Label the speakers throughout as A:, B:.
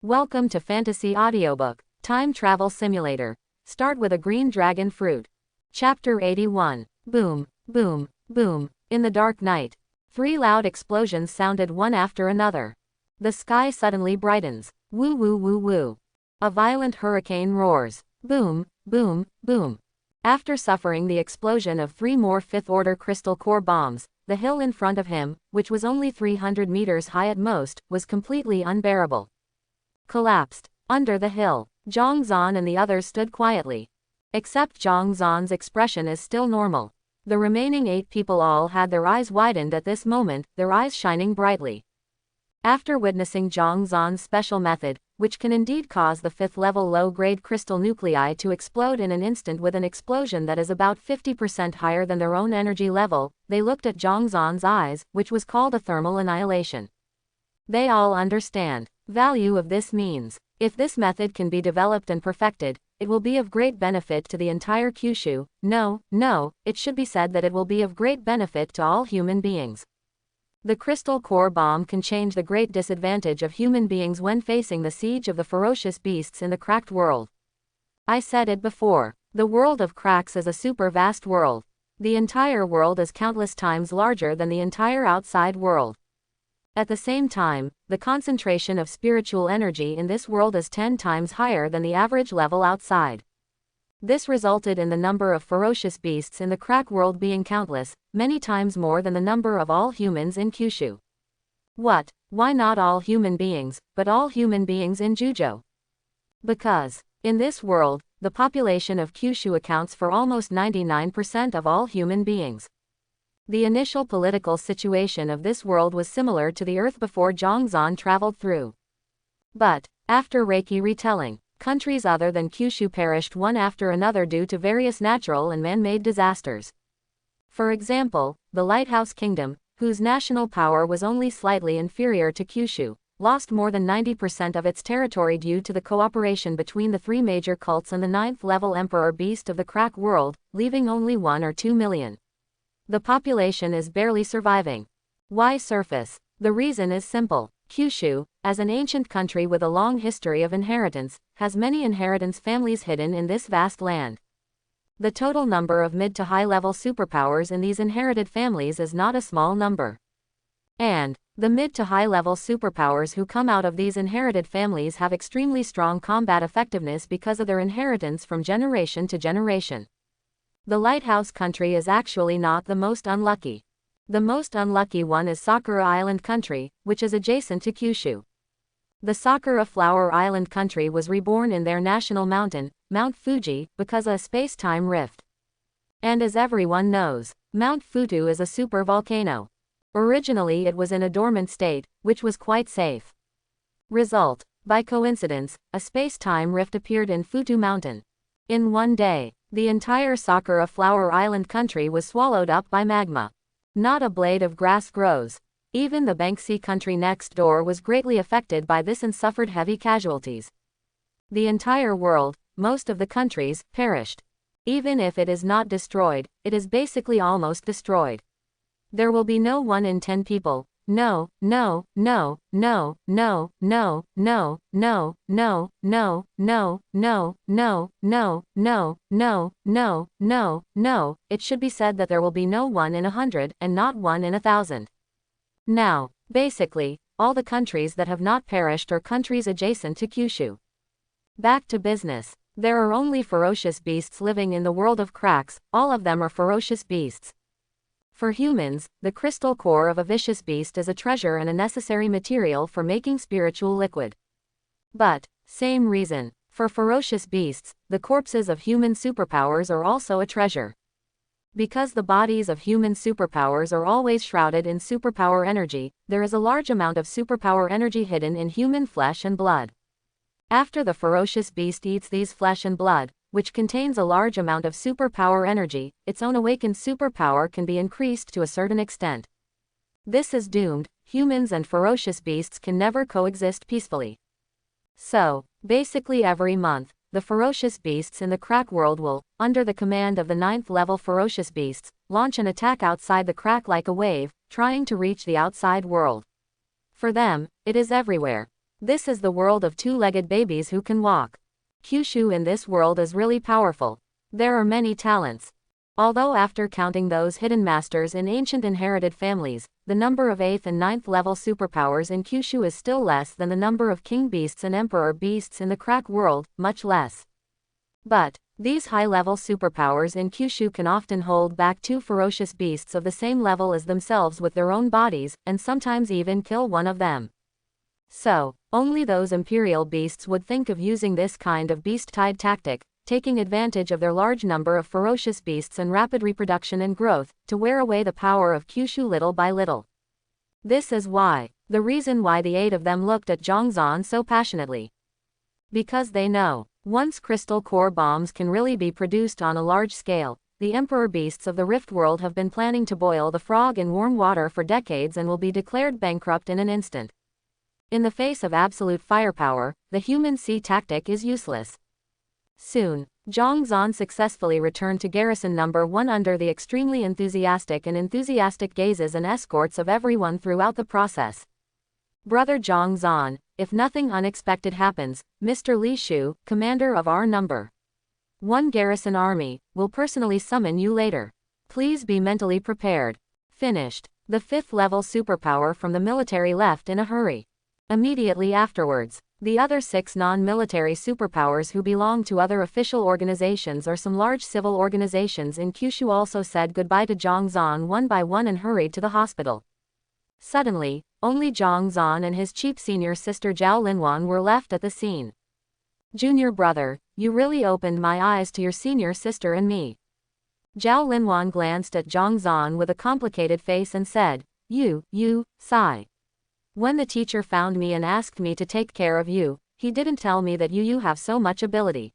A: Welcome to Fantasy Audiobook, Time Travel Simulator. Start with a green dragon fruit. Chapter 81. Boom, boom, boom. In the dark night, three loud explosions sounded one after another. The sky suddenly brightens. Woo woo woo woo. A violent hurricane roars. Boom, boom, boom. After suffering the explosion of three more fifth-order crystal core bombs, the hill in front of him, which was only 300 meters high at most, was completely unbearable. Collapsed. Under the hill, Zhang Zan and the others stood quietly. Except Zhang Zan's expression is still normal. The remaining 8 people all had their eyes widened at this moment, their eyes shining brightly. After witnessing Zhang Zan's special method, which can indeed cause the 5th-level low-grade crystal nuclei to explode in an instant with an explosion that is about 50% higher than their own energy level, they looked at Zhang Zan's eyes, which was called a thermal annihilation. They all understand value of this means. If this method can be developed and perfected, it will be of great benefit to the entire Kyushu. No, it should be said that it will be of great benefit to all human beings. The crystal core bomb can change the great disadvantage of human beings when facing the siege of the ferocious beasts in the cracked world. I said it before, the world of cracks is a super vast world. The entire world is countless times larger than the entire outside world. At the same time, the concentration of spiritual energy in this world is 10 times higher than the average level outside. This resulted in the number of ferocious beasts in the crack world being countless, many times more than the number of all humans in Kyushu. What? Why not all human beings, but all human beings in Jujo? Because, in this world, the population of Kyushu accounts for almost 99% of all human beings. The initial political situation of this world was similar to the Earth before Zhang Zan traveled through. But, after Reiki retelling, countries other than Kyushu perished one after another due to various natural and man-made disasters. For example, the Lighthouse Kingdom, whose national power was only slightly inferior to Kyushu, lost more than 90% of its territory due to the cooperation between the 3 major cults and the 9th-level Emperor Beast of the Crack World, leaving only 1 or 2 million. The population is barely surviving. Why surface? The reason is simple. Kyushu, as an ancient country with a long history of inheritance, has many inheritance families hidden in this vast land. The total number of mid to high-level superpowers in these inherited families is not a small number. And, the mid to high-level superpowers who come out of these inherited families have extremely strong combat effectiveness because of their inheritance from generation to generation. The Lighthouse Country is actually not the most unlucky. The most unlucky one is Sakura Island Country, which is adjacent to Kyushu. The Sakura Flower Island Country was reborn in their national mountain, Mount Fuji, because of a space-time rift. And as everyone knows, Mount Futu is a super volcano. Originally it was in a dormant state, which was quite safe. Result: by coincidence, a space-time rift appeared in Futu Mountain. In one day, the entire Sakura Flower Island Country was swallowed up by magma. Not a blade of grass grows. Even the Banksea country next door was greatly affected by this and suffered heavy casualties. The entire world, most of the countries, perished. Even if it is not destroyed, it is basically almost destroyed. There will be no 1 in 10 people. No, no, no, no, no, no, no, no, no, no, no, no, no, no, no, no, no, no, no, it should be said that there will be no 1 in 100 and not 1 in 1,000. Now, basically, all the countries that have not perished are countries adjacent to Kyushu. Back to business. There are only ferocious beasts living in the world of cracks, all of them are ferocious beasts. For humans, the crystal core of a vicious beast is a treasure and a necessary material for making spiritual liquid. But, same reason, for ferocious beasts, the corpses of human superpowers are also a treasure. Because the bodies of human superpowers are always shrouded in superpower energy, there is a large amount of superpower energy hidden in human flesh and blood. After the ferocious beast eats these flesh and blood, which contains a large amount of superpower energy, its own awakened superpower can be increased to a certain extent. This is doomed. Humans and ferocious beasts can never coexist peacefully. So, basically every month, the ferocious beasts in the crack world will, under the command of the 9th-level ferocious beasts, launch an attack outside the crack like a wave, trying to reach the outside world. For them, it is everywhere. This is the world of two-legged babies who can walk. Kyushu in this world is really powerful. There are many talents. Although after counting those hidden masters in ancient inherited families, the number of 8th and 9th level superpowers in Kyushu is still less than the number of king beasts and emperor beasts in the crack world, much less. But these high-level superpowers in Kyushu can often hold back two ferocious beasts of the same level as themselves with their own bodies, and sometimes even kill one of them. So, only those imperial beasts would think of using this kind of beast-tied tactic, taking advantage of their large number of ferocious beasts and rapid reproduction and growth, to wear away the power of Kyushu little by little. This is why, the reason why the 8 of them looked at Zhongzhan so passionately. Because they know, once crystal core bombs can really be produced on a large scale, the emperor beasts of the Rift World have been planning to boil the frog in warm water for decades and will be declared bankrupt in an instant. In the face of absolute firepower, the human sea tactic is useless. Soon, Zhongzhan successfully returned to garrison number 1 under the extremely enthusiastic gazes and escorts of everyone throughout the process. Brother Zhongzhan, if nothing unexpected happens, Mr. Li Shu, commander of our number 1 garrison army, will personally summon you later. Please be mentally prepared. Finished. The 5th level superpower from the military left in a hurry. Immediately afterwards, the other 6 non-military superpowers who belong to other official organizations or some large civil organizations in Kyushu also said goodbye to Zhongzhan one by one and hurried to the hospital. Suddenly, only Zhongzhan and his cheap senior sister Zhao Linwan were left at the scene. Junior brother, you really opened my eyes to your senior sister and me. Zhao Linwan glanced at Zhongzhan with a complicated face and said, sigh. When the teacher found me and asked me to take care of you, he didn't tell me that you have so much ability.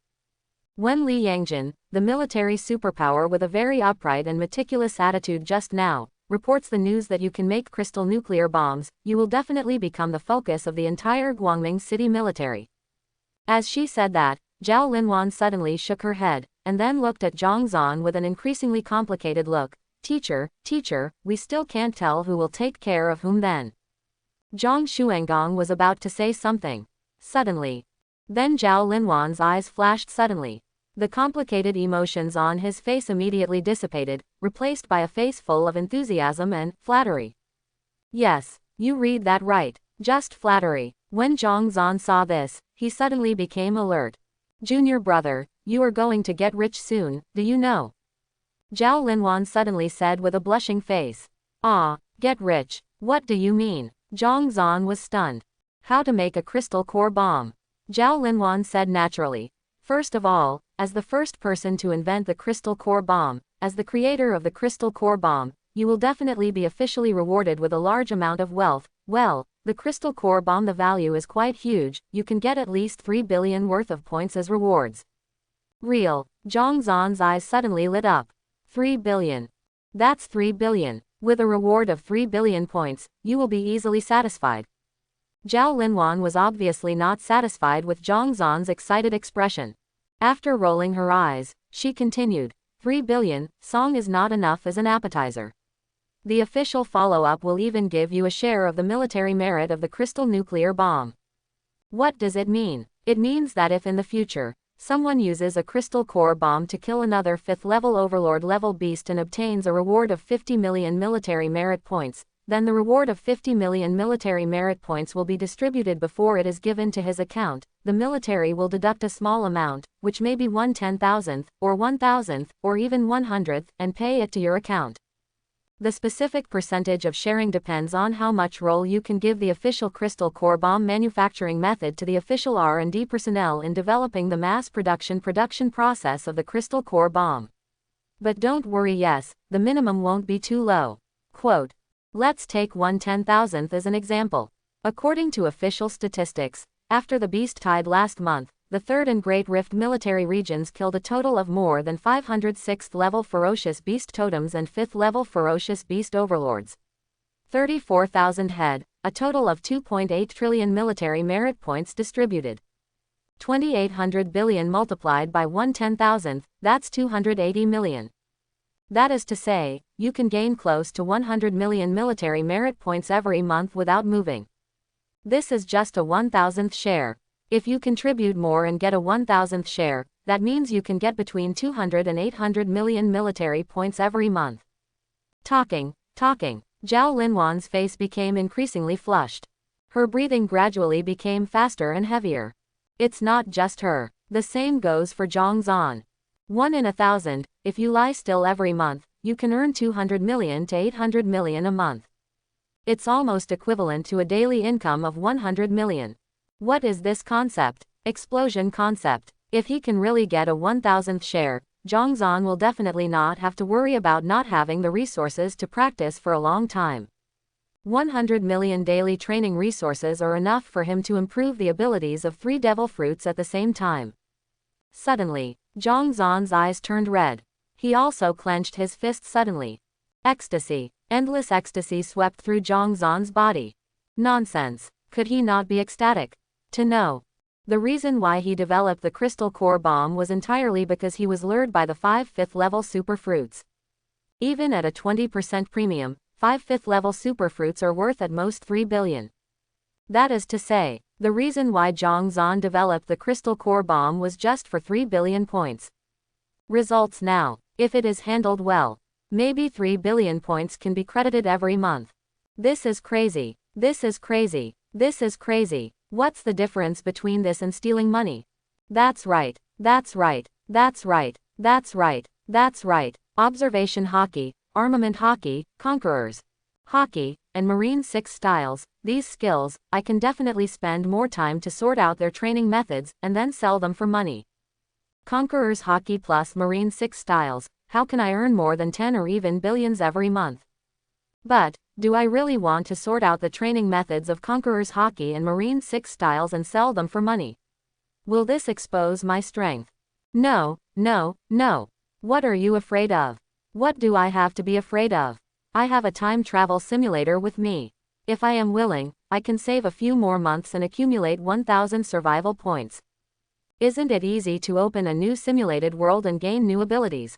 A: When Li Yangjin, the military superpower with a very upright and meticulous attitude just now, reports the news that you can make crystal nuclear bombs, you will definitely become the focus of the entire Guangming city military. As she said that, Zhao Linwan suddenly shook her head, and then looked at Zhongzhan with an increasingly complicated look. Teacher, we still can't tell who will take care of whom then. Zhang Xuanggong was about to say something. Suddenly. Then Zhao Linwan's eyes flashed suddenly. The complicated emotions on his face immediately dissipated, replaced by a face full of enthusiasm and flattery. Yes, you read that right, just flattery. When Zhongzhan saw this, he suddenly became alert. Junior brother, you are going to get rich soon, do you know? Zhao Linwan suddenly said with a blushing face. Ah, get rich, what do you mean? Zhongzhan was stunned. How to make a crystal core bomb? Zhao Linwan said naturally. First of all, as the first person to invent the crystal core bomb, as the creator of the crystal core bomb, you will definitely be officially rewarded with a large amount of wealth. Well, the crystal core bomb, the value is quite huge, you can get at least 3 billion worth of points as rewards. Real. Zhongzhan's eyes suddenly lit up. 3 billion. That's 3 billion. With a reward of 3 billion points, you will be easily satisfied. Zhao Linwan was obviously not satisfied with Zhongzhan's excited expression. After rolling her eyes, she continued, 3 billion, song is not enough as an appetizer. The official follow-up will even give you a share of the military merit of the crystal nuclear bomb. What does it mean? It means that if in the future, someone uses a crystal core bomb to kill another 5th level overlord level beast and obtains a reward of 50 million military merit points, then the reward of 50 million military merit points will be distributed before it is given to his account. The military will deduct a small amount, which may be 1/10,000th, or 1,000th, or even 100th, and pay it to your account. The specific percentage of sharing depends on how much role you can give the official crystal core bomb manufacturing method to the official R&D personnel in developing the mass production process of the crystal core bomb. But don't worry, yes, the minimum won't be too low. Quote, let's take 1/10,000th as an example. According to official statistics, after the beast tide last month, the 3rd and Great Rift military regions killed a total of more than 500 6th level ferocious beast totems and 5th level ferocious beast overlords. 34,000 head, a total of 2.8 trillion military merit points distributed. 2,800 billion multiplied by 1/10,000th, that's 280 million. That is to say, you can gain close to 100 million military merit points every month without moving. This is just a 1,000th share. If you contribute more and get a 1,000th share, that means you can get between 200 and 800 million military points every month. Talking. Zhao Linwan's face became increasingly flushed. Her breathing gradually became faster and heavier. It's not just her. The same goes for Zhang Zan. 1 in 1,000, if you lie still every month, you can earn 200 million to 800 million a month. It's almost equivalent to a daily income of 100 million. What is this concept? Explosion concept. If he can really get a 1,000th share, Zhang Zan will definitely not have to worry about not having the resources to practice for a long time. 100 million daily training resources are enough for him to improve the abilities of 3 devil fruits at the same time. Suddenly, Zhang Zan's eyes turned red. He also clenched his fist suddenly. Ecstasy. Endless ecstasy swept through Zhang Zan's body. Nonsense. Could he not be ecstatic? To know. The reason why he developed the crystal core bomb was entirely because he was lured by the 5 5th level super fruits. Even at a 20% premium, 5 5th level super fruits are worth at most 3 billion. That is to say, the reason why Zhang Zan developed the crystal core bomb was just for 3 billion points. Results now. If it is handled well, maybe 3 billion points can be credited every month. This is crazy. This is crazy. This is crazy. What's the difference between this and stealing money? That's right. That's right. That's right. That's right. That's right. Observation hockey, armament hockey, conquerors hockey, and marine 6 styles. These skills, I can definitely spend more time to sort out their training methods and then sell them for money. Conquerors hockey plus marine 6 styles. How can I earn more than 10 or even billions every month? But, do I really want to sort out the training methods of Conquerors hockey and marine 6 styles and sell them for money? Will this expose my strength? No, no, no. What are you afraid of? What do I have to be afraid of? I have a time travel simulator with me. If I am willing, I can save a few more months and accumulate 1,000 survival points. Isn't it easy to open a new simulated world and gain new abilities?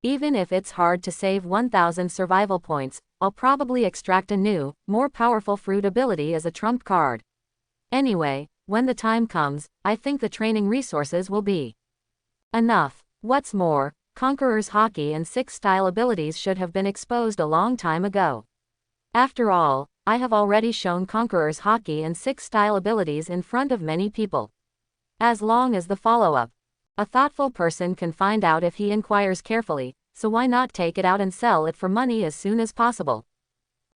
A: Even if it's hard to save 1,000 survival points, I'll probably extract a new, more powerful fruit ability as a trump card. Anyway, when the time comes, I think the training resources will be enough. What's more, Conquerors hockey and 6 style abilities should have been exposed a long time ago. After all, I have already shown Conquerors hockey and 6 style abilities in front of many people. As long as the follow-up. A thoughtful person can find out if he inquires carefully, so why not take it out and sell it for money as soon as possible?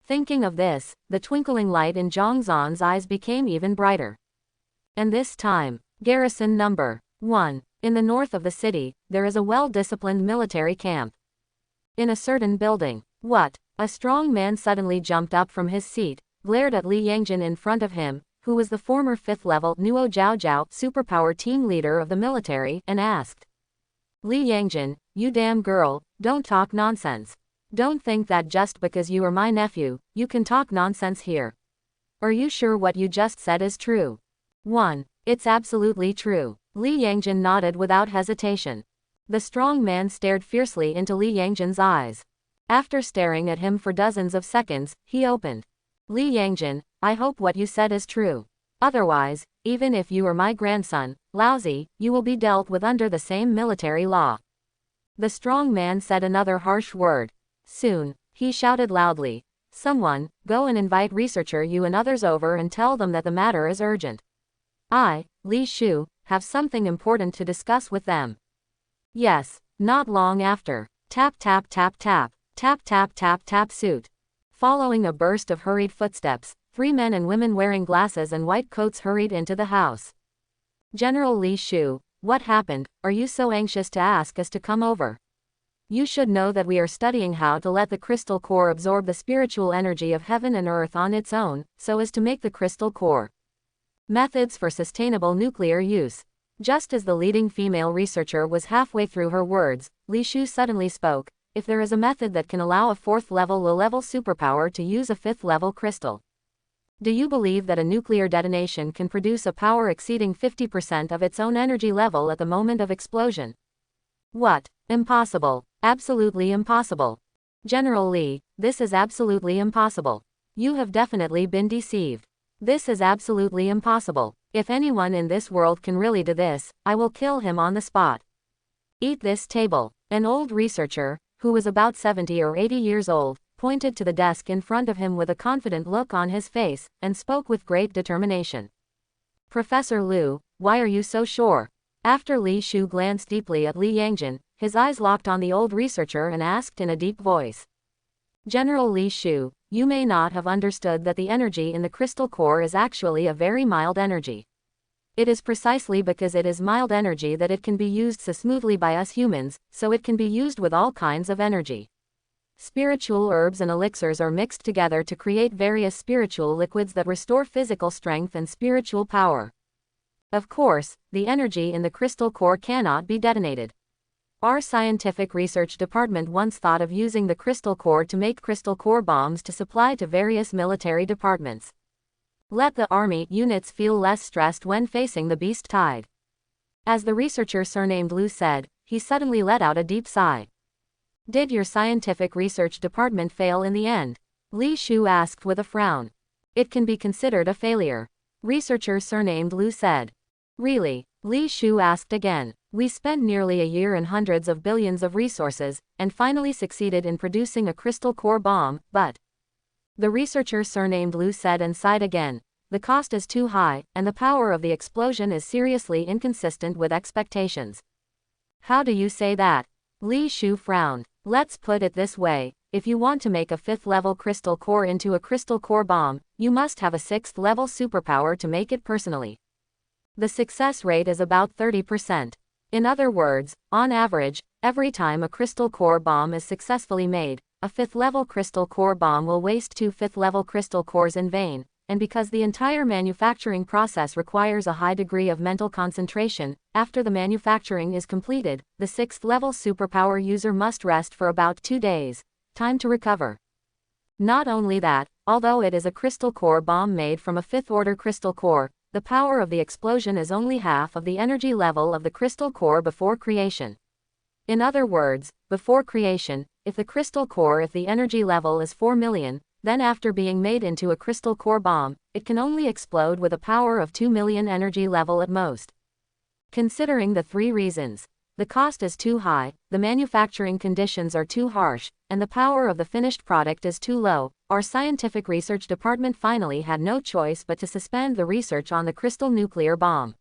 A: Thinking of this, the twinkling light in Zhang Zan's eyes became even brighter. And this time, garrison number 1. In the north of the city, there is a well-disciplined military camp. In a certain building. What? A strong man suddenly jumped up from his seat, glared at Li Yangjin in front of him, who was the former 5th level Nuo Zhaozhao superpower team leader of the military, and asked. Li Yangjin, you damn girl, don't talk nonsense. Don't think that just because you are my nephew, you can talk nonsense here. Are you sure what you just said is true? 1. It's absolutely true. Li Yangjin nodded without hesitation. The strong man stared fiercely into Li Yangjin's eyes. After staring at him for dozens of seconds, he opened. Li Yangjin, I hope what you said is true. Otherwise, even if you are my grandson, lousy, you will be dealt with under the same military law. The strong man said another harsh word. Soon, he shouted loudly. Someone, go and invite researcher Yu and others over and tell them that the matter is urgent. I, Li Shu, have something important to discuss with them. Yes, not long after. Tap tap tap tap. Tap tap tap tap suit. Following a burst of hurried footsteps, 3 men and women wearing glasses and white coats hurried into the house. General Li Shu, what happened? Are you so anxious to ask us to come over? You should know that we are studying how to let the crystal core absorb the spiritual energy of heaven and earth on its own, so as to make the crystal core. Methods for sustainable nuclear use. Just as the leading female researcher was halfway through her words, Li Shu suddenly spoke. If there is a method that can allow a 4th level low-level superpower to use a 5th level crystal. Do you believe that a nuclear detonation can produce a power exceeding 50% of its own energy level at the moment of explosion? What? Impossible. Absolutely impossible. General Li, this is absolutely impossible. You have definitely been deceived. This is absolutely impossible. If anyone in this world can really do this, I will kill him on the spot. Eat this table. An old researcher, who was about 70 or 80 years old, pointed to the desk in front of him with a confident look on his face, and spoke with great determination. Professor Liu, why are you so sure? After Li Shu glanced deeply at Li Yangjin, his eyes locked on the old researcher and asked in a deep voice. General Li Shu, you may not have understood that the energy in the crystal core is actually a very mild energy. It is precisely because it is mild energy that it can be used so smoothly by us humans, so it can be used with all kinds of energy. Spiritual herbs and elixirs are mixed together to create various spiritual liquids that restore physical strength and spiritual power. Of course, the energy in the crystal core cannot be detonated. Our scientific research department once thought of using the crystal core to make crystal core bombs to supply to various military departments. Let the army units feel less stressed when facing the beast tide. As the researcher surnamed Liu said, he suddenly let out a deep sigh. Did your scientific research department fail in the end? Li Shu asked with a frown. It can be considered a failure. Researcher surnamed Liu said. Really? Li Shu asked again. We spent nearly a year and hundreds of billions of resources, and finally succeeded in producing a crystal core bomb, but... The researcher surnamed Liu said and sighed again. The cost is too high, and the power of the explosion is seriously inconsistent with expectations. How do you say that? Li Shu frowned. Let's put it this way, if you want to make a 5th-level crystal core into a crystal core bomb, you must have a 6th-level superpower to make it personally. The success rate is about 30%. In other words, on average, every time a crystal core bomb is successfully made, a 5th-level crystal core bomb will waste 2 5th-level crystal cores in vain, and because the entire manufacturing process requires a high degree of mental concentration, after the manufacturing is completed, the 6th-level superpower user must rest for about 2 days, time to recover. Not only that, although it is a crystal core bomb made from a 5th-order crystal core, the power of the explosion is only half of the energy level of the crystal core before creation. In other words, before creation, if the energy level is 4 million, then after being made into a crystal core bomb, it can only explode with a power of 2 million energy level at most. Considering the 3 reasons, the cost is too high, the manufacturing conditions are too harsh, and the power of the finished product is too low, our scientific research department finally had no choice but to suspend the research on the crystal nuclear bomb.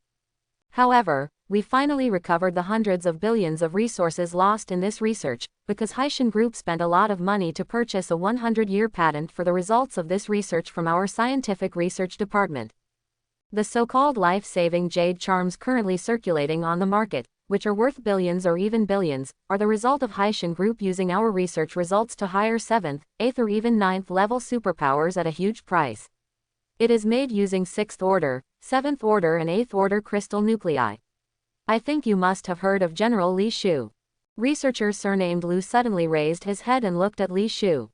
A: However, we finally recovered the hundreds of billions of resources lost in this research, because Haishan Group spent a lot of money to purchase a 100-year patent for the results of this research from our scientific research department. The so-called life-saving jade charms currently circulating on the market, which are worth billions or even billions, are the result of Haishan Group using our research results to hire 7th, 8th or even 9th level superpowers at a huge price. It is made using 6th order, 7th order and 8th order crystal nuclei. I think you must have heard of General Li Shu. Researcher surnamed Liu suddenly raised his head and looked at Li Shu.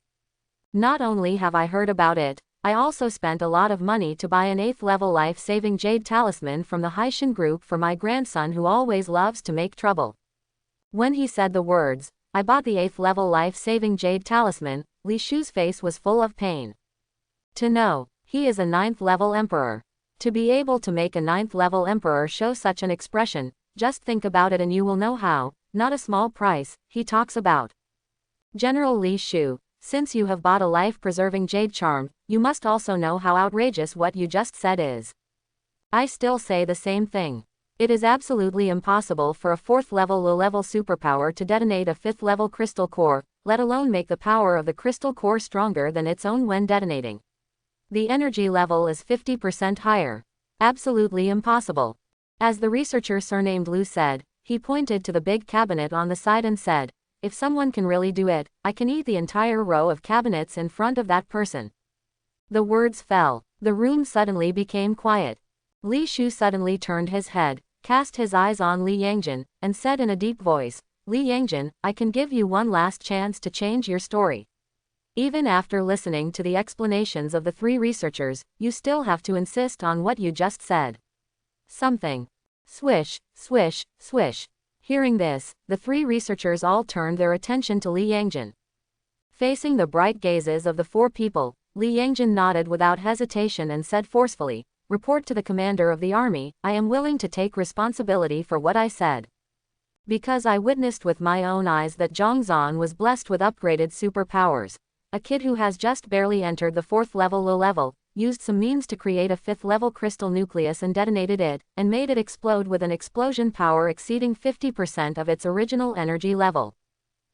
A: Not only have I heard about it, I also spent a lot of money to buy an 8th level life-saving jade talisman from the Haishan Group for my grandson who always loves to make trouble. When he said the words, I bought the 8th level life-saving jade talisman, Li Shu's face was full of pain. To know, he is a 9th level emperor. To be able to make a 9th level emperor show such an expression, just think about it and you will know how, not a small price, he talks about. General Li Shu, since you have bought a life-preserving jade charm, you must also know how outrageous what you just said is. I still say the same thing. It is absolutely impossible for a 4th level low-level superpower to detonate a 5th level crystal core, let alone make the power of the crystal core stronger than its own when detonating. The energy level is 50% higher. Absolutely impossible. As the researcher surnamed Liu said, he pointed to the big cabinet on the side and said, if someone can really do it, I can eat the entire row of cabinets in front of that person. The words fell. The room suddenly became quiet. Li Shu suddenly turned his head, cast his eyes on Li Yangjin, and said in a deep voice, Li Yangjin, I can give you one last chance to change your story. Even after listening to the explanations of the 3 researchers, you still have to insist on what you just said. Something. Swish, swish, swish. Hearing this, the 3 researchers all turned their attention to Li Yangjin. Facing the bright gazes of the 4 people, Li Yangjin nodded without hesitation and said forcefully, "Report to the commander of the army, I am willing to take responsibility for what I said. Because I witnessed with my own eyes that Zhongzhan was blessed with upgraded superpowers. A kid who has just barely entered the 4th level low level, used some means to create a 5th level crystal nucleus and detonated it, and made it explode with an explosion power exceeding 50% of its original energy level."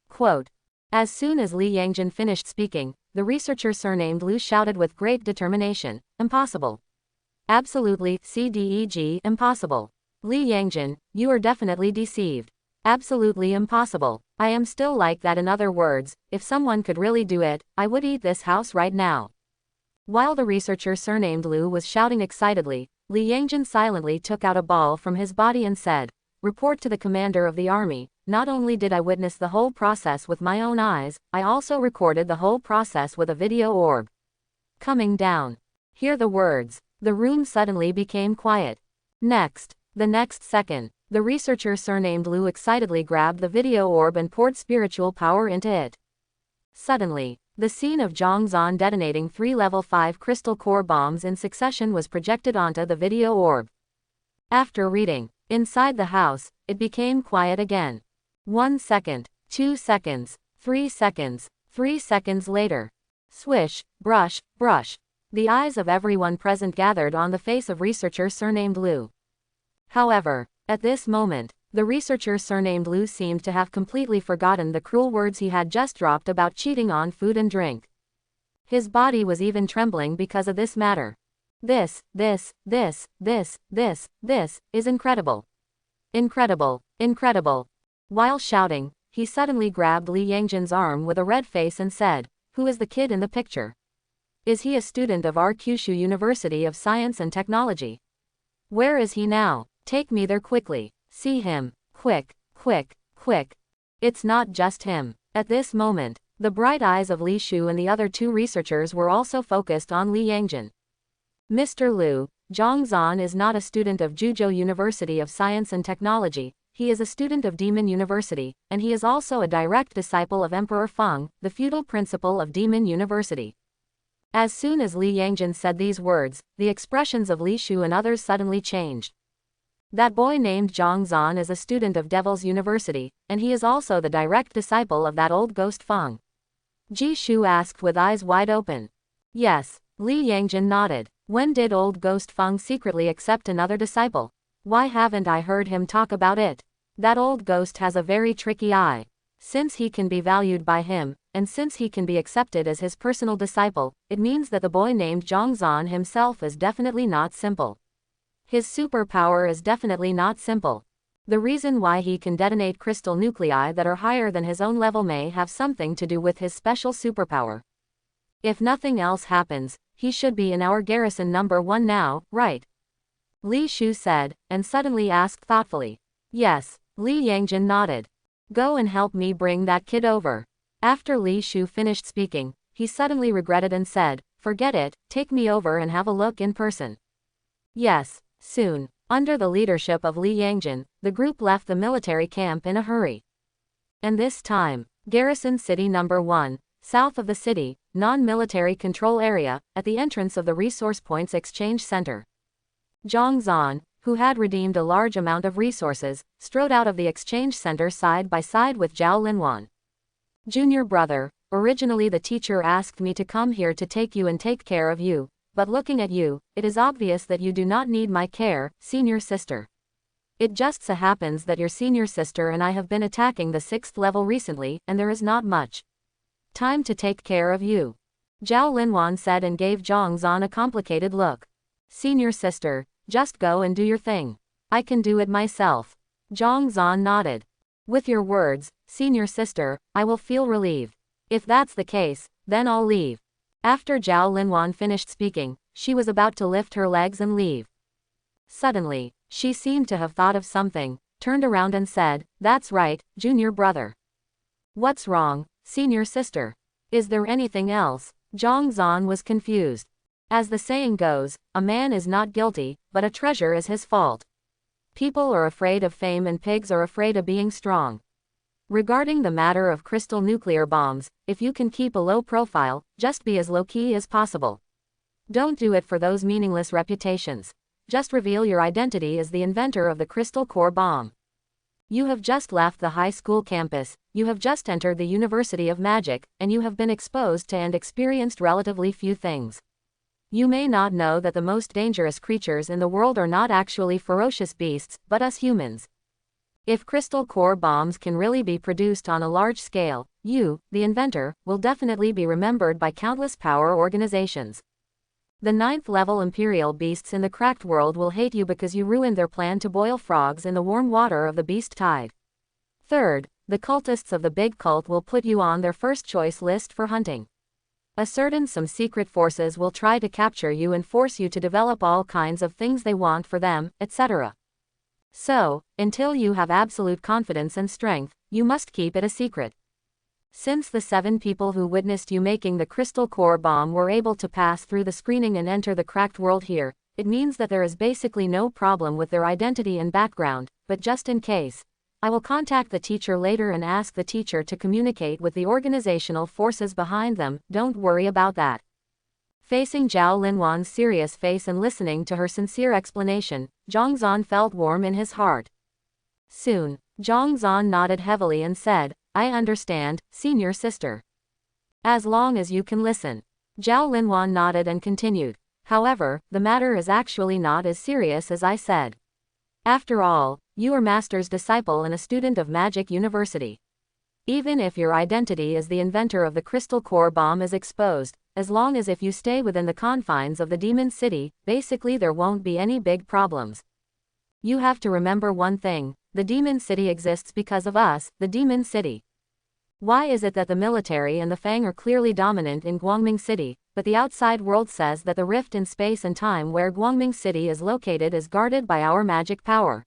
A: Quote. As soon as Li Yangjin finished speaking, the researcher surnamed Lu shouted with great determination, "Impossible. Absolutely, CDEG, impossible. Li Yangjin, you are definitely deceived. Absolutely impossible. I am still like that. In other words, if someone could really do it, I would eat this house right now." While the researcher surnamed Lu was shouting excitedly, Li Yangjin silently took out a ball from his body and said, "Report to the commander of the army, not only did I witness the whole process with my own eyes, I also recorded the whole process with a video orb. Coming down." Hear the words. The room suddenly became quiet. The next second, the researcher surnamed Lu excitedly grabbed the video orb and poured spiritual power into it. Suddenly, the scene of Zhongzhan detonating 3 level 5 crystal core bombs in succession was projected onto the video orb. After reading, inside the house, it became quiet again. 1 second, 2 seconds, 3 seconds, 3 seconds later. Swish, brush, brush. The eyes of everyone present gathered on the face of researcher surnamed Lu. However, at this moment, the researcher surnamed Lu seemed to have completely forgotten the cruel words he had just dropped about cheating on food and drink. His body was even trembling because of this matter. This is incredible. Incredible, incredible. While shouting, he suddenly grabbed Li Yangjin's arm with a red face and said, "Who is the kid in the picture? Is he a student of our Kyushu University of Science and Technology? Where is he now? Take me there quickly. See him. Quick, quick, quick." It's not just him. At this moment, the bright eyes of Li Shu and the other 2 researchers were also focused on Li Yangjin. "Mr. Lu, Zhongzhan is not a student of Juzhou University of Science and Technology, he is a student of Demon University, and he is also a direct disciple of Emperor Feng, the feudal principal of Demon University." As soon as Li Yangjin said these words, the expressions of Li Shu and others suddenly changed. That boy named Zhongzhan is a student of Devil's University, and he is also the direct disciple of that old ghost Feng. Ji Shu asked with eyes wide open. Yes, Li Yangjin nodded. When did old ghost Feng secretly accept another disciple? Why haven't I heard him talk about it? That old ghost has a very tricky eye. Since he can be valued by him, and since he can be accepted as his personal disciple, it means that the boy named Zhongzhan himself is definitely not simple. His superpower is definitely not simple. The reason why he can detonate crystal nuclei that are higher than his own level may have something to do with his special superpower. If nothing else happens, he should be in our garrison number 1 now, right? Li Shu said, and suddenly asked thoughtfully. Yes, Li Yangjin nodded. Go and help me bring that kid over. After Li Shu finished speaking, he suddenly regretted and said, forget it, take me over and have a look in person. Yes. Soon, under the leadership of Li Yangjin, the group left the military camp in a hurry. And this time, Garrison City number 1, south of the city, non-military control area, at the entrance of the Resource Points Exchange Center. Zhongzhan, who had redeemed a large amount of resources, strode out of the exchange center side by side with Zhao Linwan. Junior brother, originally the teacher asked me to come here to take you and take care of you. But looking at you, it is obvious that you do not need my care, senior sister. It just so happens that your senior sister and I have been attacking the 6th level recently, and there is not much time to take care of you. Zhao Linwan said and gave Zhongzhan a complicated look. Senior sister, just go and do your thing. I can do it myself. Zhongzhan nodded. With your words, senior sister, I will feel relieved. If that's the case, then I'll leave. After Zhao Linwan finished speaking, she was about to lift her legs and leave. Suddenly, she seemed to have thought of something, turned around and said, that's right, junior brother. What's wrong, senior sister? Is there anything else? Zhongzhan was confused. As the saying goes, a man is not guilty, but a treasure is his fault. People are afraid of fame and pigs are afraid of being strong. Regarding the matter of crystal nuclear bombs, if you can keep a low profile, just be as low-key as possible. Don't do it for those meaningless reputations. Just reveal your identity as the inventor of the crystal core bomb. You have just left the high school campus, you have just entered the University of Magic, and you have been exposed to and experienced relatively few things. You may not know that the most dangerous creatures in the world are not actually ferocious beasts, but us humans. If crystal core bombs can really be produced on a large scale, you, the inventor, will definitely be remembered by countless power organizations. The 9th level Imperial beasts in the cracked world will hate you because you ruined their plan to boil frogs in the warm water of the beast tide. Third, the cultists of the big cult will put you on their first choice list for hunting. Some secret forces will try to capture you and force you to develop all kinds of things they want for them, etc. So, until you have absolute confidence and strength, you must keep it a secret. Since the 7 people who witnessed you making the crystal core bomb were able to pass through the screening and enter the cracked world here, it means that there is basically no problem with their identity and background, but just in case, I will contact the teacher later and ask the teacher to communicate with the organizational forces behind them. Don't worry about that. Facing Zhao Linwan's serious face and listening to her sincere explanation, Zhongzhan felt warm in his heart. Soon, Zhongzhan nodded heavily and said, I understand, senior sister. As long as you can listen. Zhao Linwan nodded and continued. However, the matter is actually not as serious as I said. After all, you are Master's disciple and a student of Magic University. Even if your identity as the inventor of the crystal core bomb is exposed, as long as if you stay within the confines of the Demon City, basically there won't be any big problems. You have to remember one thing, the Demon City exists because of us, the Demon City. Why is it that the military and the Fang are clearly dominant in Guangming City, but the outside world says that the rift in space and time where Guangming City is located is guarded by our magic power?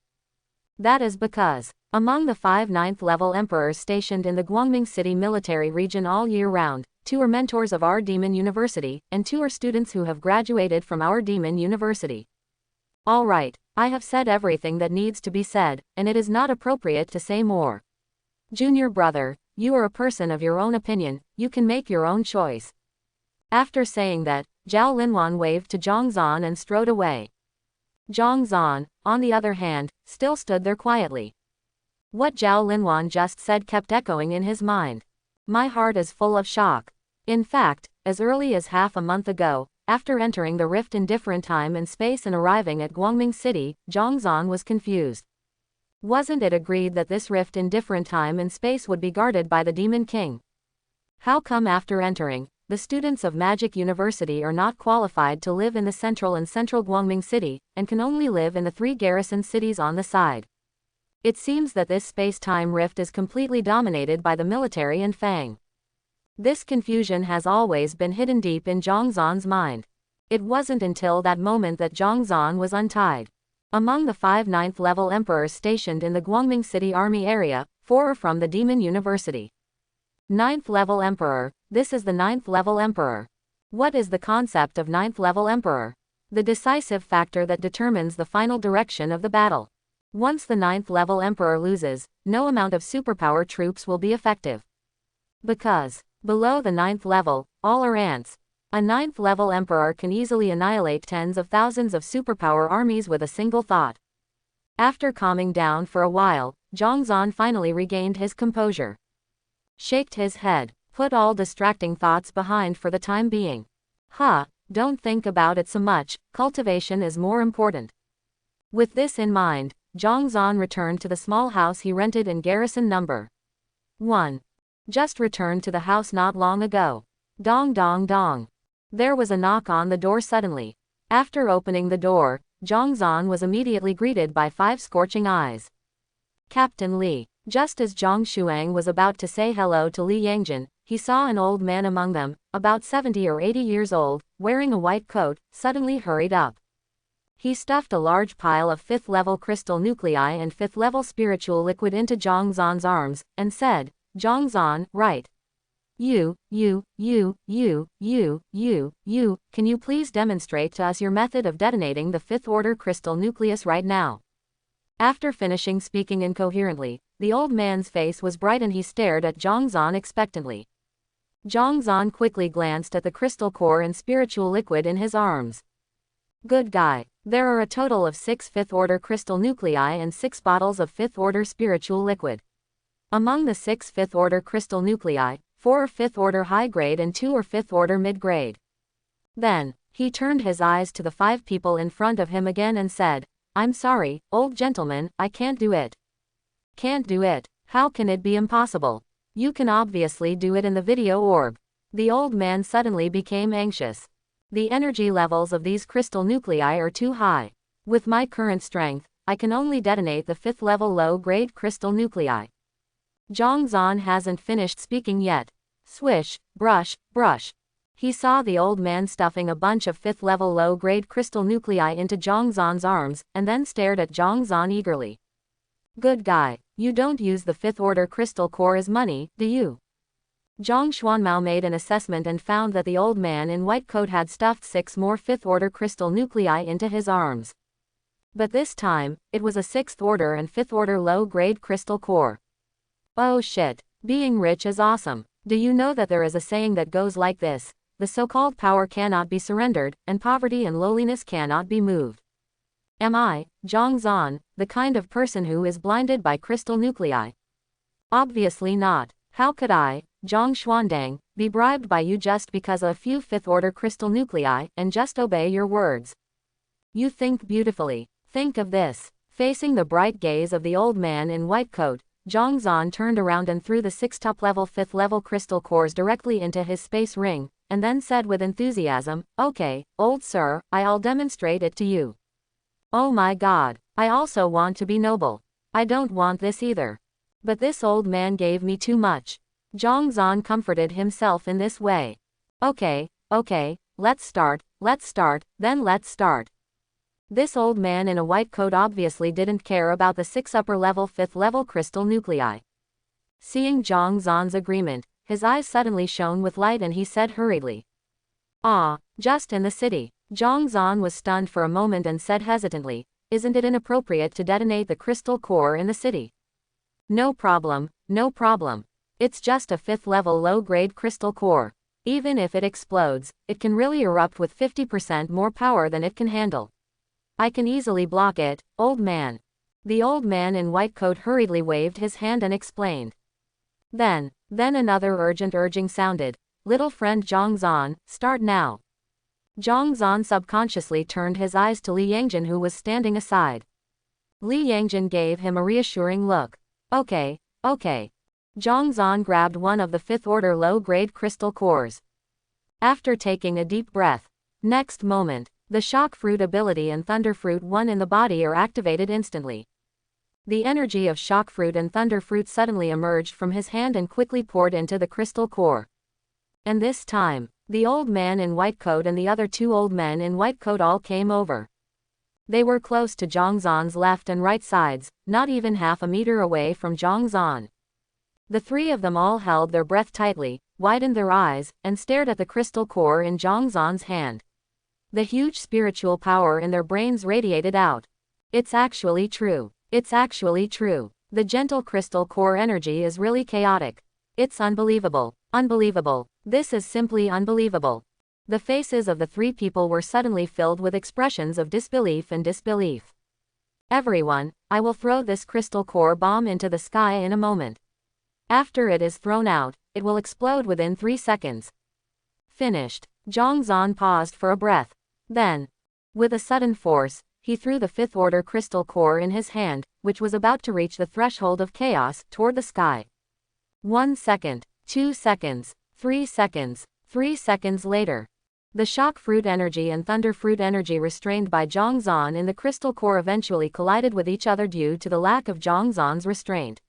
A: That is because, among the 5 9th level emperors stationed in the Guangming City military region all year round, 2 are mentors of our Demon University, and 2 are students who have graduated from our Demon University. Alright, I have said everything that needs to be said, and it is not appropriate to say more. Junior brother, you are a person of your own opinion, you can make your own choice. After saying that, Zhao Linwan waved to Zhongzhan and strode away. Zhongzhan, on the other hand, still stood there quietly. What Zhao Linwan just said kept echoing in his mind. My heart is full of shock. In fact, as early as half a month ago, after entering the rift in different time and space and arriving at Guangming City, Zhongzhan was confused. Wasn't it agreed that this rift in different time and space would be guarded by the Demon King? How come after entering, the students of Magic University are not qualified to live in the central Guangming City, and can only live in the 3 garrison cities on the side? It seems that this space-time rift is completely dominated by the military and Fang. This confusion has always been hidden deep in Zhongzhan's mind. It wasn't until that moment that Zhongzhan was untied. Among the 5 9th level emperors stationed in the Guangming City army area, 4 are from the Demon University. 9th level emperor, this is the 9th level emperor. What is the concept of 9th level emperor? The decisive factor that determines the final direction of the battle. Once the 9th level emperor loses, no amount of superpower troops will be effective. Because, below the 9th level, all are ants. A 9th level emperor can easily annihilate tens of thousands of superpower armies with a single thought. After calming down for a while, Zhongzhan finally regained his composure. Shaked his head, put all distracting thoughts behind for the time being. Don't think about it so much, cultivation is more important. With this in mind, Zhongzhan returned to the small house he rented in garrison number 1. Just returned to the house not long ago. Dong dong dong. There was a knock on the door suddenly. After opening the door, Zhongzhan was immediately greeted by 5 scorching eyes. Captain Li. Just as Zhang Shuang was about to say hello to Li Yangjin, he saw an old man among them, about 70 or 80 years old, wearing a white coat, suddenly hurried up. He stuffed a large pile of 5th level crystal nuclei and 5th level spiritual liquid into Zhongzhan's arms, and said, Zhongzhan, right. You, can you please demonstrate to us your method of detonating the 5th order crystal nucleus right now? After finishing speaking incoherently, the old man's face was bright and he stared at Zhongzhan expectantly. Zhongzhan quickly glanced at the crystal core and spiritual liquid in his arms. Good guy. There are a total of 6 fifth-order crystal nuclei and 6 bottles of fifth-order spiritual liquid. Among the 6 fifth-order crystal nuclei, 4 are fifth-order high-grade and 2 are fifth-order mid-grade. Then, he turned his eyes to the 5 people in front of him again and said, I'm sorry, old gentleman, I can't do it. Can't do it. How can it be impossible? You can obviously do it in the video orb. The old man suddenly became anxious. The energy levels of these crystal nuclei are too high. With my current strength, I can only detonate the 5th level low-grade crystal nuclei. Zhongzhan hasn't finished speaking yet. Swish, brush, brush. He saw the old man stuffing a bunch of 5th level low-grade crystal nuclei into Zhongzhan's arms, and then stared at Zhongzhan eagerly. Good guy, you don't use the 5th order crystal core as money, do you? Zhang Xuanmao made an assessment and found that the old man in white coat had stuffed 6 more 5th order crystal nuclei into his arms. But this time, it was a 6th order and 5th order low-grade crystal core. Oh shit, being rich is awesome. Do you know that there is a saying that goes like this, the so-called power cannot be surrendered, and poverty and lowliness cannot be moved. Am I, Zhongzhan, the kind of person who is blinded by crystal nuclei? Obviously not. How could I, Zhang Xuandang, be bribed by you just because of a few 5th order crystal nuclei, and just obey your words? You think beautifully. Think of this. Facing the bright gaze of the old man in white coat, Zhongzhan turned around and threw the 6 top-level 5th level crystal cores directly into his space ring, and then said with enthusiasm, okay, old sir, I'll demonstrate it to you. Oh my god, I also want to be noble. I don't want this either. But this old man gave me too much. Zhongzhan comforted himself in this way. Okay, let's start, then let's start. This old man in a white coat obviously didn't care about the 6 upper-level 5th level crystal nuclei. Seeing Zhongzhan's agreement, his eyes suddenly shone with light and he said hurriedly. Ah, just in the city. Zhongzhan was stunned for a moment and said hesitantly, isn't it inappropriate to detonate the crystal core in the city? No problem, no problem. It's just a 5th level low-grade crystal core. Even if it explodes, it can really erupt with 50% more power than it can handle. I can easily block it, old man. The old man in white coat hurriedly waved his hand and explained. Then another urgent urging sounded. Little friend Zhongzhan, start now. Zhongzhan subconsciously turned his eyes to Li Yangjin who was standing aside. Li Yangjin gave him a reassuring look. Okay. Zhongzhan grabbed one of the 5th order low-grade crystal cores. After taking a deep breath. Next moment, the shock fruit ability and thunder fruit 1 in the body are activated instantly. The energy of shock fruit and thunder fruit suddenly emerged from his hand and quickly poured into the crystal core. And this time, the old man in white coat and the other 2 old men in white coat all came over. They were close to Zhongzhan's left and right sides, not even half a meter away from Zhongzhan. The 3 of them all held their breath tightly, widened their eyes, and stared at the crystal core in Zhongzhan's hand. The huge spiritual power in their brains radiated out. It's actually true. It's actually true. The gentle crystal core energy is really chaotic. It's unbelievable. Unbelievable. This is simply unbelievable. The faces of the 3 people were suddenly filled with expressions of disbelief and disbelief. Everyone, I will throw this crystal core bomb into the sky in a moment. After it is thrown out, it will explode within 3 seconds. Finished. Zhongzhan paused for a breath. Then, with a sudden force, he threw the 5th order crystal core in his hand, which was about to reach the threshold of chaos, toward the sky. 1 second, 2 seconds, 3 seconds, 3 seconds later. The shock fruit energy and thunder fruit energy restrained by Zhongzhan in the crystal core eventually collided with each other due to the lack of Zhongzhan's restraint.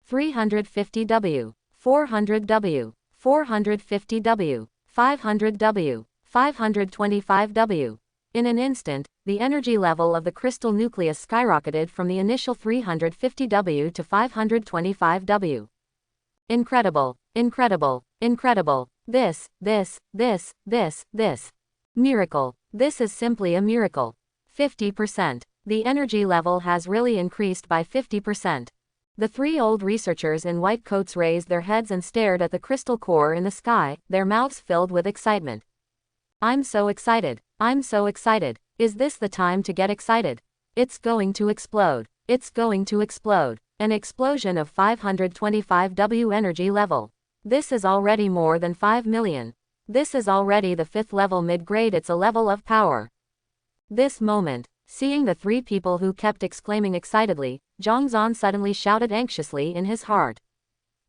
A: 350W, 400W, 450W, 500W, 525W. In an instant, the energy level of the crystal nucleus skyrocketed from the initial 350W to 525W. Incredible, incredible, incredible. This. Miracle. This is simply a miracle. 50%. The energy level has really increased by 50%. The three old researchers in white coats raised their heads and stared at the crystal core in the sky, their mouths filled with excitement. I'm so excited. I'm so excited. Is this the time to get excited? It's going to explode. It's going to explode. An explosion of 525 W energy level. This is already more than 5 million. This is already the 5th level mid-grade. It's a level of power. This moment, seeing the three people who kept exclaiming excitedly, Zhongzhan suddenly shouted anxiously in his heart.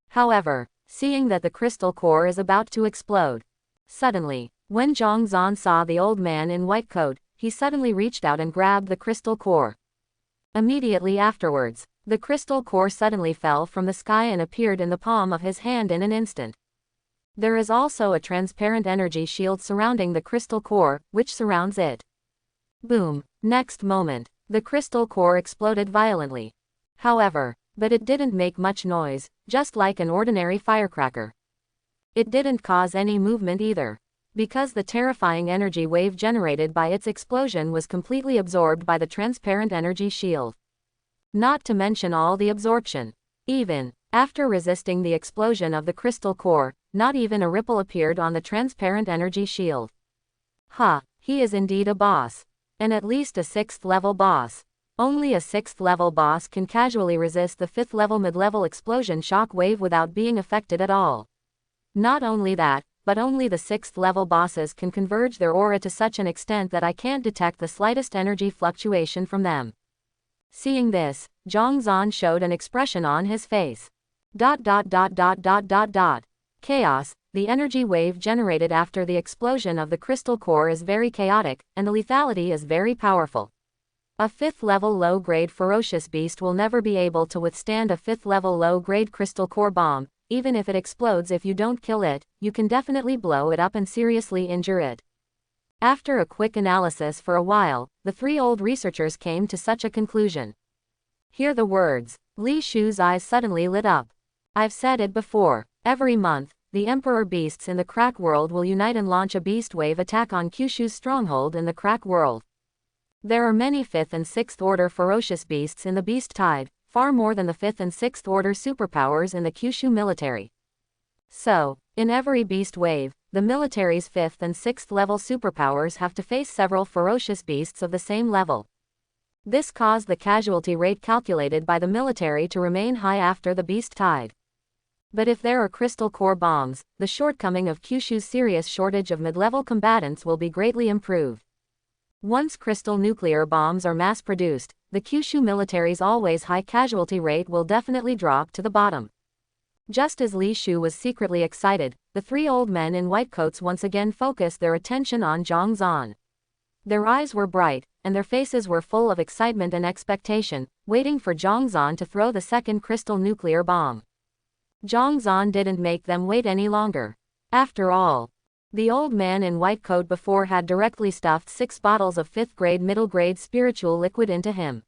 A: However, seeing that the crystal core is about to explode. Suddenly, when Zhongzhan saw the old man in white coat, he suddenly reached out and grabbed the crystal core. Immediately afterwards, the crystal core suddenly fell from the sky and appeared in the palm of his hand in an instant. There is also a transparent energy shield surrounding the crystal core, which surrounds it. Boom! Next moment, the crystal core exploded violently. However, but it didn't make much noise, just like an ordinary firecracker. It didn't cause any movement either, because the terrifying energy wave generated by its explosion was completely absorbed by the transparent energy shield. Not to mention all the absorption. Even after resisting the explosion of the crystal core, not even a ripple appeared on the transparent energy shield. Ha, he is indeed a boss. And at least a 6th level boss. Only a 6th level boss can casually resist the 5th level mid-level explosion shock wave without being affected at all. Not only that, but only the 6th level bosses can converge their aura to such an extent that I can't detect the slightest energy fluctuation from them. Seeing this, Zhongzhan showed an expression on his face. Chaos, the energy wave generated after the explosion of the crystal core is very chaotic, and the lethality is very powerful. A 5th level low-grade ferocious beast will never be able to withstand a 5th level low-grade crystal core bomb. Even if it explodes, if you don't kill it, you can definitely blow it up and seriously injure it. After a quick analysis for a while, the three old researchers came to such a conclusion. Hear the words. Li Shu's eyes suddenly lit up. I've said it before. Every month, the Emperor beasts in the crack world will unite and launch a beast wave attack on Kyushu's stronghold in the crack world. There are many 5th and 6th order ferocious beasts in the beast tide, far more than the 5th and 6th order superpowers in the Kyushu military. So, in every beast wave, the military's 5th and 6th level superpowers have to face several ferocious beasts of the same level. This caused the casualty rate calculated by the military to remain high after the beast tide. But if there are crystal core bombs, the shortcoming of Kyushu's serious shortage of mid-level combatants will be greatly improved. Once crystal nuclear bombs are mass-produced, the Kyushu military's always high casualty rate will definitely drop to the bottom. Just as Li Shu was secretly excited, the three old men in white coats once again focused their attention on Zhongzhan. Their eyes were bright, and their faces were full of excitement and expectation, waiting for Zhongzhan to throw the second crystal nuclear bomb. Zhongzhan didn't make them wait any longer. After all, the old man in white coat before had directly stuffed 6 bottles of 5th grade middle grade spiritual liquid into him.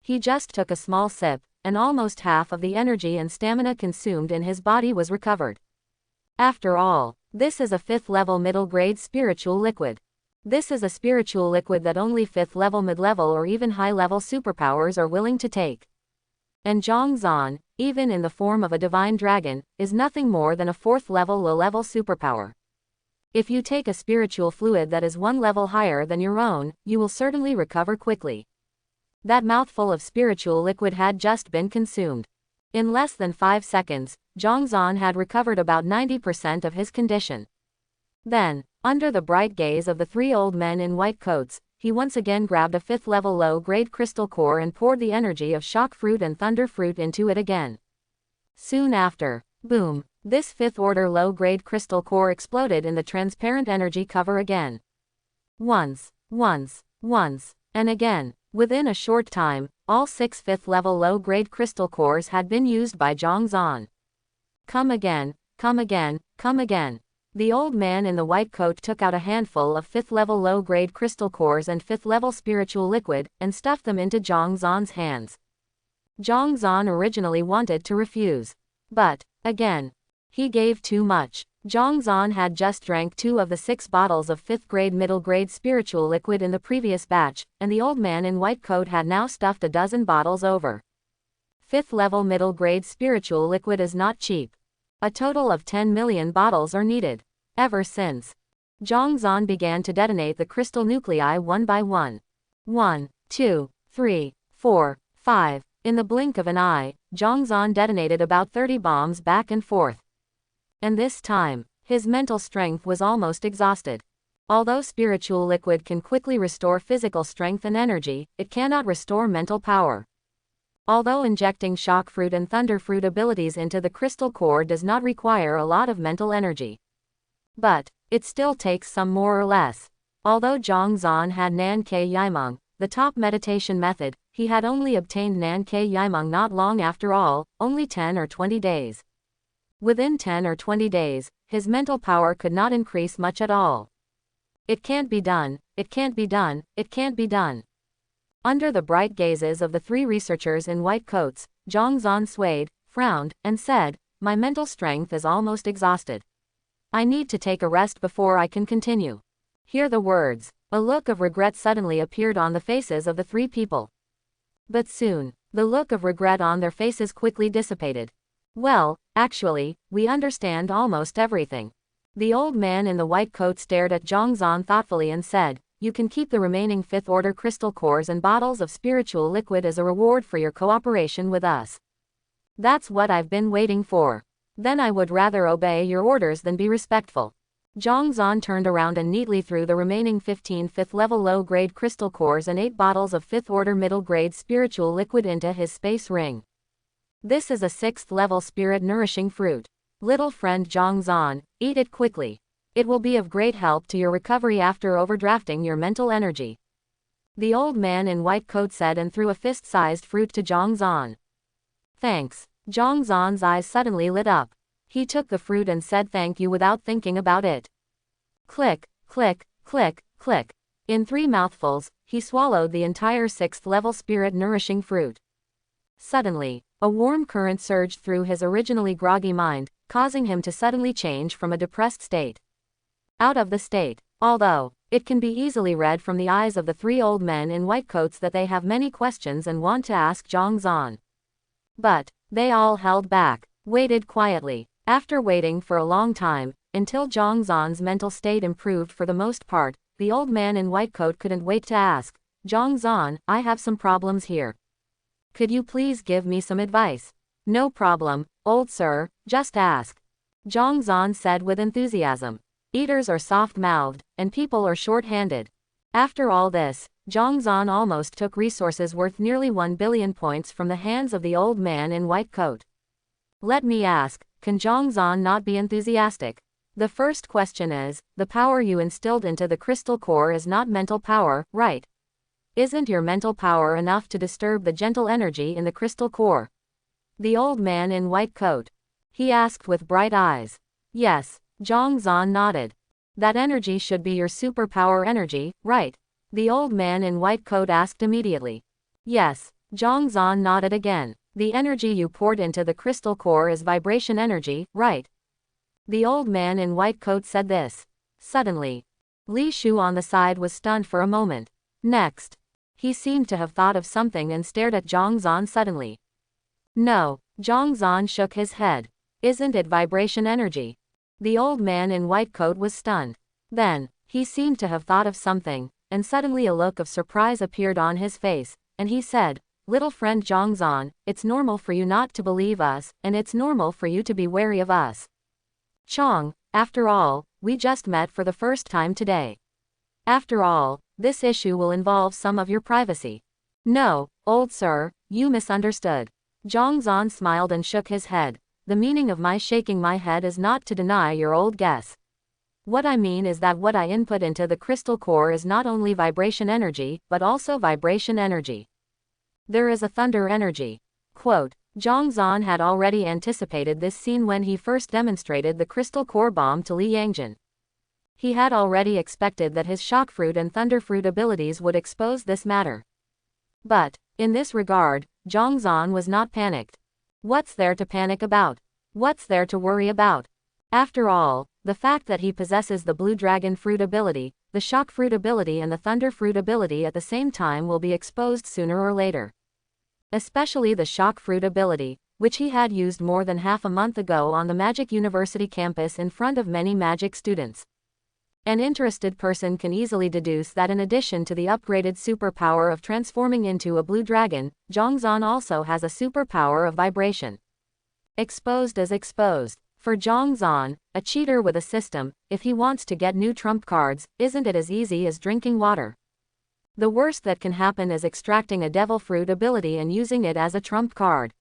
A: He just took a small sip, and almost half of the energy and stamina consumed in his body was recovered. After all, this is a 5th level middle grade spiritual liquid. This is a spiritual liquid that only 5th level mid-level or even high-level superpowers are willing to take. And Zhongzhan, even in the form of a divine dragon, is nothing more than a 4th level low-level superpower. If you take a spiritual fluid that is 1 level higher than your own, you will certainly recover quickly. That mouthful of spiritual liquid had just been consumed. In less than 5 seconds, Zhongzhan had recovered about 90% of his condition. Then, under the bright gaze of the three old men in white coats, he once again grabbed a 5th level low-grade crystal core and poured the energy of shock fruit and thunder fruit into it again. Soon after, boom, this 5th order low-grade crystal core exploded in the transparent energy cover again. Once, and again. Within a short time, all 6 5th level low-grade crystal cores had been used by Zhongzhan. Come again, come again, come again. The old man in the white coat took out a handful of 5th level low-grade crystal cores and 5th level spiritual liquid, and stuffed them into Zhongzhan's hands. Zhongzhan originally wanted to refuse. But, again, he gave too much. Zhang had just drank 2 of the 6 bottles of 5th grade middle grade spiritual liquid in the previous batch, and the old man in white coat had now stuffed a dozen bottles over. 5th level middle grade spiritual liquid is not cheap. A total of 10 million bottles are needed. Ever since Zhang began to detonate the crystal nuclei one by one. 1, 2, 3, 4, 5. In the blink of an eye, Zhang detonated about 30 bombs back and forth. And this time, his mental strength was almost exhausted. Although spiritual liquid can quickly restore physical strength and energy, it cannot restore mental power. Although injecting shock fruit and thunder fruit abilities into the crystal core does not require a lot of mental energy, but it still takes some more or less. Although Zhang had Nan Ke Yimeng, the top meditation method, he had only obtained Nan Ke Yimeng not long after all, only 10 or 20 days. Within 10 or 20 days, his mental power could not increase much at all. It can't be done, it can't be done, it can't be done. Under the bright gazes of the 3 researchers in white coats, Zhang swayed, frowned, and said, "My mental strength is almost exhausted. I need to take a rest before I can continue." Hear the words. A look of regret suddenly appeared on the faces of the 3 people. But soon, the look of regret on their faces quickly dissipated. "Well, actually, we understand almost everything." The old man in the white coat stared at Zhang thoughtfully and said, "You can keep the remaining 5th order crystal cores and bottles of spiritual liquid as a reward for your cooperation with us." "That's what I've been waiting for. Then I would rather obey your orders than be respectful." Zhang turned around and neatly threw the remaining 15 5th level low grade crystal cores and 8 bottles of 5th order middle grade spiritual liquid into his space ring. "This is a 6th level spirit nourishing fruit. Little friend Zhang, eat it quickly. It will be of great help to your recovery after overdrafting your mental energy." The old man in white coat said and threw a fist-sized fruit to Zhang. "Thanks." Zhang's eyes suddenly lit up. He took the fruit and said thank you without thinking about it. Click, click, click, click. In 3 mouthfuls, he swallowed the entire 6th level spirit nourishing fruit. Suddenly, a warm current surged through his originally groggy mind, causing him to suddenly change from a depressed state out of the state. Although it can be easily read from the eyes of the 3 old men in white coats that they have many questions and want to ask Zhang. But they all held back, waited quietly. After waiting for a long time, until Zhang's mental state improved for the most part, the old man in white coat couldn't wait to ask, "Zhang, I have some problems here. Could you please give me some advice?" "No problem, old sir, just ask," Zhang said with enthusiasm. Eaters are soft-mouthed, and people are short-handed. After all this, Zhang almost took resources worth nearly 1 billion points from the hands of the old man in white coat. Let me ask, can Zhang not be enthusiastic? The first question is, the power you instilled into the crystal core is not mental power, right? Isn't your mental power enough to disturb the gentle energy in the crystal core? The old man in white coat. He asked with bright eyes. Yes, Zhang nodded. That energy should be your superpower energy, right? The old man in white coat asked immediately. Yes, Zhang nodded again. The energy you poured into the crystal core is vibration energy, right? The old man in white coat said this. Suddenly, Li Shu on the side was stunned for a moment. Next, he seemed to have thought of something and stared at Zhang suddenly. No, Zhang shook his head. Isn't it vibration energy? The old man in white coat was stunned. Then, he seemed to have thought of something, and suddenly a look of surprise appeared on his face, and he said, "Little friend Zhang, it's normal for you not to believe us, and it's normal for you to be wary of us. Chong, after all, we just met for the first time today. After all, this issue will involve some of your privacy." "No, old sir, you misunderstood." Zhang smiled and shook his head. "The meaning of my shaking my head is not to deny your old guess. What I mean is that what I input into the crystal core is not only vibration energy, but also vibration energy. There is a thunder energy." Quote, Zhang had already anticipated this scene when he first demonstrated the crystal core bomb to Li Yangjin. He had already expected that his shock fruit and thunder fruit abilities would expose this matter. But, in this regard, Zhang was not panicked. What's there to panic about? What's there to worry about? After all, the fact that he possesses the blue dragon fruit ability, the shock fruit ability and the thunder fruit ability at the same time will be exposed sooner or later. Especially the shock fruit ability, which he had used more than half a month ago on the Magic University campus in front of many magic students. An interested person can easily deduce that in addition to the upgraded superpower of transforming into a blue dragon, Zhongzhan also has a superpower of vibration. Exposed as exposed. For Zhongzhan, a cheater with a system, if he wants to get new trump cards, isn't it as easy as drinking water? The worst that can happen is extracting a devil fruit ability and using it as a trump card.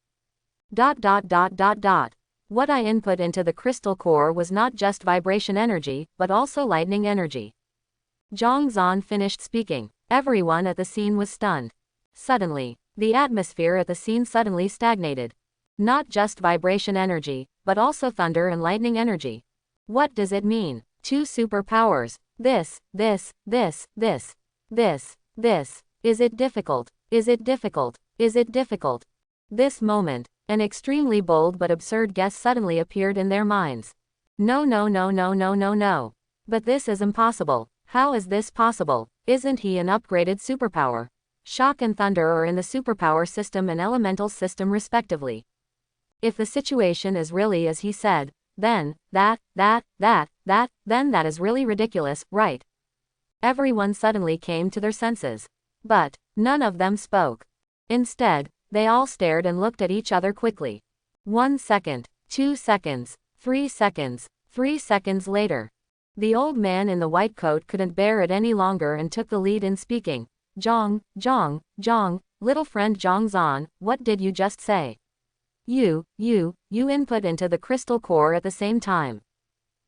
A: What I input into the crystal core was not just vibration energy, but also lightning energy. Zhongzhan finished speaking. Everyone at the scene was stunned. Suddenly, the atmosphere at the scene suddenly stagnated. Not just vibration energy, but also thunder and lightning energy. What does it mean? Two superpowers. This. Is it difficult? Is it difficult? Is it difficult? This moment, an extremely bold but absurd guess suddenly appeared in their minds. No. But this is impossible. How is this possible? Isn't he an upgraded superpower? Shock and thunder are in the superpower system and elemental system respectively. If the situation is really as he said, then that is really ridiculous, right? Everyone suddenly came to their senses. But none of them spoke. Instead, they all stared and looked at each other quickly. 1 second, 2 seconds, 3 seconds, 3 seconds later. The old man in the white coat couldn't bear it any longer and took the lead in speaking. Zhong, little friend Zhongzhan, what did you just say? You input into the crystal core at the same time.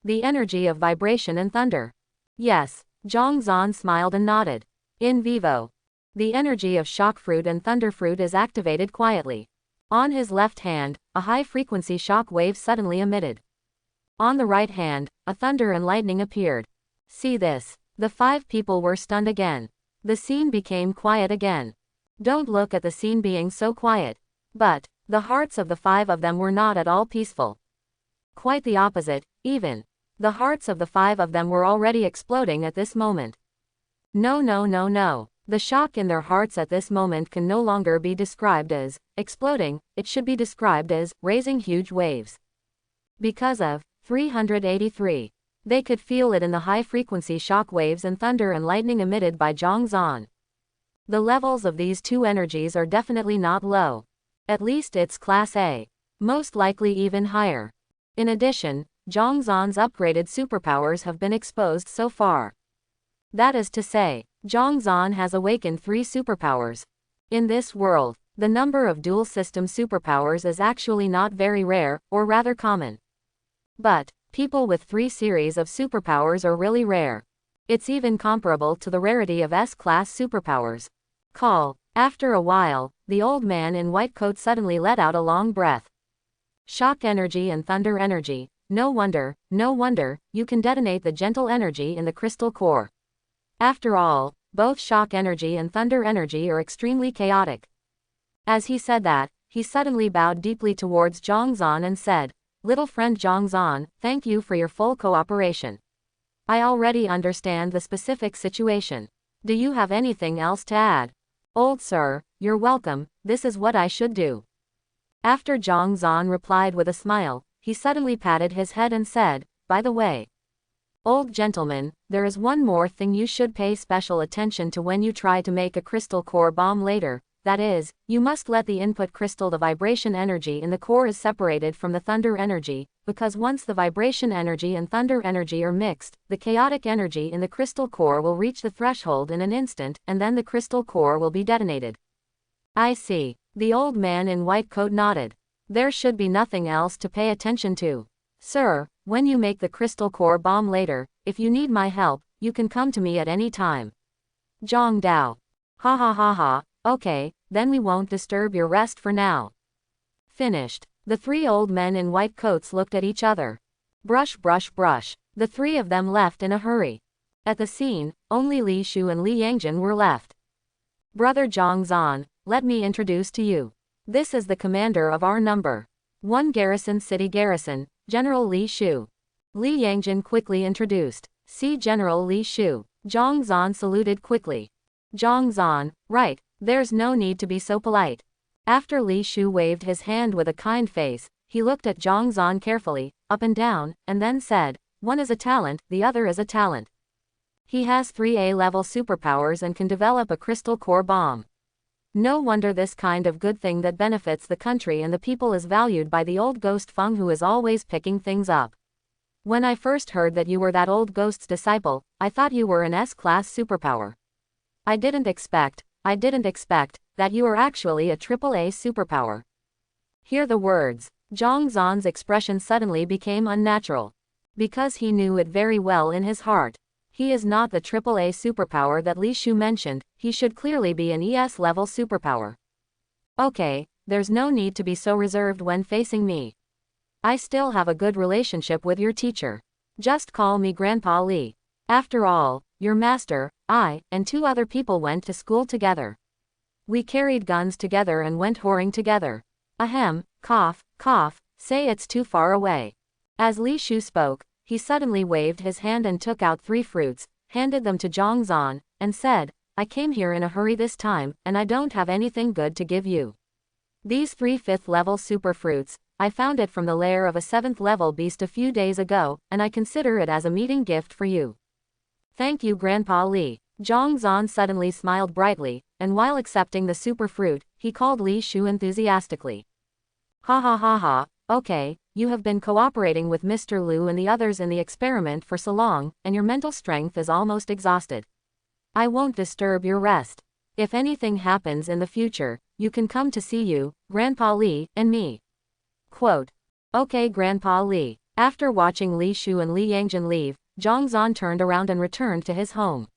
A: The energy of vibration and thunder. Yes, Zhongzhan smiled and nodded. In vivo. The energy of shock fruit and thunder fruit is activated quietly. On his left hand, a high-frequency shock wave suddenly emitted. On the right hand, a thunder and lightning appeared. See this. The 5 people were stunned again. The scene became quiet again. Don't look at the scene being so quiet. But the hearts of the 5 of them were not at all peaceful. Quite the opposite, even. The hearts of the 5 of them were already exploding at this moment. No. The shock in their hearts at this moment can no longer be described as exploding, it should be described as raising huge waves. Because of 383. They could feel it in the high-frequency shock waves and thunder and lightning emitted by Zhongzhan. The levels of these two energies are definitely not low. At least it's Class A. Most likely even higher. In addition, Zhongzhan's upgraded superpowers have been exposed so far. That is to say, Zhongzhan has awakened 3 superpowers. In this world, the number of dual system superpowers is actually not very rare, or rather common. But people with 3 series of superpowers are really rare. It's even comparable to the rarity of S-class superpowers. After a while, the old man in white coat suddenly let out a long breath. Shock energy and thunder energy. No wonder, you can detonate the gentle energy in the crystal core. After all, both shock energy and thunder energy are extremely chaotic. As he said that, he suddenly bowed deeply towards Zhongzhan and said, Little friend Zhongzhan, thank you for your full cooperation. I already understand the specific situation. Do you have anything else to add? Old sir, you're welcome, this is what I should do. After Zhongzhan replied with a smile, he suddenly patted his head and said, By the way, old gentleman, there is one more thing you should pay special attention to when you try to make a crystal core bomb later. That is, you must let the input crystal the vibration energy in the core is separated from the thunder energy, because once the vibration energy and thunder energy are mixed, the chaotic energy in the crystal core will reach the threshold in an instant, and then the crystal core will be detonated. I see. The old man in white coat nodded. There should be nothing else to pay attention to. Sir, when you make the crystal core bomb later, if you need my help, you can come to me at any time. Zhong Dao. Ha. Okay, then we won't disturb your rest for now. Finished. The 3 old men in white coats looked at each other. Brush. The 3 of them left in a hurry. At the scene, only Li Shu and Li Yangjin were left. Brother Zhongzhan, let me introduce to you. This is the commander of our number 1 Garrison City Garrison, General Li Shu. Li Yangjin quickly introduced. See General Li Shu. Zhang Zan saluted quickly. Zhang Zan, right, there's no need to be so polite. After Li Shu waved his hand with a kind face, he looked at Zhang Zan carefully, up and down, and then said, one is a talent, the other is a talent. He has 3A level superpowers and can develop a crystal core bomb. No wonder this kind of good thing that benefits the country and the people is valued by the old ghost Feng, who is always picking things up. When I first heard that you were that old ghost's disciple, I thought you were an S-class superpower. I didn't expect that you are actually a AAA superpower. Hear the words. Zhang Zan's expression suddenly became unnatural. Because he knew it very well in his heart. He is not the AAA superpower that Li Shu mentioned, he should clearly be an ES-level superpower. Okay, there's no need to be so reserved when facing me. I still have a good relationship with your teacher. Just call me Grandpa Li. After all, your master, I, and 2 other people went to school together. We carried guns together and went whoring together. Ahem, cough, cough, say it's too far away. As Li Shu spoke, he suddenly waved his hand and took out 3 fruits, handed them to Zhang Zan, and said, I came here in a hurry this time, and I don't have anything good to give you. These 3 5th level super fruits, I found it from the lair of a 7th level beast a few days ago, and I consider it as a meeting gift for you. Thank you, Grandpa Li. Zhang Zan suddenly smiled brightly, and while accepting the super fruit, he called Li Shu enthusiastically. Ha ha ha ha, okay, you have been cooperating with Mr. Liu and the others in the experiment for so long, and your mental strength is almost exhausted. I won't disturb your rest. If anything happens in the future, you can come to see you, Grandpa Li, and me. Quote. Okay, Grandpa Li. After watching Li Shu and Li Yangjin leave, Zhang Zan turned around and returned to his home.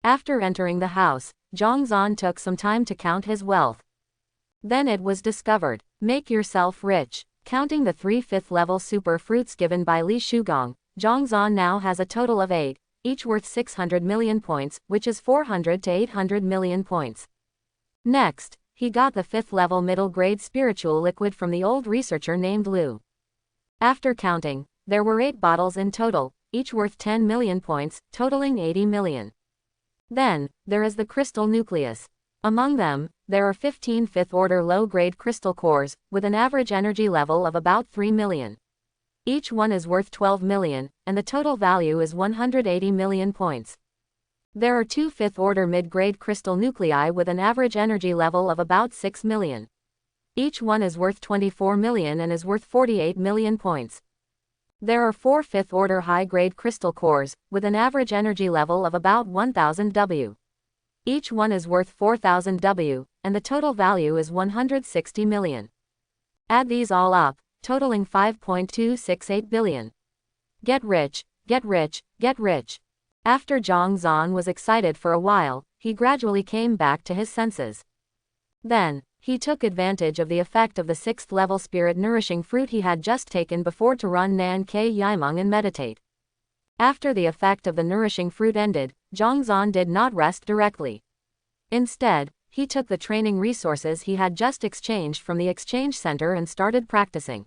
A: After entering the house, Zhang Zan took some time to count his wealth. Then it was discovered. Make yourself rich. Counting the 3 5th level super fruits given by Li Shugong, Zhang Zan now has a total of 8, each worth 600 million points, which is 400 to 800 million points. Next, he got the 5th level middle grade spiritual liquid from the old researcher named Liu. After counting, there were 8 bottles in total, each worth 10 million points, totaling 80 million. Then, there is the crystal nucleus. Among them, there are 15 5th order low-grade crystal cores, with an average energy level of about 3 million. Each one is worth 12 million, and the total value is 180 million points. There are 2 5th order mid-grade crystal nuclei with an average energy level of about 6 million. Each one is worth 24 million and is worth 48 million points. There are 4 5th order high-grade crystal cores, with an average energy level of about 1000 W. Each one is worth 4000 W, and the total value is 160 million. Add these all up, totaling 5.268 billion. Get rich, get rich, get rich. After Zhang Zan was excited for a while, he gradually came back to his senses. Then, he took advantage of the effect of the 6th level spirit nourishing fruit he had just taken before to run Nan Ke Yimeng and meditate. After the effect of the nourishing fruit ended, Zhang Zan did not rest directly. Instead, he took the training resources he had just exchanged from the exchange center and started practicing.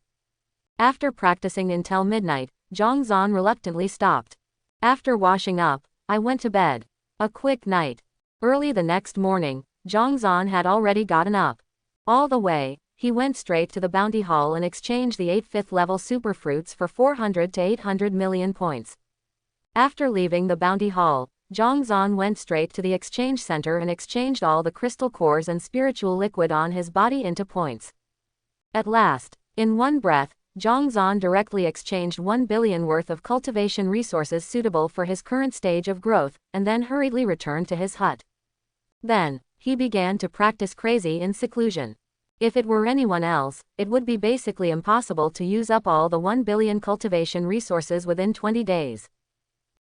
A: After practicing until midnight, Zhang Zan reluctantly stopped. After washing up, I went to bed. A quick night. Early the next morning, Zhang Zan had already gotten up. All the way, he went straight to the bounty hall and exchanged the 8 5th level super fruits for 400 to 800 million points. After leaving the bounty hall, Zhang Zan went straight to the exchange center and exchanged all the crystal cores and spiritual liquid on his body into points. At last, in one breath, Zhang Zan directly exchanged 1 billion worth of cultivation resources suitable for his current stage of growth, and then hurriedly returned to his hut. Then, he began to practice crazy in seclusion. If it were anyone else, it would be basically impossible to use up all the 1 billion cultivation resources within 20 days.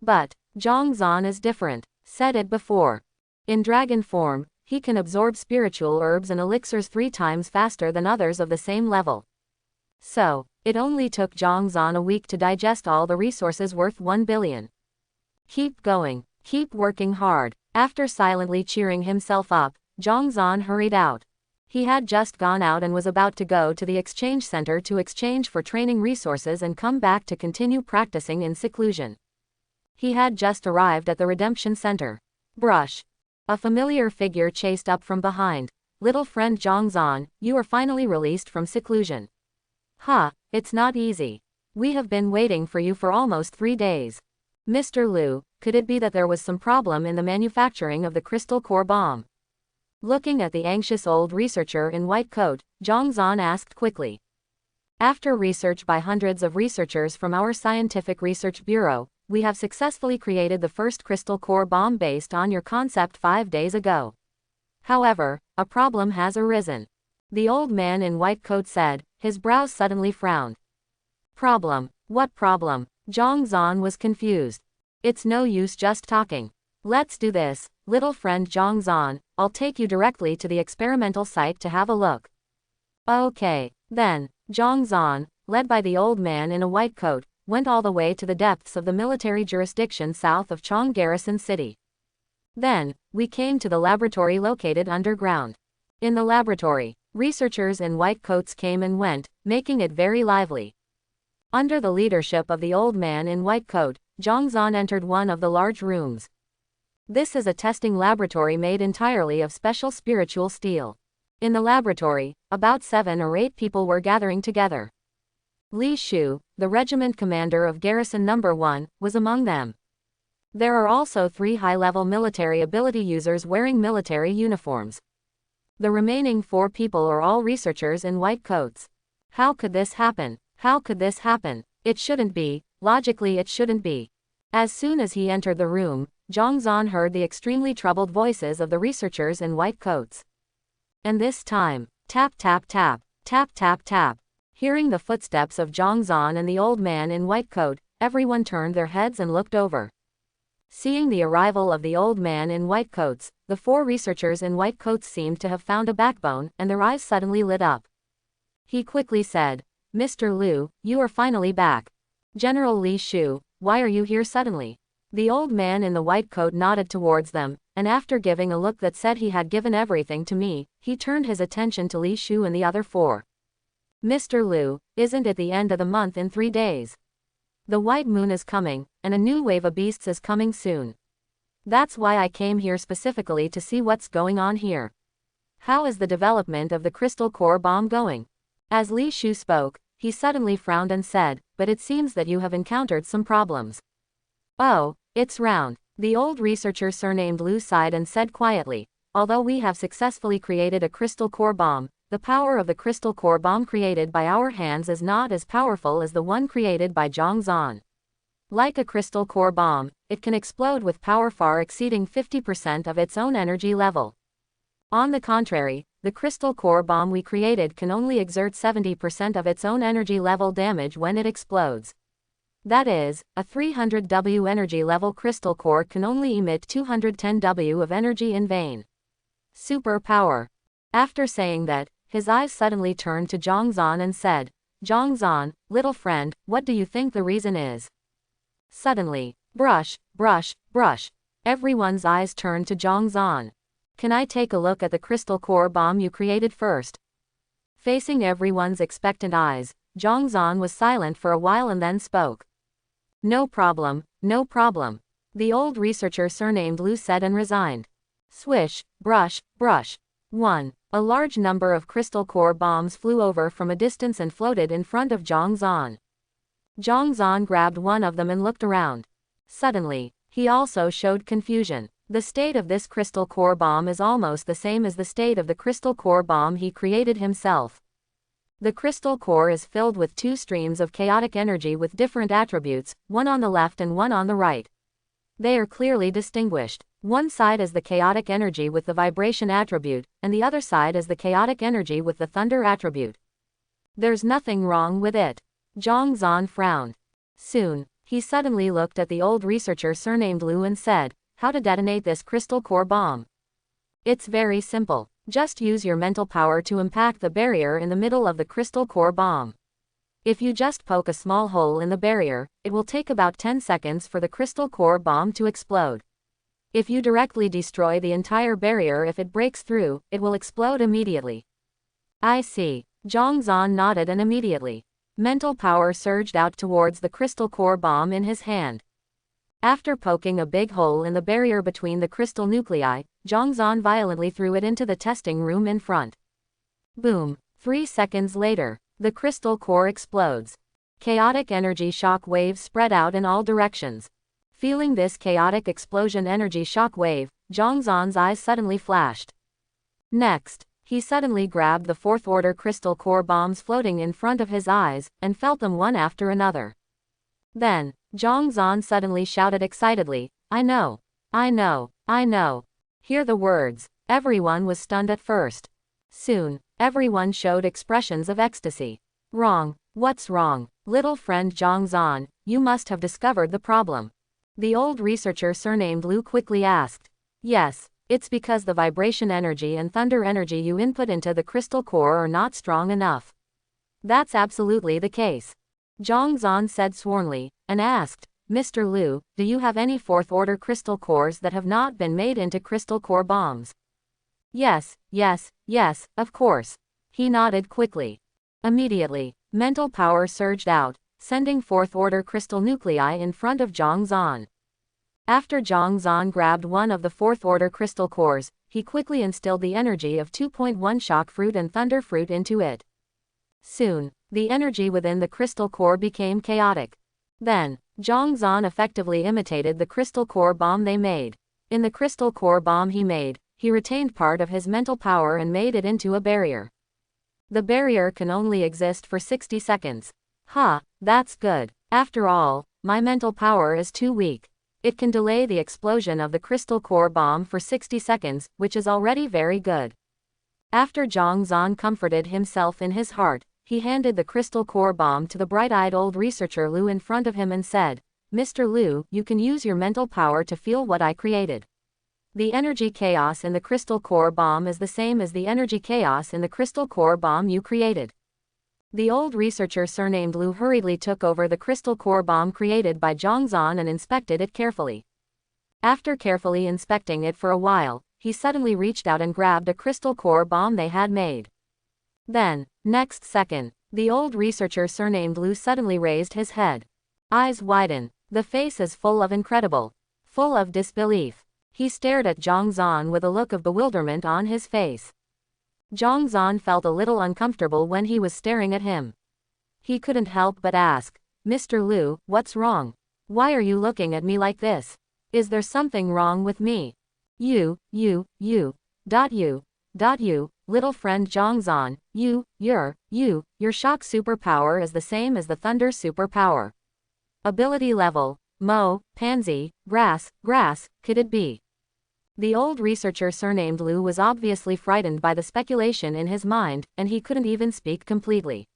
A: But, Zhang Zan is different. Said it before. In dragon form, he can absorb spiritual herbs and elixirs 3 times faster than others of the same level. So, it only took Zhang Zan a week to digest all the resources worth 1 billion. Keep going. Keep working hard. After silently cheering himself up, Zhang Zan hurried out. He had just gone out and was about to go to the exchange center to exchange for training resources and come back to continue practicing in seclusion. He had just arrived at the redemption center. Brush. A familiar figure chased up from behind. Little friend Zhongzhan, you are finally released from seclusion. Ha, it's not easy. We have been waiting for you for almost 3 days. Mr. Liu, could it be that there was some problem in the manufacturing of the crystal core bomb? Looking at the anxious old researcher in white coat, Zhongzhan asked quickly. After research by hundreds of researchers from our scientific research bureau, we have successfully created the first crystal core bomb based on your concept 5 days ago. However, a problem has arisen. The old man in white coat said, his brows suddenly frowned. Problem? What problem? Zhongzhan was confused. It's no use just talking. Let's do this, little friend Zhongzhan, I'll take you directly to the experimental site to have a look. Okay, then, Zhongzhan, led by the old man in a white coat, went all the way to the depths of the military jurisdiction south of Chong Garrison City. Then, we came to the laboratory located underground. In the laboratory, researchers in white coats came and went, making it very lively. Under the leadership of the old man in white coat, Zhongzhan entered one of the large rooms. This is a testing laboratory made entirely of special spiritual steel. In the laboratory, about 7 or 8 people were gathering together. Li Shu, the regiment commander of Garrison No. 1, was among them. There are also 3 high-level military ability users wearing military uniforms. The remaining 4 people are all researchers in white coats. How could this happen? How could this happen? It shouldn't be, logically it shouldn't be. As soon as he entered the room, Zhongzhan heard the extremely troubled voices of the researchers in white coats. And this time, tap tap tap, tap tap tap. Hearing the footsteps of Zhongzhan and the old man in white coat, everyone turned their heads and looked over. Seeing the arrival of the old man in white coats, the 4 researchers in white coats seemed to have found a backbone, and their eyes suddenly lit up. He quickly said, Mr. Liu, you are finally back. General Li Shu, why are you here suddenly? The old man in the white coat nodded towards them, and after giving a look that said he had given everything to me, he turned his attention to Li Shu and the other 4. Mr. Liu, isn't it the end of the month in 3 days? The white moon is coming, and a new wave of beasts is coming soon. That's why I came here specifically to see what's going on here. How is the development of the crystal core bomb going? As Li Shu spoke, he suddenly frowned and said, but it seems that you have encountered some problems. Oh, it's round. The old researcher surnamed Liu sighed and said quietly, although we have successfully created a crystal core bomb, the power of the crystal core bomb created by our hands is not as powerful as the one created by Zhongzhan. Like a crystal core bomb, it can explode with power far exceeding 50% of its own energy level. On the contrary, the crystal core bomb we created can only exert 70% of its own energy level damage when it explodes. That is, a 300 W energy level crystal core can only emit 210 W of energy in vain. Super power. After saying that, his eyes suddenly turned to Zhongzhan and said, Zhongzhan, little friend, what do you think the reason is? Suddenly, brush, brush, brush. Everyone's eyes turned to Zhongzhan. Can I take a look at the crystal core bomb you created first? Facing everyone's expectant eyes, Zhongzhan was silent for a while and then spoke. No problem, no problem. The old researcher surnamed Liu said and resigned. Swish, brush, brush. 1. A large number of crystal core bombs flew over from a distance and floated in front of Zhongzhan. Zhongzhan grabbed one of them and looked around. Suddenly, he also showed confusion. The state of this crystal core bomb is almost the same as the state of the crystal core bomb he created himself. The crystal core is filled with 2 streams of chaotic energy with different attributes, one on the left and one on the right. They are clearly distinguished. One side is the chaotic energy with the vibration attribute, and the other side is the chaotic energy with the thunder attribute. There's nothing wrong with it. Zhongzhan frowned. Soon, he suddenly looked at the old researcher surnamed Liu and said, how to detonate this crystal core bomb? It's very simple. Just use your mental power to impact the barrier in the middle of the crystal core bomb. If you just poke a small hole in the barrier, it will take about 10 seconds for the crystal core bomb to explode. If you directly destroy the entire barrier if it breaks through, it will explode immediately. I see. Zhongzhan nodded and immediately, mental power surged out towards the crystal core bomb in his hand. After poking a big hole in the barrier between the crystal nuclei, Zhongzhan violently threw it into the testing room in front. Boom. 3 seconds later, the crystal core explodes. Chaotic energy shock waves spread out in all directions. Feeling this chaotic explosion energy shock wave, Zhongzhan's eyes suddenly flashed. Next, he suddenly grabbed the fourth-order crystal core bombs floating in front of his eyes, and felt them one after another. Then, Zhongzhan suddenly shouted excitedly, I know. I know. I know. Hear the words. Everyone was stunned at first. Soon, everyone showed expressions of ecstasy. Wrong. What's wrong? Little friend Zhongzhan, you must have discovered the problem. The old researcher surnamed Lu quickly asked. Yes, it's because the vibration energy and thunder energy you input into the crystal core are not strong enough. That's absolutely the case. Zhongzhan said swornly, and asked, Mr. Lu, do you have any fourth-order crystal cores that have not been made into crystal core bombs? Yes, yes, yes, of course. He nodded quickly. Immediately, mental power surged out, sending fourth-order crystal nuclei in front of Zhongzhan. After Zhongzhan grabbed one of the fourth-order crystal cores, he quickly instilled the energy of 2.1 shock fruit and thunder fruit into it. Soon, the energy within the crystal core became chaotic. Then, Zhongzhan effectively imitated the crystal core bomb they made. In the crystal core bomb he made, he retained part of his mental power and made it into a barrier. The barrier can only exist for 60 seconds. That's good. After all, my mental power is too weak. It can delay the explosion of the crystal core bomb for 60 seconds, which is already very good. After Zhongzhan comforted himself in his heart, he handed the crystal core bomb to the bright-eyed old researcher Lu in front of him and said, Mr. Lu, you can use your mental power to feel what I created. The energy chaos in the crystal core bomb is the same as the energy chaos in the crystal core bomb you created. The old researcher surnamed Lu hurriedly took over the crystal core bomb created by Zhongzhan and inspected it carefully. After carefully inspecting it for a while, he suddenly reached out and grabbed a crystal core bomb they had made. Then, next second, the old researcher surnamed Lu suddenly raised his head. Eyes widen. The face is full of disbelief. He stared at Zhongzhan with a look of bewilderment on his face. Zhongzhan felt a little uncomfortable when he was staring at him. He couldn't help but ask, Mr. Lu, what's wrong? Why are you looking at me like this? Is there something wrong with me? You, little friend Zhongzhan, your shock superpower is the same as the thunder superpower. Ability level, Mo, Pansy, Grass, could it be? The old researcher surnamed Lu was obviously frightened by the speculation in his mind, and he couldn't even speak completely.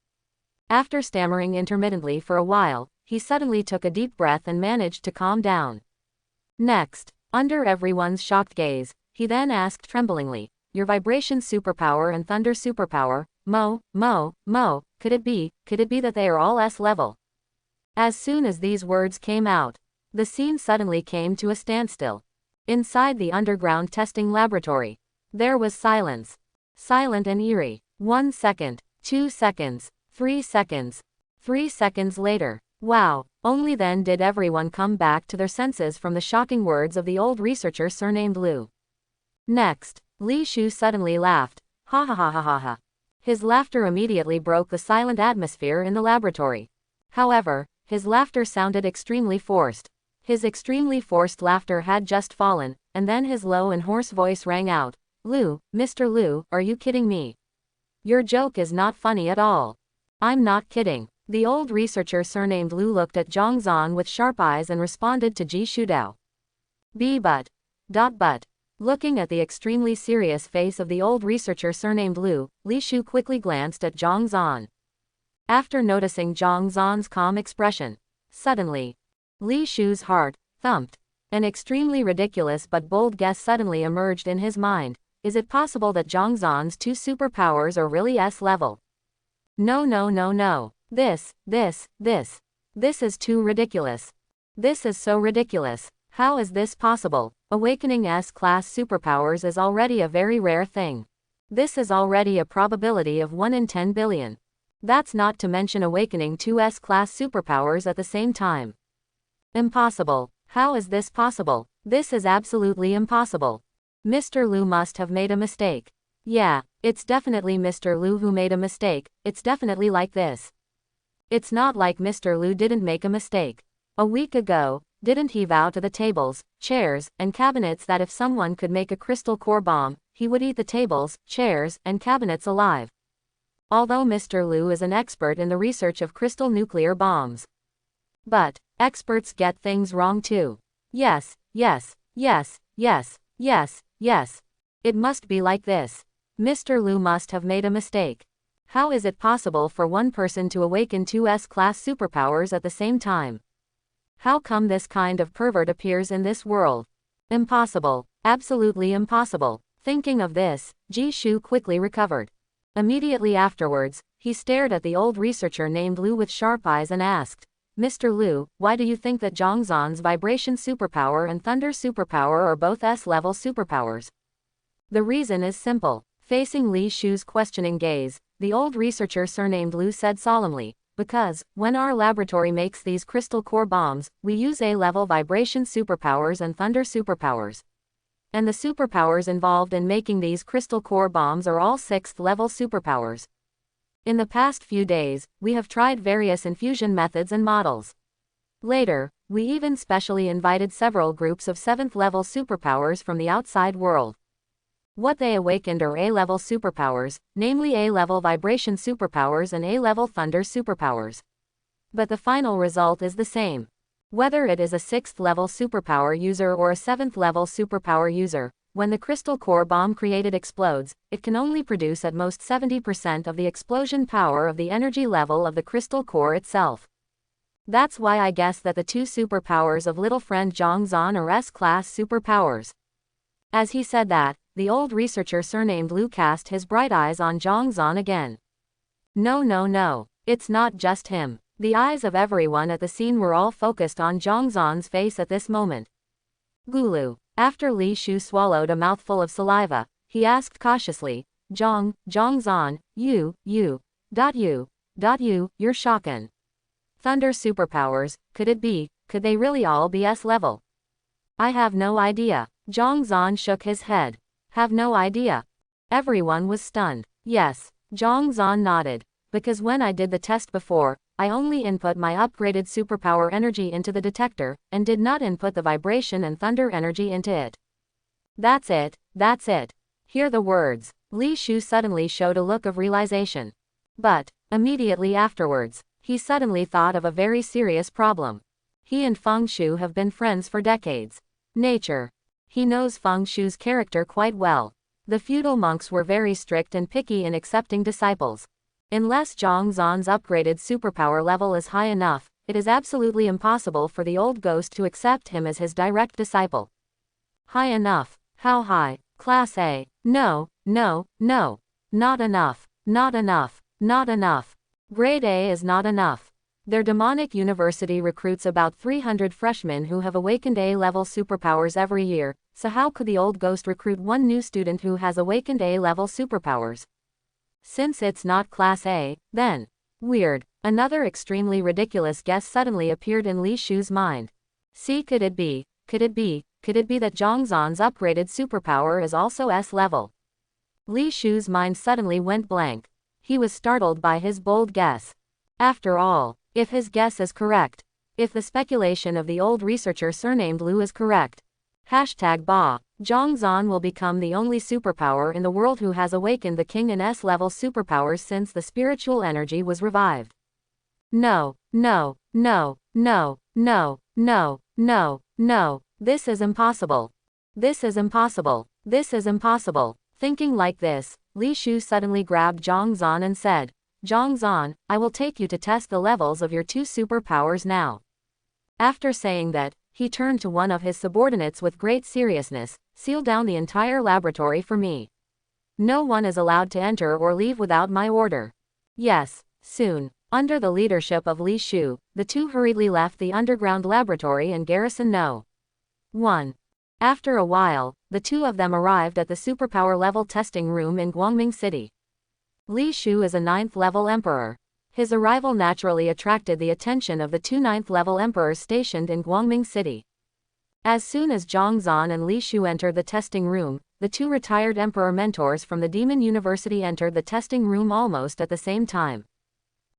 A: After stammering intermittently for a while, he suddenly took a deep breath and managed to calm down. Next, under everyone's shocked gaze, he then asked tremblingly, your vibration superpower and thunder superpower, Mo, could it be that they are all S level? As soon as these words came out, the scene suddenly came to a standstill. Inside the underground testing laboratory, there was silence. Silent and eerie. 1 second, 2 seconds, 3 seconds. 3 seconds later, wow, only then did everyone come back to their senses from the shocking words of the old researcher surnamed Lu. Next, Li Shu suddenly laughed. Ha ha ha ha ha ha. His laughter immediately broke the silent atmosphere in the laboratory. However, his laughter sounded extremely forced. His extremely forced laughter had just fallen, and then his low and hoarse voice rang out. Lu, Mr. Lu, are you kidding me? Your joke is not funny at all. I'm not kidding. The old researcher surnamed Lu looked at Zhongzhan with sharp eyes and responded to Ji Shudao. But. Looking at the extremely serious face of the old researcher surnamed Lu, Li Shu quickly glanced at Zhongzhan. After noticing Zhongzhan's calm expression, suddenly, Li Shu's heart thumped. An extremely ridiculous but bold guess suddenly emerged in his mind. Is it possible that Zhongzhan's two superpowers are really S level? No. This is too ridiculous. This is so ridiculous. How is this possible? Awakening S-class superpowers is already a very rare thing. This is already a probability of 1 in 10 billion. That's not to mention awakening two S-class superpowers at the same time. Impossible. How is this possible? This is absolutely impossible. Mr. Liu must have made a mistake. Yeah, it's definitely Mr. Liu who made a mistake. It's definitely like this. It's not like Mr. Liu didn't make a mistake. A week ago, didn't he vow to the tables, chairs, and cabinets that if someone could make a crystal core bomb, he would eat the tables, chairs, and cabinets alive? Although Mr. Liu is an expert in the research of crystal nuclear bombs. But experts get things wrong too. Yes, yes, yes, yes, yes, yes. It must be like this. Mr. Liu must have made a mistake. How is it possible for one person to awaken two S-class superpowers at the same time? How come this kind of pervert appears in this world? Impossible. Absolutely impossible. Thinking of this, Ji Shu quickly recovered. Immediately afterwards, he stared at the old researcher named Liu with sharp eyes and asked, Mr. Liu, why do you think that Zhongzhan's vibration superpower and thunder superpower are both S-level superpowers? The reason is simple. Facing Li Shu's questioning gaze, the old researcher surnamed Liu said solemnly, because, when our laboratory makes these crystal core bombs, we use A-level vibration superpowers and thunder superpowers. And the superpowers involved in making these crystal core bombs are all 6th-level superpowers. In the past few days, we have tried various infusion methods and models. Later, we even specially invited several groups of 7th-level superpowers from the outside world. What they awakened are A-level superpowers, namely A-level vibration superpowers and A-level thunder superpowers. But the final result is the same. Whether it is a 6th-level superpower user or a 7th-level superpower user, when the crystal core bomb created explodes, it can only produce at most 70% of the explosion power of the energy level of the crystal core itself. That's why I guess that the two superpowers of little friend Zhongzhan are S-class superpowers. As he said that, the old researcher surnamed Liu cast his bright eyes on Zhongzhan again. No, it's not just him. The eyes of everyone at the scene were all focused on Zhongzhan's face at this moment. Gulu. After Li Shu swallowed a mouthful of saliva, he asked cautiously, Zhongzhan, you're shocking. Thunder superpowers, could they really all be S-level? I have no idea. Zhongzhan shook his head. Have no idea. Everyone was stunned. Yes, Zhongzhan nodded. Because when I did the test before, I only input my upgraded superpower energy into the detector, and did not input the vibration and thunder energy into it. That's it. Hear the words. Li Shu suddenly showed a look of realization. But, immediately afterwards, he suddenly thought of a very serious problem. He and Feng Shu have been friends for decades. Nature. He knows Feng Shu's character quite well. The feudal monks were very strict and picky in accepting disciples. Unless Zhongzhan's upgraded superpower level is high enough, it is absolutely impossible for the old ghost to accept him as his direct disciple. High enough. How high? Class A. No. Not enough. Grade A is not enough. Their demonic university recruits about 300 freshmen who have awakened A-level superpowers every year, so how could the old ghost recruit one new student who has awakened A-level superpowers? Since it's not Class A, then. Weird. Another extremely ridiculous guess suddenly appeared in Li Shu's mind. See, could it be that Zhongzhan's upgraded superpower is also S-level? Li Shu's mind suddenly went blank. He was startled by his bold guess. After all, if his guess is correct, if the speculation of the old researcher surnamed Liu is correct, #Ba, Zhongzhan will become the only superpower in the world who has awakened the king and S-level superpowers since the spiritual energy was revived. No. This is impossible. Thinking like this, Li Shu suddenly grabbed Zhongzhan and said, Zhongzhan, I will take you to test the levels of your two superpowers now. After saying that, he turned to one of his subordinates with great seriousness, seal down the entire laboratory for me. No one is allowed to enter or leave without my order. Yes, soon. Under the leadership of Li Shu, the two hurriedly left the underground laboratory and garrison No. 1. After a while, the two of them arrived at the superpower level testing room in Guangming City. Li Shu is a 9th level emperor. His arrival naturally attracted the attention of the two 9th level emperors stationed in Guangming City. As soon as Zhang Zan and Li Shu entered the testing room, the two retired emperor mentors from the Demon University entered the testing room almost at the same time.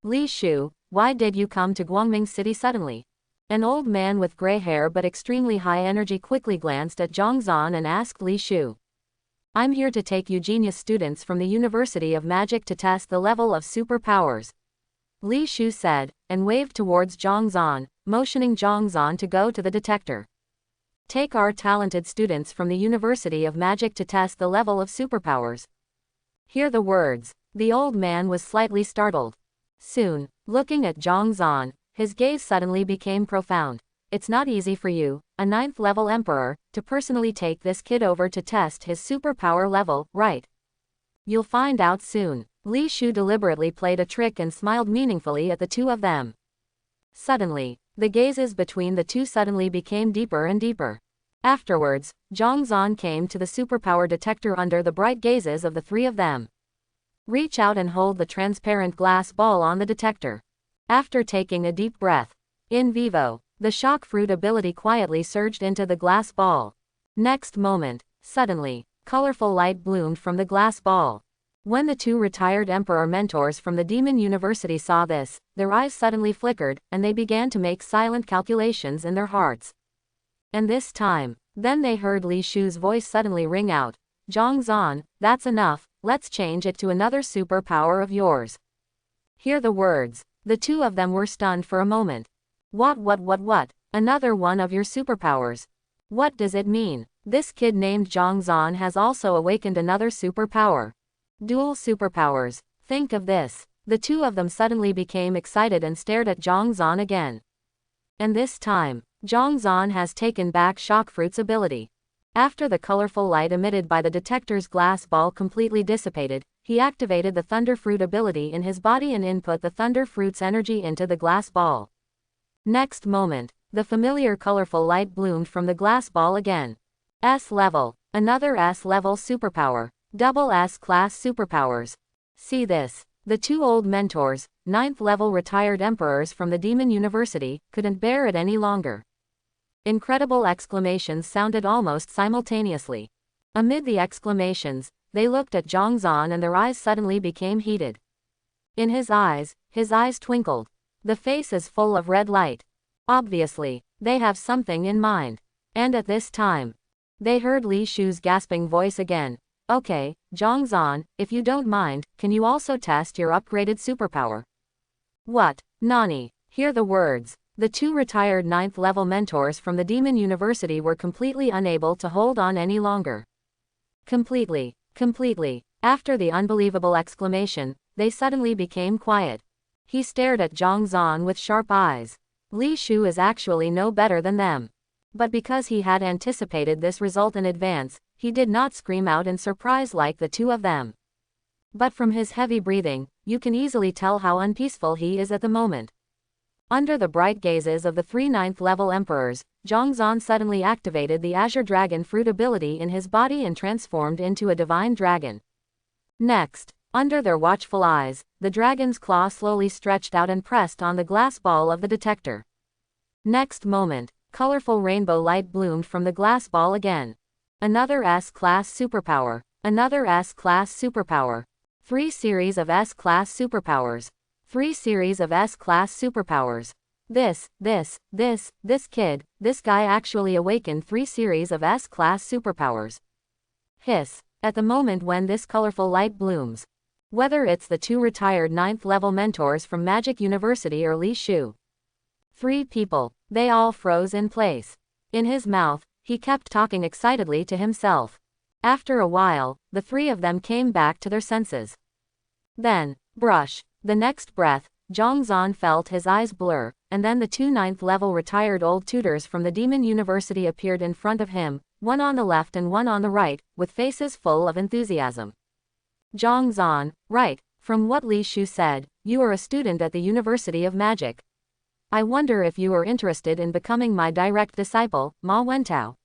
A: Li Shu, why did you come to Guangming City suddenly? An old man with gray hair but extremely high energy quickly glanced at Zhang Zan and asked Li Shu. I'm here to take you genius students from the University of Magic to test the level of superpowers. Li Shu said, and waved towards Zhang Zan, motioning Zhang Zan to go to the detector. Take our talented students from the University of Magic to test the level of superpowers. Hear the words. The old man was slightly startled. Soon, looking at Zhang Zan, his gaze suddenly became profound. It's not easy for you, a 9th level emperor, to personally take this kid over to test his superpower level, right? You'll find out soon. Li Shu deliberately played a trick and smiled meaningfully at the two of them. Suddenly, the gazes between the two suddenly became deeper and deeper. Afterwards, Zhang Zan came to the superpower detector under the bright gazes of the three of them. Reach out and hold the transparent glass ball on the detector. After taking a deep breath, in vivo, the shock fruit ability quietly surged into the glass ball. Next moment, suddenly, colorful light bloomed from the glass ball. When the two retired emperor mentors from the Demon University saw this, their eyes suddenly flickered, and they began to make silent calculations in their hearts. And this time, then they heard Li Shu's voice suddenly ring out. Zhang Zan, that's enough, let's change it to another superpower of yours. Hear the words. The two of them were stunned for a moment. What? Another one of your superpowers? What does it mean? This kid named Zhang Zan has also awakened another superpower. Dual superpowers. Think of this. The two of them suddenly became excited and stared at Zhang Zan again. And this time, Zhang Zan has taken back Shockfruit's ability. After the colorful light emitted by the detector's glass ball completely dissipated, he activated the Thunder Fruit ability in his body and input the Thunder Fruit's energy into the glass ball. Next moment, the familiar colorful light bloomed from the glass ball again. S level. Another S level superpower. Double S class superpowers. See this. The two old mentors, 9th level retired emperors from the Demon University, couldn't bear it any longer. Incredible exclamations sounded almost simultaneously. Amid the exclamations, they looked at Zhang Zan and their eyes suddenly became heated. In his eyes twinkled. The face is full of red light. Obviously, they have something in mind. And at this time, they heard Li Shu's gasping voice again. Okay, Zhang Zan, if you don't mind, can you also test your upgraded superpower? What? Nani? Hear the words. The two retired 9th level mentors from the Demon University were completely unable to hold on any longer. Completely. After the unbelievable exclamation, they suddenly became quiet. He stared at Zhang Zan with sharp eyes. Li Shu is actually no better than them. But because he had anticipated this result in advance, he did not scream out in surprise like the two of them. But from his heavy breathing, you can easily tell how unpeaceful he is at the moment. Under the bright gazes of the three 9th level emperors, Zhang Zan suddenly activated the Azure Dragon Fruit ability in his body and transformed into a divine dragon. Next, under their watchful eyes, the dragon's claw slowly stretched out and pressed on the glass ball of the detector. Next moment, colorful rainbow light bloomed from the glass ball again. Another S-class superpower. Another S-class superpower. 3 series of S-class superpowers. 3 series of S-class superpowers. This kid, this guy actually awakened 3 series of S-class superpowers. Hiss. At the moment when this colorful light blooms. Whether it's the two retired 9th level mentors from Magic University or Li Shu. 3 people, they all froze in place. In his mouth, he kept talking excitedly to himself. After a while, the 3 of them came back to their senses. Then, brush. The next breath, Zhang Zan felt his eyes blur, and then the 2 9th level retired old tutors from the Demon University appeared in front of him, one on the left and one on the right, with faces full of enthusiasm. Zhang Zan, right, from what Li Shu said, you are a student at the University of Magic. I wonder if you are interested in becoming my direct disciple, Ma Wentao.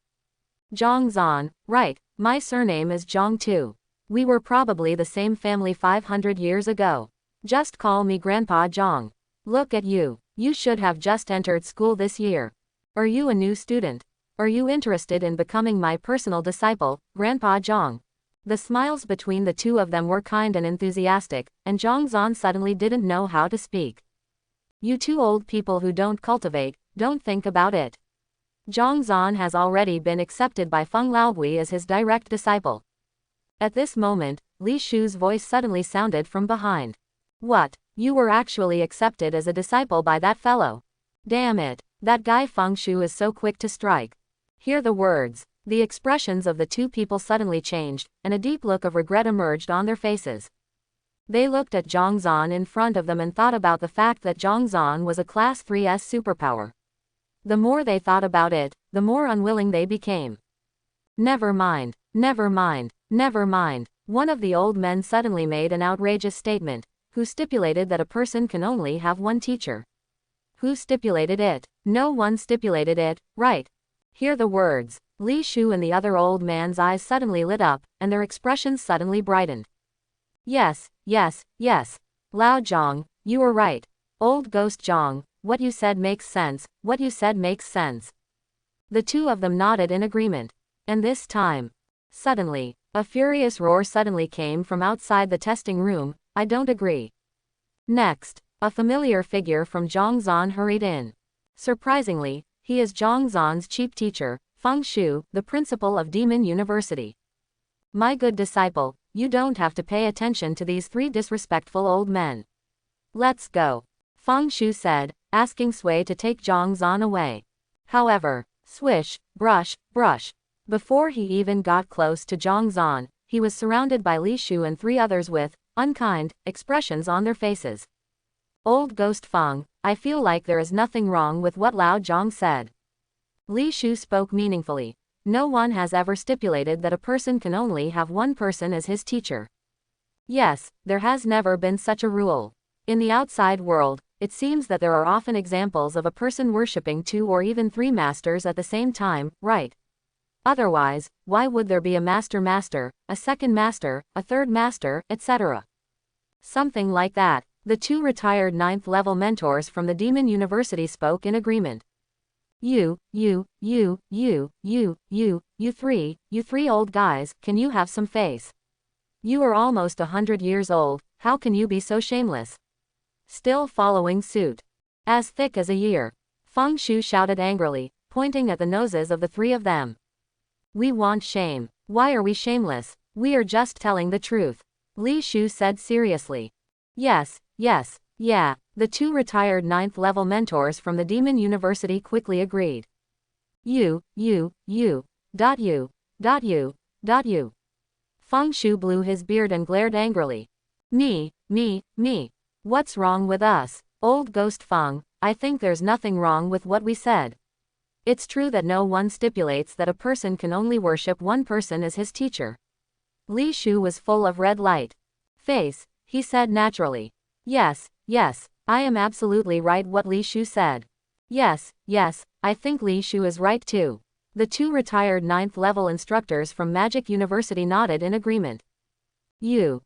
A: Zhang Zan, right, my surname is Zhang too. We were probably the same family 500 years ago. Just call me Grandpa Zhang. Look at you. You should have just entered school this year. Are you a new student? Are you interested in becoming my personal disciple, Grandpa Zhang? The smiles between the two of them were kind and enthusiastic, and Zhang Zan suddenly didn't know how to speak. You two old people who don't cultivate, don't think about it. Zhang Zan has already been accepted by Feng Laogui as his direct disciple. At this moment, Li Shu's voice suddenly sounded from behind. What? You were actually accepted as a disciple by that fellow? Damn it, that guy Feng Shu is so quick to strike. Hear the words. The expressions of the two people suddenly changed, and a deep look of regret emerged on their faces. They looked at Zhang Zan in front of them and thought about the fact that Zhang Zan was a Class 3S superpower. The more they thought about it, the more unwilling they became. Never mind, never mind, never mind. One of the old men suddenly made an outrageous statement. Who stipulated that a person can only have one teacher? Who stipulated it? No one stipulated it, right? Hear the words. Li Shu and the other old man's eyes suddenly lit up, and their expressions suddenly brightened. Yes, yes, yes. Lao Zhang, you were right. Old Ghost Zhang, what you said makes sense, what you said makes sense. The two of them nodded in agreement. And this time, suddenly, a furious roar suddenly came from outside the testing room. I don't agree. Next, a familiar figure from Zhang Zan hurried in. Surprisingly, he is Zhang Zan's chief teacher, Feng Shu, the principal of Demon University. My good disciple, you don't have to pay attention to these three disrespectful old men. Let's go, Feng Shu said, asking Sui to take Zhang Zan away. However, swish, brush, brush. Before he even got close to Zhang Zan, he was surrounded by Li Shu and three others with unkind expressions on their faces. Old Ghost Feng, I feel like there is nothing wrong with what Lao Zhang said. Li Shu spoke meaningfully. No one has ever stipulated that a person can only have one person as his teacher. Yes, there has never been such a rule. In the outside world, it seems that there are often examples of a person worshipping two or even three masters at the same time, right? Otherwise, why would there be a master, a second master, a third master, etc.? Something like that. The two retired 9th-level mentors from the Demon University spoke in agreement. You three old guys, can you have some face? You are almost 100 years old, how can you be so shameless? Still following suit. As thick as a year. Feng Shu shouted angrily, pointing at the noses of the three of them. We want shame. Why are we shameless? We are just telling the truth. Li Shu said seriously. Yes, yes, yeah. The two retired 9th-level mentors from the Demon University quickly agreed. You. Feng Shu blew his beard and glared angrily. Me. What's wrong with us? Old Ghost Feng, I think there's nothing wrong with what we said. It's true that no one stipulates that a person can only worship one person as his teacher. Li Shu was full of red light. Face, he said naturally. Yes, I am absolutely right what Li Shu said. Yes, I think Li Shu is right too. The two retired 9th-level instructors from Magic University nodded in agreement. You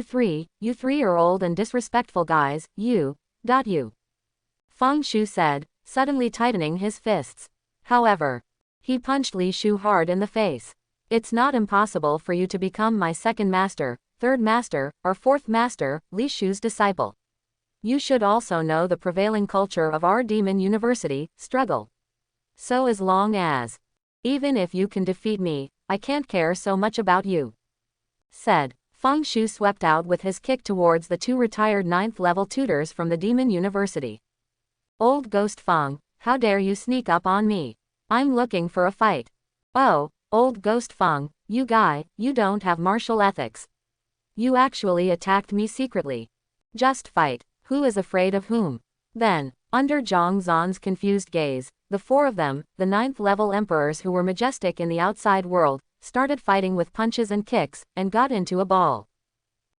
A: three are old and disrespectful guys, you. Feng Shu said, suddenly tightening his fists. However, he punched Li Shu hard in the face. It's not impossible for you to become my second master, third master, or fourth master, Li Shu's disciple. You should also know the prevailing culture of our Demon University, struggle. So as long as, even if you can defeat me, I can't care so much about you. Said. Feng Shu swept out with his kick towards the two retired 9th-level tutors from the Demon University. Old Ghost Feng, how dare you sneak up on me? I'm looking for a fight. Oh, Old Ghost Feng, you guy, you don't have martial ethics. You actually attacked me secretly. Just fight, who is afraid of whom? Then, under Zhang Zan's confused gaze, the four of them, the 9th-level emperors who were majestic in the outside world, started fighting with punches and kicks, and got into a ball.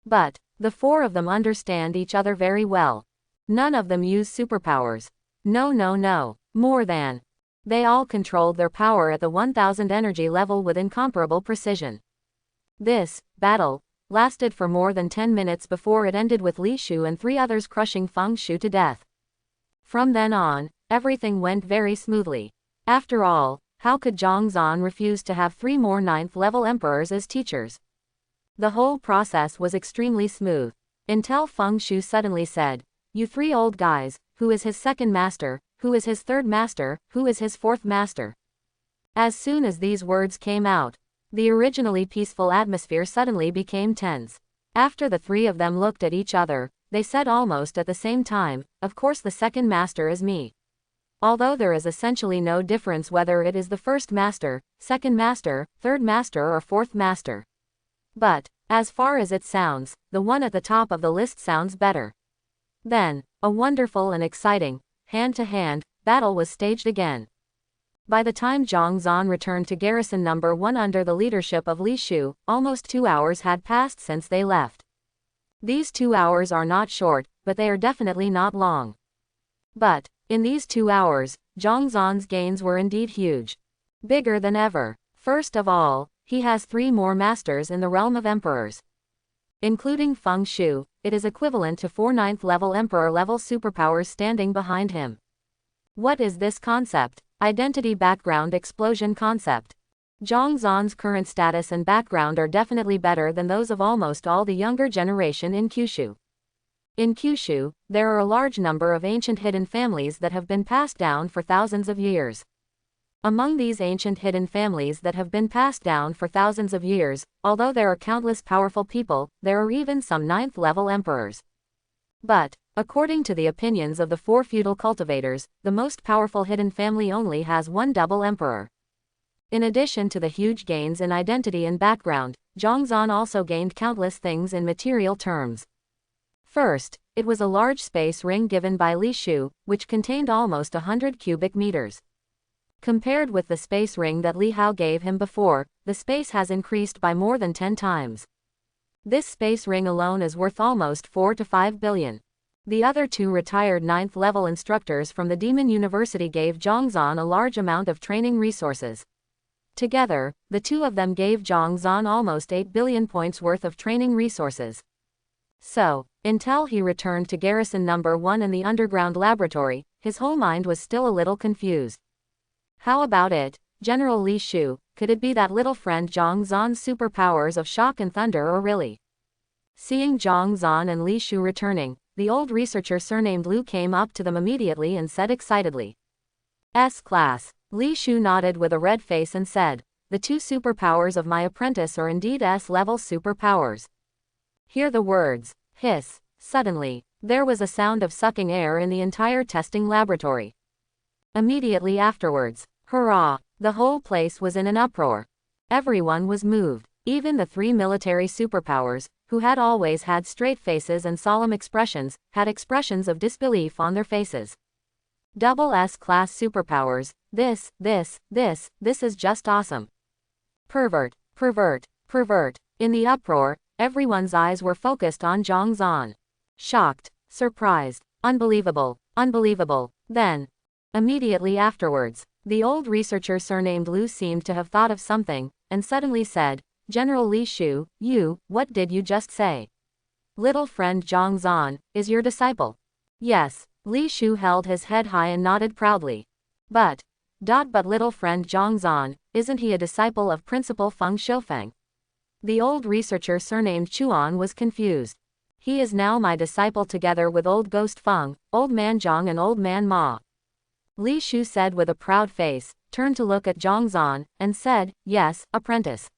A: But, the four of them understand each other very well. None of them use superpowers. No. More than They all controlled their power at the 1000 energy level with incomparable precision. This battle lasted for more than 10 minutes before it ended with Li Shu and 3 others crushing Feng Shu to death. From then on, everything went very smoothly. After all, how could Zhang Zan refuse to have 3 more 9th level emperors as teachers? The whole process was extremely smooth. Until Feng Shu suddenly said, "You 3 old guys, who is his 2nd master, who is his 3rd master, who is his 4th master?" As soon as these words came out, the originally peaceful atmosphere suddenly became tense. After the 3 of them looked at each other, they said almost at the same time, "Of course the 2nd master is me." Although there is essentially no difference whether it is the 1st master, 2nd master, 3rd master or 4th master. But, as far as it sounds, the one at the top of the list sounds better. Then, a wonderful and exciting, hand-to-hand, battle was staged again. By the time Zhang Zan returned to garrison number 1 under the leadership of Li Shu, almost 2 hours had passed since they left. These 2 hours are not short, but they are definitely not long. But, in these 2 hours, Zhang Zan's gains were indeed huge. Bigger than ever. First of all, he has 3 more masters in the realm of emperors. Including Feng Shu, it is equivalent to 4 9th level emperor level superpowers standing behind him. What is this concept? Identity background explosion concept. Zhang Zan's current status and background are definitely better than those of almost all the younger generation in Kyushu. In Kyushu, there are a large number of ancient hidden families that have been passed down for thousands of years. Among these ancient hidden families that have been passed down for thousands of years, although there are countless powerful people, there are even some 9th level emperors. But, according to the opinions of the 4 feudal cultivators, the most powerful hidden family only has 1 double emperor. In addition to the huge gains in identity and background, Zhang Zan also gained countless things in material terms. First, it was a large space ring given by Li Shu, which contained almost 100 cubic meters. Compared with the space ring that Li Hao gave him before, the space has increased by more than 10 times. This space ring alone is worth almost 4 to 5 billion. The other 2 retired 9th level instructors from the Demon University gave Zhang Zan a large amount of training resources. Together, the 2 of them gave Zhang Zan almost 8 billion points worth of training resources. So, until he returned to garrison number 1 in the underground laboratory, his whole mind was still a little confused. How about it, General Li Shu? Could it be that little friend Zhang Zan's superpowers of shock and thunder, or really? Seeing Zhang Zan and Li Shu returning, the old researcher surnamed Lu came up to them immediately and said excitedly, "S-class." Li Shu nodded with a red face and said, "The 2 superpowers of my apprentice are indeed S-level superpowers." Hear the words, hiss. Suddenly, there was a sound of sucking air in the entire testing laboratory. Immediately afterwards, hurrah! The whole place was in an uproar. Everyone was moved. Even the 3 military superpowers, who had always had straight faces and solemn expressions, had expressions of disbelief on their faces. Double S-class superpowers, this is just awesome. Pervert, pervert, pervert. In the uproar, everyone's eyes were focused on Zhang Zan. Shocked, surprised, unbelievable, unbelievable. Then, immediately afterwards, the old researcher surnamed Lu seemed to have thought of something, and suddenly said, "General Li Shu, what did you just say? Little friend Zhang Zan is your disciple?" Yes, Li Shu held his head high and nodded proudly. But little friend Zhang Zan, isn't he a disciple of Principal Feng Shoufeng? The old researcher surnamed Chuan was confused. He is now my disciple together with old Ghost Feng, old man Zhang and old man Ma. Li Shu said with a proud face, turned to look at Zhang Zan, and said, "Yes, apprentice.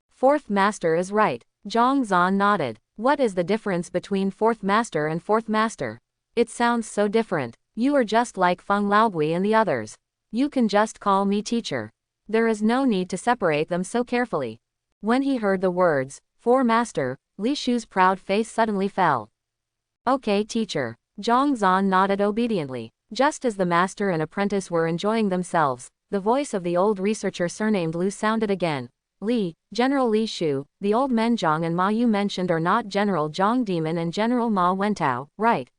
A: 4th master is right." Zhang Zan nodded. What is the difference between 4th master and 4th master? It sounds so different. You are just like Feng Laobui and the others. You can just call me teacher. There is no need to separate them so carefully. When he heard the words, 4 master, Li Shu's proud face suddenly fell. Okay teacher. Zhang Zan nodded obediently. Just as the master and apprentice were enjoying themselves, the voice of the old researcher surnamed Lu sounded again. General Li Shu, the old men Zhang and Ma you mentioned are not General Zhang Demon and General Ma Wentao, right?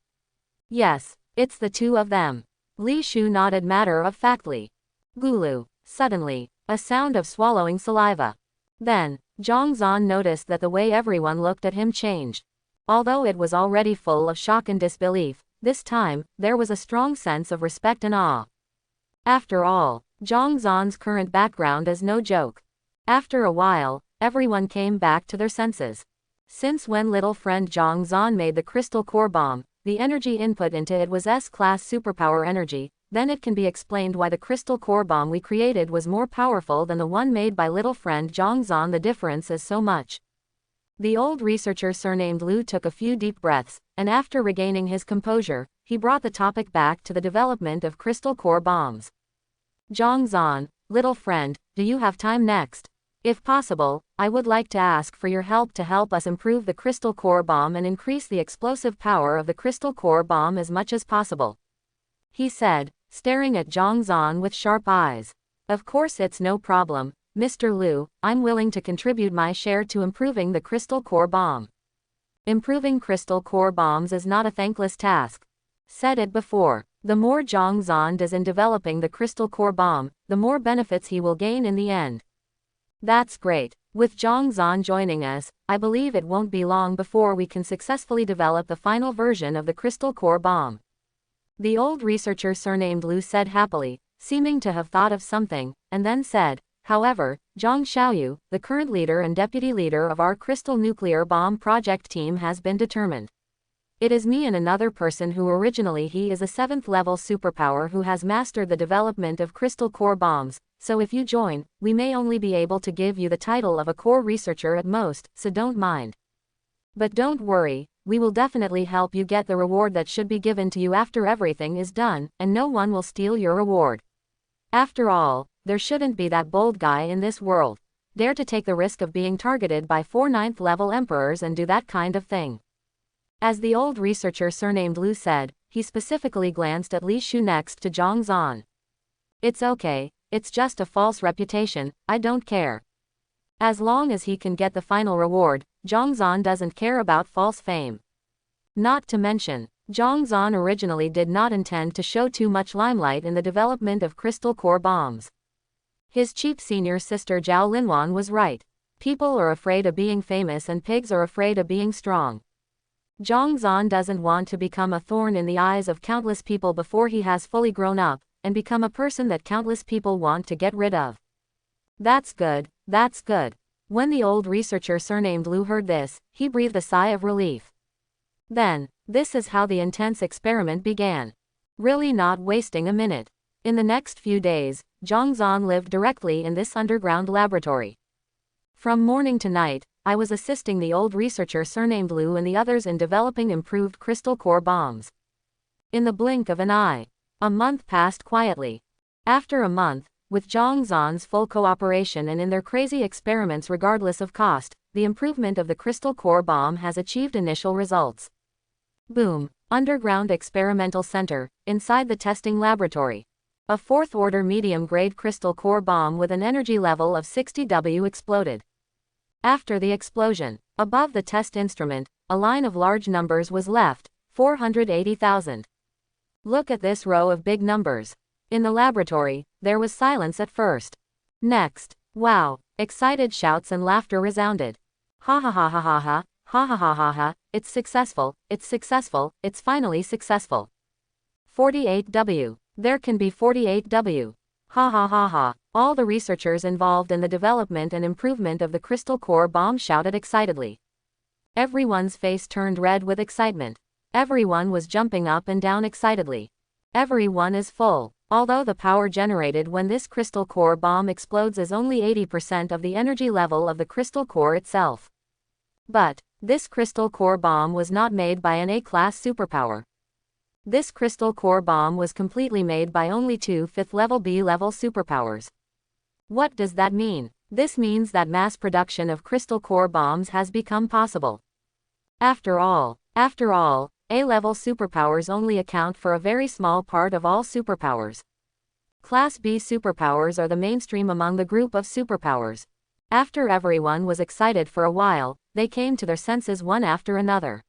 A: Yes, it's the 2 of them. Li Shu nodded matter-of-factly. Gulu. Suddenly, a sound of swallowing saliva. Then, Zhongzhan noticed that the way everyone looked at him changed. Although it was already full of shock and disbelief, this time, there was a strong sense of respect and awe. After all, Zhongzhan's current background is no joke. After a while, everyone came back to their senses. Since when little friend Zhongzhan made the crystal core bomb, the energy input into it was S-class superpower energy, then it can be explained why the crystal core bomb we created was more powerful than the one made by little friend Zhongzhan. The difference is so much. The old researcher surnamed Lu took a few deep breaths, and after regaining his composure, he brought the topic back to the development of crystal core bombs. Zhongzhan, little friend, do you have time next? If possible, I would like to ask for your help to help us improve the crystal core bomb and increase the explosive power of the crystal core bomb as much as possible. He said, staring at Zhongzhan with sharp eyes. Of course, it's no problem, Mr. Lu, I'm willing to contribute my share to improving the crystal core bomb. Improving crystal core bombs is not a thankless task. Said it before. The more Zhongzhan does in developing the crystal core bomb, the more benefits he will gain in the end. That's great. With Zhongzhan joining us, I believe it won't be long before we can successfully develop the final version of the crystal core bomb. The old researcher surnamed Lu said happily, seeming to have thought of something, and then said, however, Zhang Xiaoyu, the current leader and deputy leader of our crystal nuclear bomb project team, has been determined. It is me and another person who originally he is a 7th level superpower who has mastered the development of crystal core bombs, so if you join, we may only be able to give you the title of a core researcher at most, so don't mind. But don't worry, we will definitely help you get the reward that should be given to you after everything is done, and no one will steal your reward. After all, there shouldn't be that bold guy in this world. Dare to take the risk of being targeted by 4 9th level emperors and do that kind of thing. As the old researcher surnamed Lu said, he specifically glanced at Li Shu next to Zhongzhan. It's okay, it's just a false reputation, I don't care. As long as he can get the final reward, Zhongzhan doesn't care about false fame. Not to mention, Zhongzhan originally did not intend to show too much limelight in the development of crystal core bombs. His cheap senior sister Zhao Linwan was right. People are afraid of being famous and pigs are afraid of being strong. Zhongzhan doesn't want to become a thorn in the eyes of countless people before he has fully grown up, and become a person that countless people want to get rid of. That's good, that's good. When the old researcher surnamed Lu heard this, he breathed a sigh of relief. Then, this is how the intense experiment began. Really not wasting a minute. In the next few days, Zhongzhan lived directly in this underground laboratory. From morning to night, I was assisting the old researcher surnamed Lu and the others in developing improved crystal core bombs. In the blink of an eye, a month passed quietly. After a month, with Zhongzhan's full cooperation and in their crazy experiments regardless of cost, the improvement of the crystal core bomb has achieved initial results. Boom! Underground experimental center, inside the testing laboratory. A 4th-order medium-grade crystal core bomb with an energy level of 60 W exploded. After the explosion, above the test instrument, a line of large numbers was left, 480,000. Look at this row of big numbers. In the laboratory, there was silence at first. Next, wow, excited shouts and laughter resounded. Ha ha ha ha ha ha, ha ha ha ha ha, it's successful, it's finally successful. 48 W. There can be 48 W. Ha ha ha ha. All the researchers involved in the development and improvement of the crystal core bomb shouted excitedly. Everyone's face turned red with excitement. Everyone was jumping up and down excitedly. Everyone is full. Although the power generated when this crystal core bomb explodes is only 80% of the energy level of the crystal core itself. But, this crystal core bomb was not made by an A-class superpower. This crystal core bomb was completely made by only 2 5th-level B-level superpowers. What does that mean? This means that mass production of crystal core bombs has become possible. After all, A-level superpowers only account for a very small part of all superpowers. Class B superpowers are the mainstream among the group of superpowers. After everyone was excited for a while, they came to their senses one after another.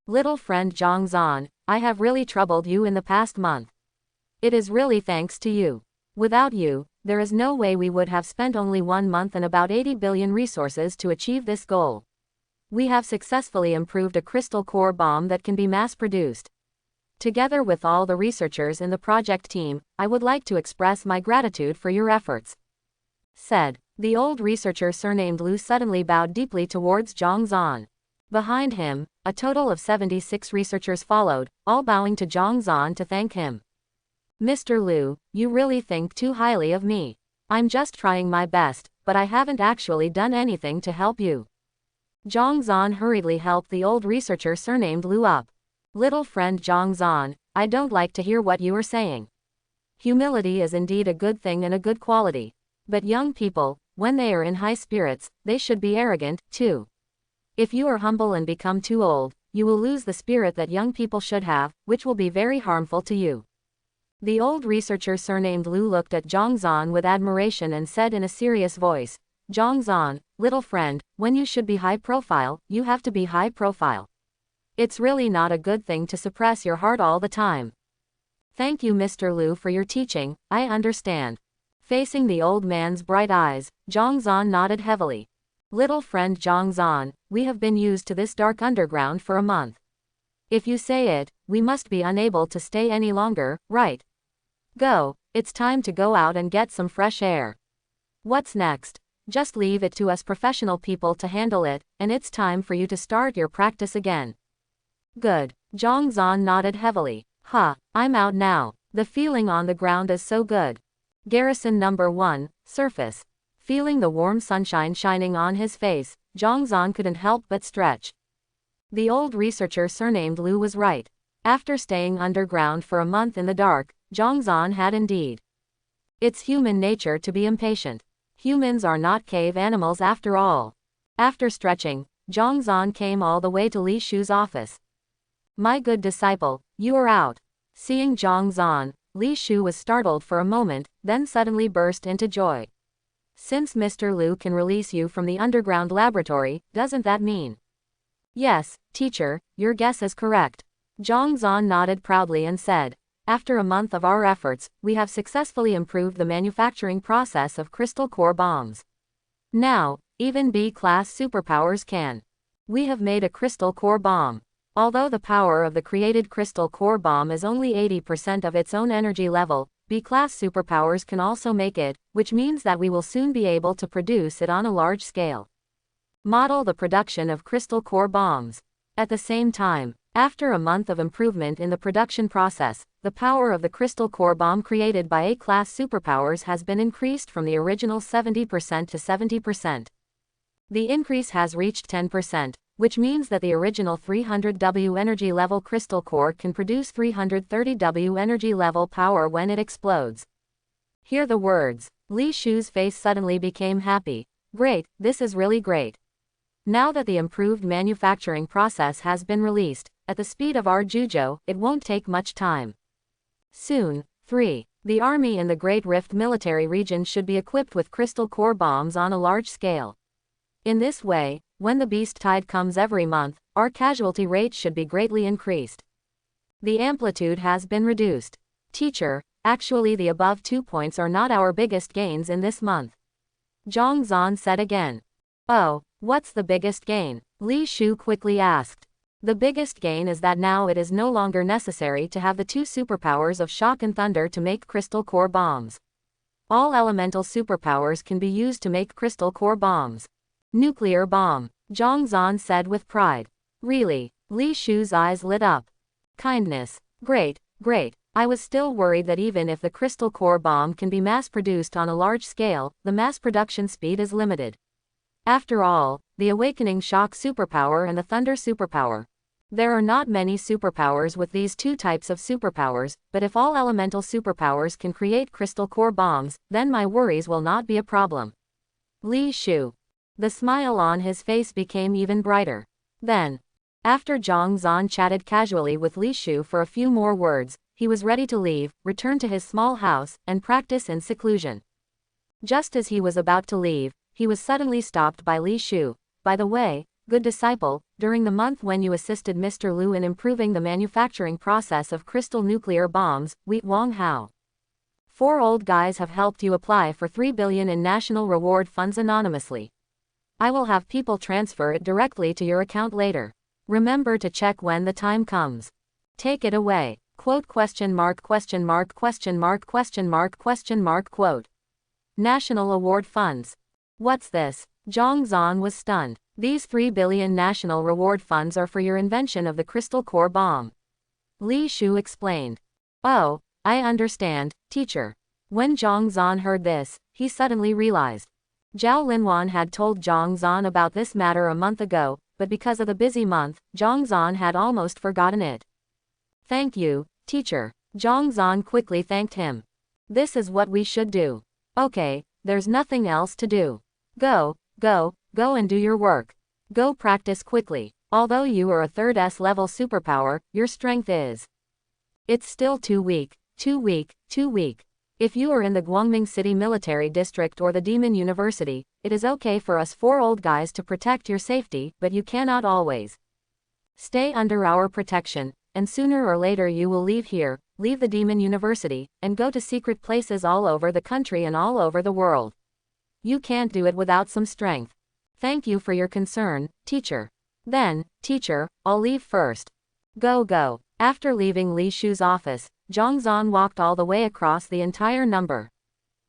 A: Little friend Zhongzhan, I have really troubled you in the past month. It is really thanks to you. Without you, there is no way we would have spent only 1 month and about 80 billion resources to achieve this goal. We have successfully improved a crystal core bomb that can be mass-produced. Together with all the researchers in the project team, I would like to express my gratitude for your efforts," said. The old researcher surnamed Lu suddenly bowed deeply towards Zhang Zan. Behind him, a total of 76 researchers followed, all bowing to Zhang Zan to thank him. "Mr. Lu, you really think too highly of me. I'm just trying my best, but I haven't actually done anything to help you." Zhang Zan hurriedly helped the old researcher surnamed Lu up. "Little friend Zhang Zan, I don't like to hear what you are saying. Humility is indeed a good thing and a good quality. But young people, when they are in high spirits, they should be arrogant, too. If you are humble and become too old, you will lose the spirit that young people should have, which will be very harmful to you." The old researcher surnamed Lu looked at Zhang Zan with admiration and said in a serious voice, "Zhang Zan, little friend, when you should be high profile, you have to be high profile. It's really not a good thing to suppress your heart all the time." "Thank you, Mr. Lu, for your teaching, I understand." Facing the old man's bright eyes, Zhang Zan nodded heavily. "Little friend Zhang Zan, we have been used to this dark underground for a month. If you say it, we must be unable to stay any longer, right? Go, it's time to go out and get some fresh air. What's next? Just leave it to us professional people to handle it, and it's time for you to start your practice again." "Good." Zhang Zan nodded heavily. I'm out now. The feeling on the ground is so good." Garrison number 1, surface. Feeling the warm sunshine shining on his face, Zhang Zan couldn't help but stretch. The old researcher surnamed Lu was right. After staying underground for a month in the dark, Zhang Zan had indeed. It's human nature to be impatient. Humans are not cave animals after all. After stretching, Zhang Zan came all the way to Li Shu's office. "My good disciple, you are out." Seeing Zhang Zan, Li Shu was startled for a moment, then suddenly burst into joy. "Since Mr. Lu can release you from the underground laboratory, doesn't that mean?" "Yes, teacher, your guess is correct." Zhang Zan nodded proudly and said, "After a month of our efforts, we have successfully improved the manufacturing process of crystal core bombs. Now, even B-class superpowers can. We have made a crystal core bomb. Although the power of the created crystal core bomb is only 80% of its own energy level, B-class superpowers can also make it, which means that we will soon be able to produce it on a large scale. Model the production of crystal core bombs. At the same time, after a month of improvement in the production process, the power of the crystal core bomb created by A-class superpowers has been increased from the original 70% to 70%. The increase has reached 10%. Which means that the original 300W energy level crystal core can produce 330W energy level power when it explodes." Hear the words. Li Shu's face suddenly became happy. "Great, this is really great. Now that the improved manufacturing process has been released, at the speed of our Juzhou, it won't take much time. Soon, 3. The army in the Great Rift military region should be equipped with crystal core bombs on a large scale. In this way, when the beast tide comes every month, our casualty rate should be greatly increased. The amplitude has been reduced. Teacher, actually the above 2 points are not our biggest gains in this month." Zhang Zan said again. "Oh, what's the biggest gain?" Li Shu quickly asked. "The biggest gain is that now it is no longer necessary to have the 2 superpowers of shock and thunder to make crystal core bombs. All elemental superpowers can be used to make crystal core bombs. Nuclear bomb," Zhang Zan said with pride. "Really?" Li Shu's eyes lit up. "Kindness. Great, great. I was still worried that even if the crystal core bomb can be mass-produced on a large scale, the mass production speed is limited. After all, the awakening shock superpower and the thunder superpower. There are not many superpowers with these 2 types of superpowers, but if all elemental superpowers can create crystal core bombs, then my worries will not be a problem." Li Shu. The smile on his face became even brighter. Then, after Zhang Zan chatted casually with Li Shu for a few more words, he was ready to leave, return to his small house, and practice in seclusion. Just as he was about to leave, he was suddenly stopped by Li Shu. "By the way, good disciple, during the month when you assisted Mr. Lu in improving the manufacturing process of crystal nuclear bombs, we Wang Hao 4 old guys have helped you apply for 3 billion in national reward funds anonymously. I will have people transfer it directly to your account later. Remember to check when the time comes. Take it away. Quote question mark question mark question mark question mark question mark quote. National award funds. What's this? Zhang Zan was stunned. These 3 billion national reward funds are for your invention of the crystal core bomb. Li Shu explained. Oh, I understand, teacher. When Zhang Zan heard this, he suddenly realized. Zhao Linwan had told Zhang Zan about this matter a month ago, but because of the busy month, Zhang Zan had almost forgotten it. Thank you, teacher. Zhang Zan quickly thanked him. This is what we should do. Okay, there's nothing else to do. Go and do your work. Go practice quickly. Although you are a 3rd S level superpower, your strength is. It's still too weak. If you are in the Guangming City Military District or the Demon University, it is okay for us 4 old guys to protect your safety, but you cannot always stay under our protection, and sooner or later you will leave here, leave the Demon University, and go to secret places all over the country and all over the world. You can't do it without some strength. Thank you for your concern, teacher. Then, teacher, I'll leave first. Go. After leaving Li Shu's office, Zhang Zan walked all the way across the entire number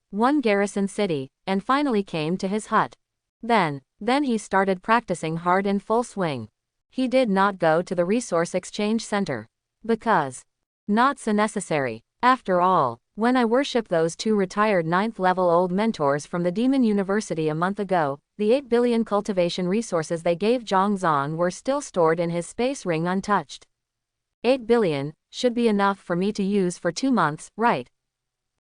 A: 1 garrison city, and finally came to his hut. Then he started practicing hard in full swing. He did not go to the resource exchange center. Because not so necessary. After all, when I worship those 2 retired 9th level old mentors from the Demon University a month ago, the 8 billion cultivation resources they gave Zhang Zan were still stored in his space ring untouched. 8 billion should be enough for me to use for 2 months, right?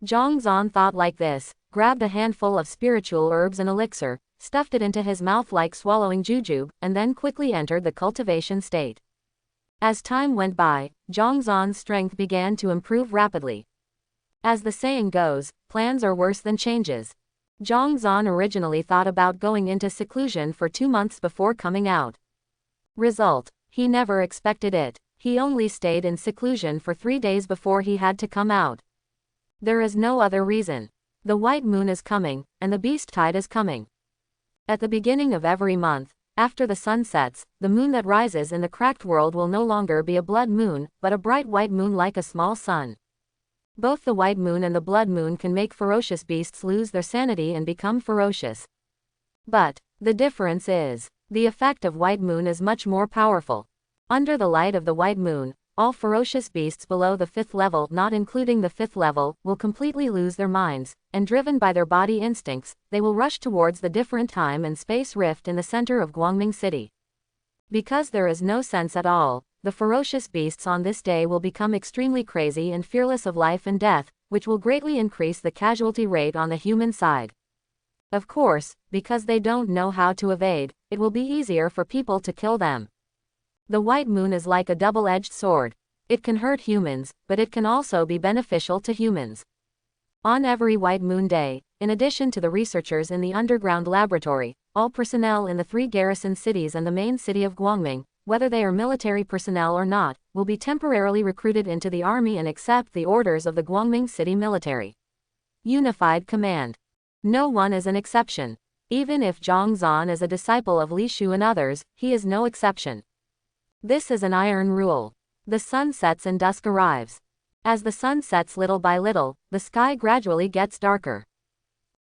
A: Zhang Zan thought like this, grabbed a handful of spiritual herbs and elixir, stuffed it into his mouth like swallowing jujube, and then quickly entered the cultivation state. As time went by, Zhang Zan's strength began to improve rapidly. As the saying goes, plans are worse than changes. Zhang Zan originally thought about going into seclusion for 2 months before coming out. Result, he never expected it. He only stayed in seclusion for 3 days before he had to come out. There is no other reason. The white moon is coming, and the beast tide is coming. At the beginning of every month, after the sun sets, the moon that rises in the cracked world will no longer be a blood moon, but a bright white moon like a small sun. Both the white moon and the blood moon can make ferocious beasts lose their sanity and become ferocious. But the difference is, the effect of white moon is much more powerful. Under the light of the white moon, all ferocious beasts below the 5th level, not including the 5th level, will completely lose their minds, and driven by their body instincts, they will rush towards the different time and space rift in the center of Guangming City. Because there is no sense at all, the ferocious beasts on this day will become extremely crazy and fearless of life and death, which will greatly increase the casualty rate on the human side. Of course, because they don't know how to evade, it will be easier for people to kill them. The white moon is like a double-edged sword. It can hurt humans, but it can also be beneficial to humans. On every white moon day, in addition to the researchers in the underground laboratory, all personnel in the 3 garrison cities and the main city of Guangming, whether they are military personnel or not, will be temporarily recruited into the army and accept the orders of the Guangming City Military Unified Command. No one is an exception. Even if Zhang Zan is a disciple of Li Shu and others, he is no exception. This is an iron rule. The sun sets and dusk arrives. As the sun sets little by little, the sky gradually gets darker.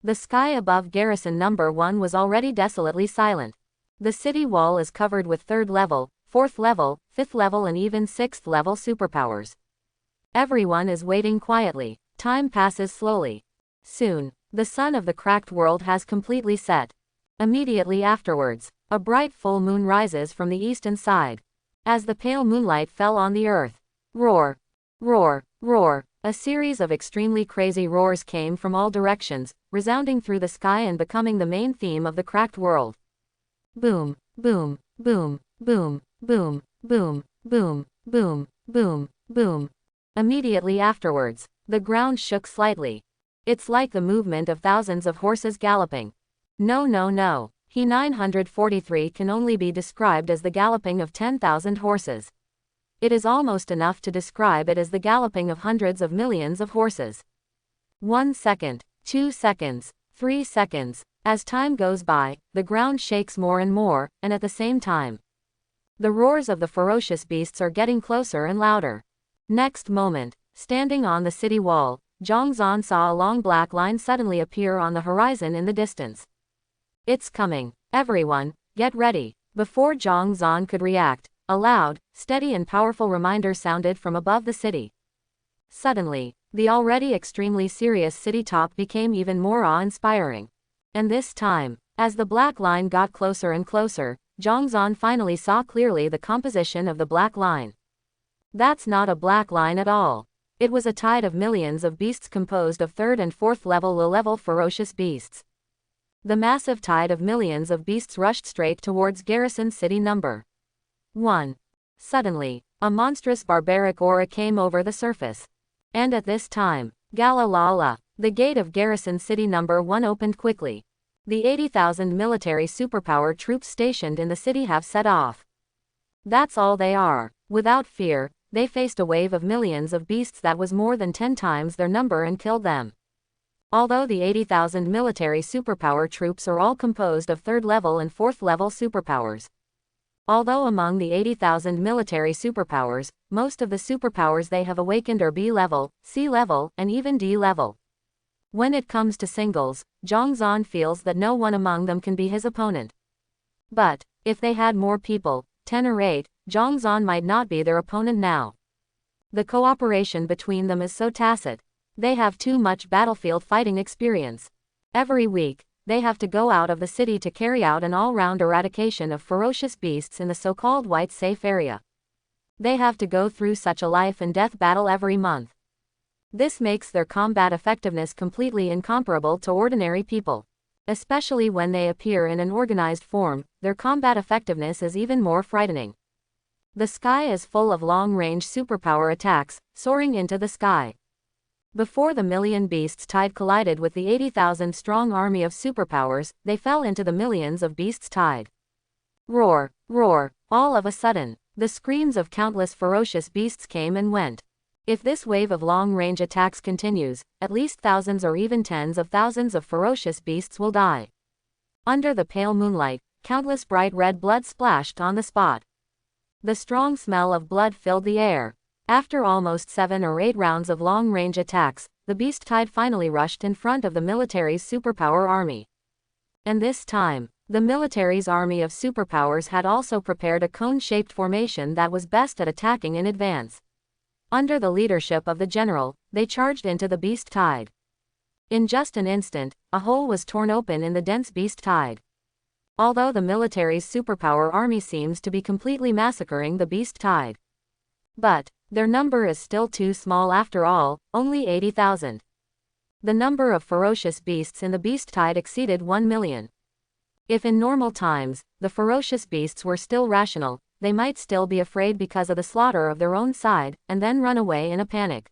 A: The sky above garrison number 1 was already desolately silent. The city wall is covered with 3rd level, 4th level, 5th level and even 6th level superpowers. Everyone is waiting quietly. Time passes slowly. Soon, the sun of the cracked world has completely set. Immediately afterwards, a bright full moon rises from the eastern side. As the pale moonlight fell on the earth, roar, roar, roar, a series of extremely crazy roars came from all directions, resounding through the sky and becoming the main theme of the cracked world. Boom, boom, boom, boom, boom, boom, boom, boom, boom, boom. Immediately afterwards, the ground shook slightly. It's like the movement of thousands of horses galloping. No. He 943 can only be described as the galloping of 10,000 horses. It is almost enough to describe it as the galloping of hundreds of millions of horses. 1 second, 2 seconds, 3 seconds. As time goes by, the ground shakes more and more, and at the same time, the roars of the ferocious beasts are getting closer and louder. Next moment, standing on the city wall, Zhongzhan saw a long black line suddenly appear on the horizon in the distance. It's coming. Everyone, get ready. Before Zhongzhan could react, a loud, steady and powerful reminder sounded from above the city. Suddenly, the already extremely serious city top became even more awe-inspiring. And this time, as the black line got closer and closer, Zhongzhan finally saw clearly the composition of the black line. That's not a black line at all. It was a tide of millions of beasts composed of 3rd and 4th level low-level ferocious beasts. The massive tide of millions of beasts rushed straight towards Garrison City number 1. Suddenly, a monstrous barbaric aura came over the surface. And at this time, Galalala, the gate of Garrison City number 1 opened quickly. The 80,000 military superpower troops stationed in the city have set off. That's all they are. Without fear, they faced a wave of millions of beasts that was more than 10 times their number and killed them. Although the 80,000 military superpower troops are all composed of 3rd level and 4th level superpowers. Although among the 80,000 military superpowers, most of the superpowers they have awakened are B level, C level, and even D level. When it comes to singles, Zhongzhan feels that no one among them can be his opponent. But, if they had more people, 10 or 8, Zhongzhan might not be their opponent now. The cooperation between them is so tacit. They have too much battlefield fighting experience. Every week, they have to go out of the city to carry out an all-round eradication of ferocious beasts in the so-called white safe area. They have to go through such a life and death battle every month. This makes their combat effectiveness completely incomparable to ordinary people. Especially when they appear in an organized form, their combat effectiveness is even more frightening. The sky is full of long-range superpower attacks, soaring into the sky. Before the million beasts tide collided with the 80,000 strong army of superpowers, they fell into the millions of beasts tide. Roar, roar, all of a sudden, the screams of countless ferocious beasts came and went. If this wave of long-range attacks continues, at least thousands or even tens of thousands of ferocious beasts will die. Under the pale moonlight, countless bright red blood splashed on the spot. The strong smell of blood filled the air. After almost 7 or 8 rounds of long-range attacks, the beast tide finally rushed in front of the military's superpower army. And this time, the military's army of superpowers had also prepared a cone-shaped formation that was best at attacking in advance. Under the leadership of the general, they charged into the beast tide. In just an instant, a hole was torn open in the dense beast tide. Although the military's superpower army seems to be completely massacring the beast tide, but their number is still too small after all, only 80,000. The number of ferocious beasts in the beast tide exceeded 1 million. If in normal times, the ferocious beasts were still rational, they might still be afraid because of the slaughter of their own side, and then run away in a panic.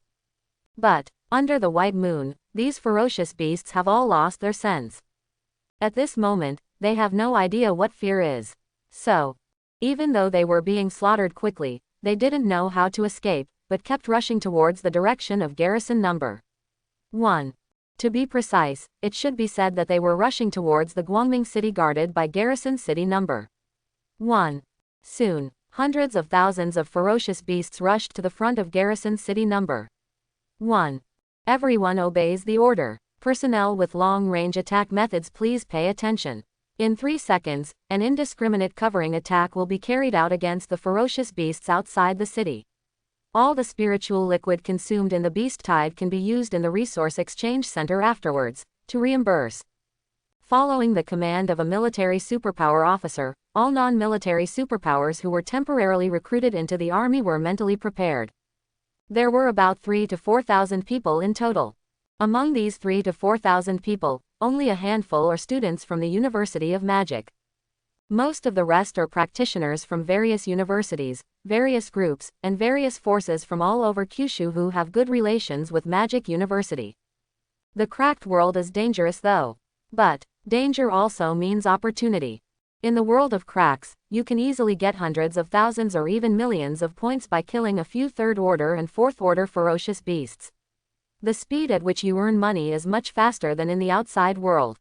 A: But, under the white moon, these ferocious beasts have all lost their sense. At this moment, they have no idea what fear is. So, even though they were being slaughtered quickly, they didn't know how to escape, but kept rushing towards the direction of garrison number 1. To be precise, it should be said that they were rushing towards the Guangming city guarded by garrison city number 1. Soon, hundreds of thousands of ferocious beasts rushed to the front of garrison city number 1. Everyone obeys the order. Personnel with long-range attack methods, please pay attention. In 3 seconds, an indiscriminate covering attack will be carried out against the ferocious beasts outside the city. All the spiritual liquid consumed in the beast tide can be used in the resource exchange center afterwards, to reimburse. Following the command of a military superpower officer, all non-military superpowers who were temporarily recruited into the army were mentally prepared. There were about 3,000 to 4,000 people in total. Among these 3,000 to 4,000 people, only a handful are students from the University of Magic. Most of the rest are practitioners from various universities, various groups, and various forces from all over Kyushu who have good relations with Magic University. The cracked world is dangerous though. But, danger also means opportunity. In the world of cracks, you can easily get hundreds of thousands or even millions of points by killing a few 3rd order and 4th order ferocious beasts. The speed at which you earn money is much faster than in the outside world.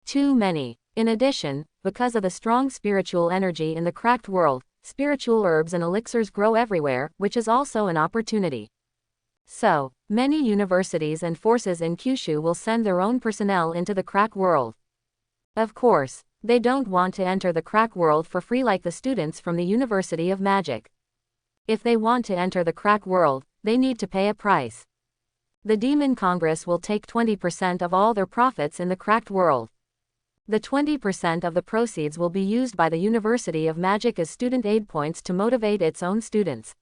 A: Too many. In addition, because of the strong spiritual energy in the cracked world, spiritual herbs and elixirs grow everywhere, which is also an opportunity. So, many universities and forces in Kyushu will send their own personnel into the crack world. Of course, they don't want to enter the crack world for free like the students from the University of Magic. If they want to enter the crack world, they need to pay a price. The Demon Congress will take 20% of all their profits in the cracked world. The 20% of the proceeds will be used by the University of Magic as student aid points to motivate its own students.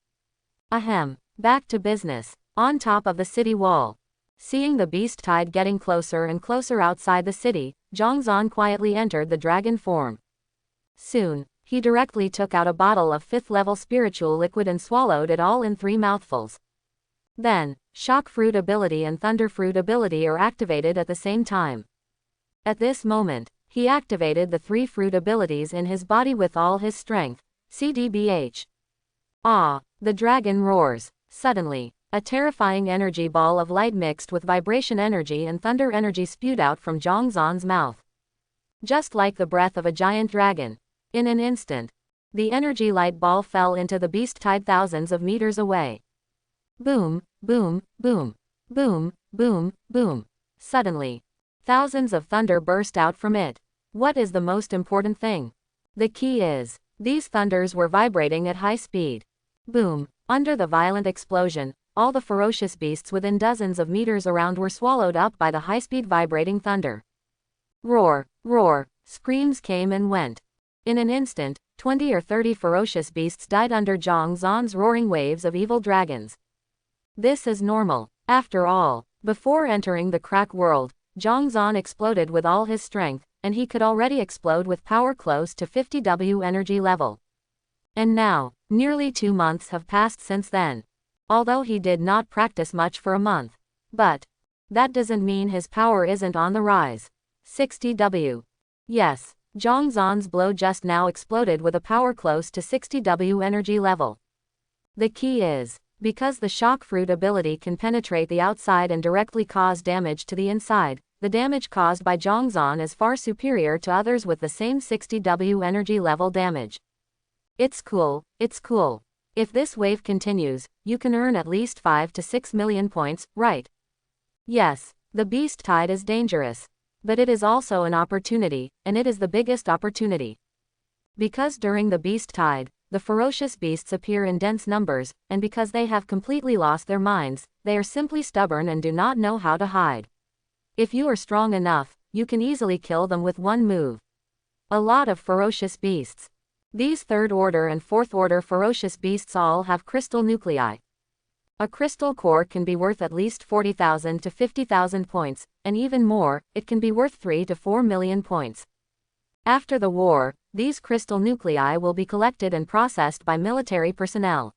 A: Ahem. Back to business. On top of the city wall. Seeing the beast tide getting closer and closer outside the city, Zhongzhan quietly entered the dragon form. Soon, he directly took out a bottle of 5th level spiritual liquid and swallowed it all in 3 mouthfuls. Then, Shock Fruit ability and Thunder Fruit ability are activated at the same time. At this moment, he activated the 3 fruit abilities in his body with all his strength. CDBH. Ah! The dragon roars. Suddenly, a terrifying energy ball of light mixed with vibration energy and thunder energy spewed out from Zhongzhan's mouth. Just like the breath of a giant dragon. In an instant, the energy light ball fell into the beast tide thousands of meters away. Boom, boom, boom. Boom, boom, boom. Suddenly, thousands of thunder burst out from it. What is the most important thing? The key is, these thunders were vibrating at high speed. Boom. Under the violent explosion, all the ferocious beasts within dozens of meters around were swallowed up by the high-speed vibrating thunder. Roar, roar, screams came and went. In an instant, 20 or 30 ferocious beasts died under Zhongzhan's roaring waves of evil dragons. This is normal. After all, before entering the crack world, Zhongzhan exploded with all his strength, and he could already explode with power close to 50W energy level. And now, nearly 2 months have passed since then. Although he did not practice much for a month. But that doesn't mean his power isn't on the rise. 60W. Yes, Zhongzhan's blow just now exploded with a power close to 60W energy level. The key is, because the shock fruit ability can penetrate the outside and directly cause damage to the inside, the damage caused by Zhongzhan is far superior to others with the same 60W energy level damage. It's cool, it's cool. If this wave continues, you can earn at least 5 to 6 million points, right? Yes, the beast tide is dangerous. But it is also an opportunity, and it is the biggest opportunity. Because during the beast tide, the ferocious beasts appear in dense numbers, and because they have completely lost their minds, they are simply stubborn and do not know how to hide. If you are strong enough, you can easily kill them with one move. A lot of ferocious beasts. These 3rd order and 4th order ferocious beasts all have crystal nuclei. A crystal core can be worth at least 40,000 to 50,000 points, and even more, it can be worth 3 to 4 million points. After the war, these crystal nuclei will be collected and processed by military personnel.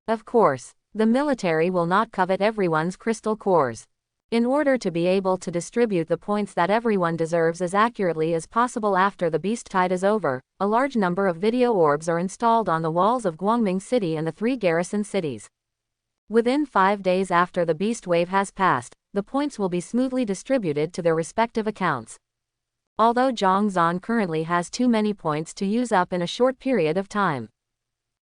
A: Of course, the military will not covet everyone's crystal cores. In order to be able to distribute the points that everyone deserves as accurately as possible after the beast tide is over, a large number of video orbs are installed on the walls of Guangming City and the 3 garrison cities. Within 5 days after the beast wave has passed, the points will be smoothly distributed to their respective accounts. Although Zhongzhan currently has too many points to use up in a short period of time.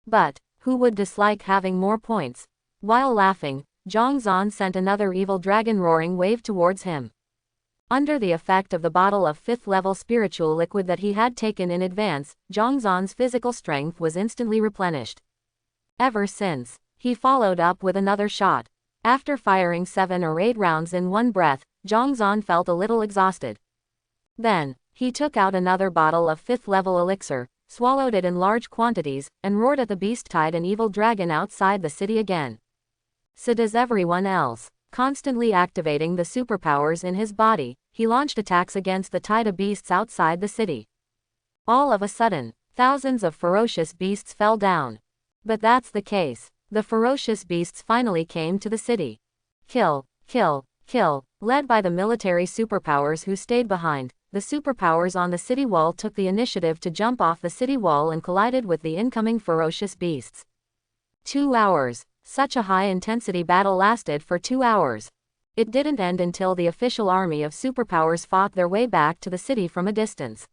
A: But, who would dislike having more points? While laughing, Zhongzhan sent another evil dragon roaring wave towards him. Under the effect of the bottle of 5th level spiritual liquid that he had taken in advance, Zhongzhan's physical strength was instantly replenished. Ever since, he followed up with another shot. After firing 7 or 8 rounds in one breath, Zhongzhan felt a little exhausted. Then, he took out another bottle of 5th level elixir, swallowed it in large quantities, and roared at the beast tide and evil dragon outside the city again. So does everyone else. Constantly activating the superpowers in his body, he launched attacks against the tide of beasts outside the city. All of a sudden, thousands of ferocious beasts fell down. But that's the case. The ferocious beasts finally came to the city. Kill, kill, kill. Led by the military superpowers who stayed behind, the superpowers on the city wall took the initiative to jump off the city wall and collided with the incoming ferocious beasts. 2 hours. Such a high-intensity battle lasted for 2 hours. It didn't end until the official army of superpowers fought their way back to the city from a distance.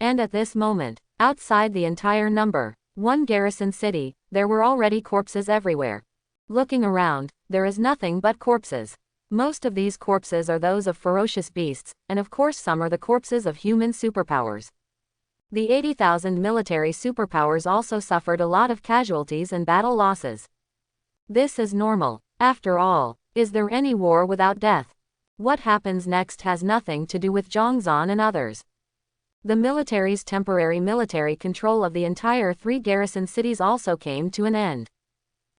A: And at this moment, outside the entire number 1 garrison city, there were already corpses everywhere. Looking around, there is nothing but corpses. Most of these corpses are those of ferocious beasts, and of course some are the corpses of human superpowers. The 80,000 military superpowers also suffered a lot of casualties and battle losses. This is normal. After all, is there any war without death? What happens next has nothing to do with Zhongzhan and others. The military's temporary military control of the entire 3 garrison cities also came to an end.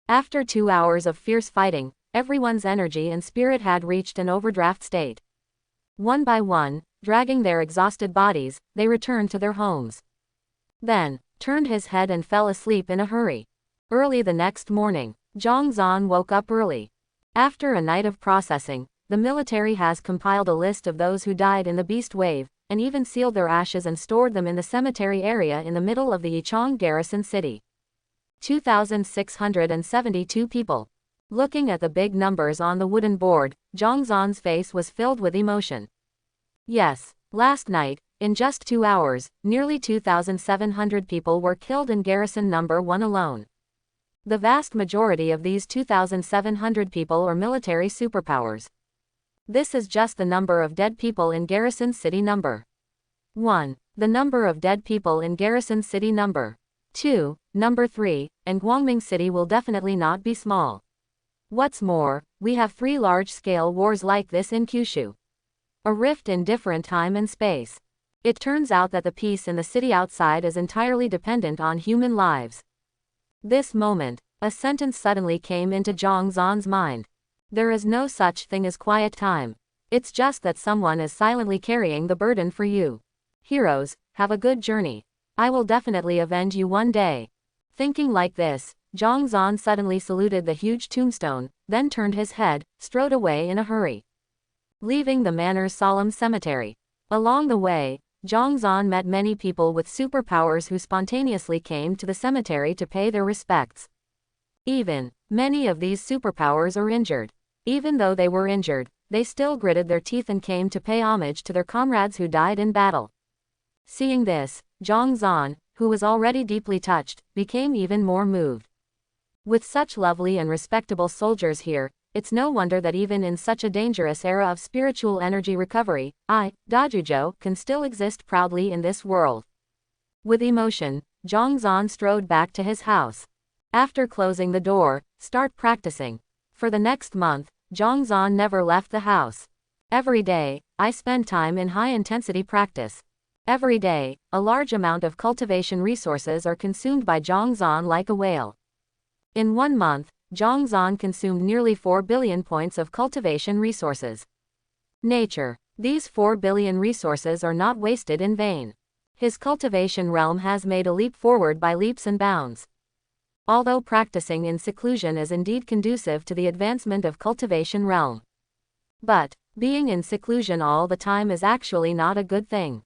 A: After 2 hours of fierce fighting, everyone's energy and spirit had reached an overdraft state. One by one, dragging their exhausted bodies, they returned to their homes. Then, turned his head and fell asleep in a hurry. Early the next morning, Zhongzhan woke up early. After a night of processing, the military has compiled a list of those who died in the beast wave, and even sealed their ashes and stored them in the cemetery area in the middle of the Yichang garrison city. 2,672 people. Looking at the big numbers on the wooden board, Zhongzhan's face was filled with emotion. Yes, last night, in just 2 hours, nearly 2,700 people were killed in garrison number 1 alone. The vast majority of these 2,700 people are military superpowers. This is just the number of dead people in garrison city number 1. The number of dead people in garrison city number 2, number 3, and Guangming City will definitely not be small. What's more, we have 3 large-scale wars like this in Kyushu. A rift in different time and space. It turns out that the peace in the city outside is entirely dependent on human lives. This moment, a sentence suddenly came into Zhongzhan's mind. There is no such thing as quiet time. It's just that someone is silently carrying the burden for you. Heroes, have a good journey. I will definitely avenge you one day. Thinking like this, Zhongzhan suddenly saluted the huge tombstone, then turned his head, strode away in a hurry. Leaving the manor's solemn cemetery. Along the way, Zhongzhan met many people with superpowers who spontaneously came to the cemetery to pay their respects. Many of these superpowers are injured. Even though they were injured, they still gritted their teeth and came to pay homage to their comrades who died in battle. Seeing this, Zhongzhan, who was already deeply touched, became even more moved. With such lovely and respectable soldiers here, it's no wonder that even in such a dangerous era of spiritual energy recovery, Dajujo, can still exist proudly in this world. With emotion, Zhongzhan strode back to his house. After closing the door, start practicing. For the next month, Zhongzhan never left the house. Every day, I spend time in high-intensity practice. Every day, a large amount of cultivation resources are consumed by Zhongzhan like a whale. In 1 month, Zhongzhan consumed nearly 4 billion points of cultivation resources. Nature. These 4 billion resources are not wasted in vain. His cultivation realm has made a leap forward by leaps and bounds. Although practicing in seclusion is indeed conducive to the advancement of cultivation realm. But, being in seclusion all the time is actually not a good thing.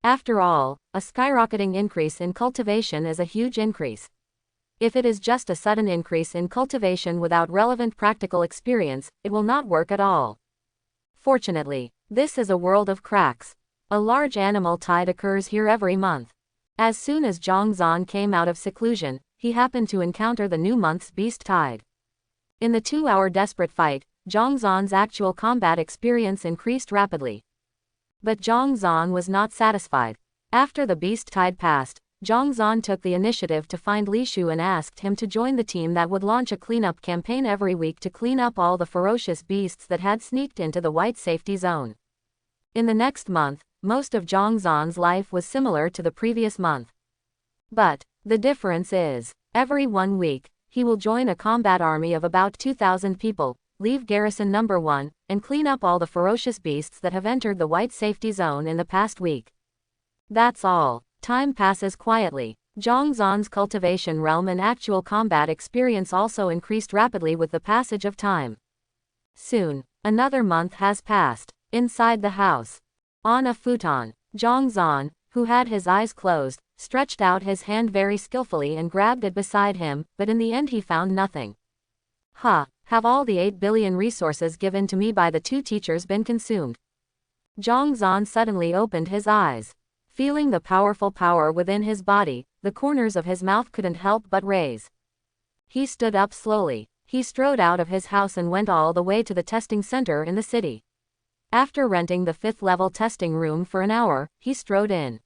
A: After all, a skyrocketing increase in cultivation is a huge increase. If it is just a sudden increase in cultivation without relevant practical experience, it will not work at all. Fortunately, this is a world of cracks. A large animal tide occurs here every month. As soon as Zhongzhan came out of seclusion, he happened to encounter the new month's beast tide. In the 2-hour desperate fight, Zhongzhan's actual combat experience increased rapidly. But Zhongzhan was not satisfied. After the beast tide passed, Zhongzhan took the initiative to find Li Shu and asked him to join the team that would launch a cleanup campaign every week to clean up all the ferocious beasts that had sneaked into the white safety zone. In the next month, most of Zhongzhan's life was similar to the previous month. But, the difference is, every 1 week, he will join a combat army of about 2,000 people, leave garrison number 1, and clean up all the ferocious beasts that have entered the white safety zone in the past week. That's all. Time passes quietly. Zhongzhan's cultivation realm and actual combat experience also increased rapidly with the passage of time. Soon, another month has passed. Inside the house, on a futon, Zhongzhan, who had his eyes closed, stretched out his hand very skillfully and grabbed it beside him, but in the end he found nothing. Have all the 8 billion resources given to me by the 2 teachers been consumed? Zhang Zan suddenly opened his eyes. Feeling the powerful power within his body, the corners of his mouth couldn't help but raise. He stood up slowly. He strode out of his house and went all the way to the testing center in the city. After renting the 5th level testing room for an hour, he strode in.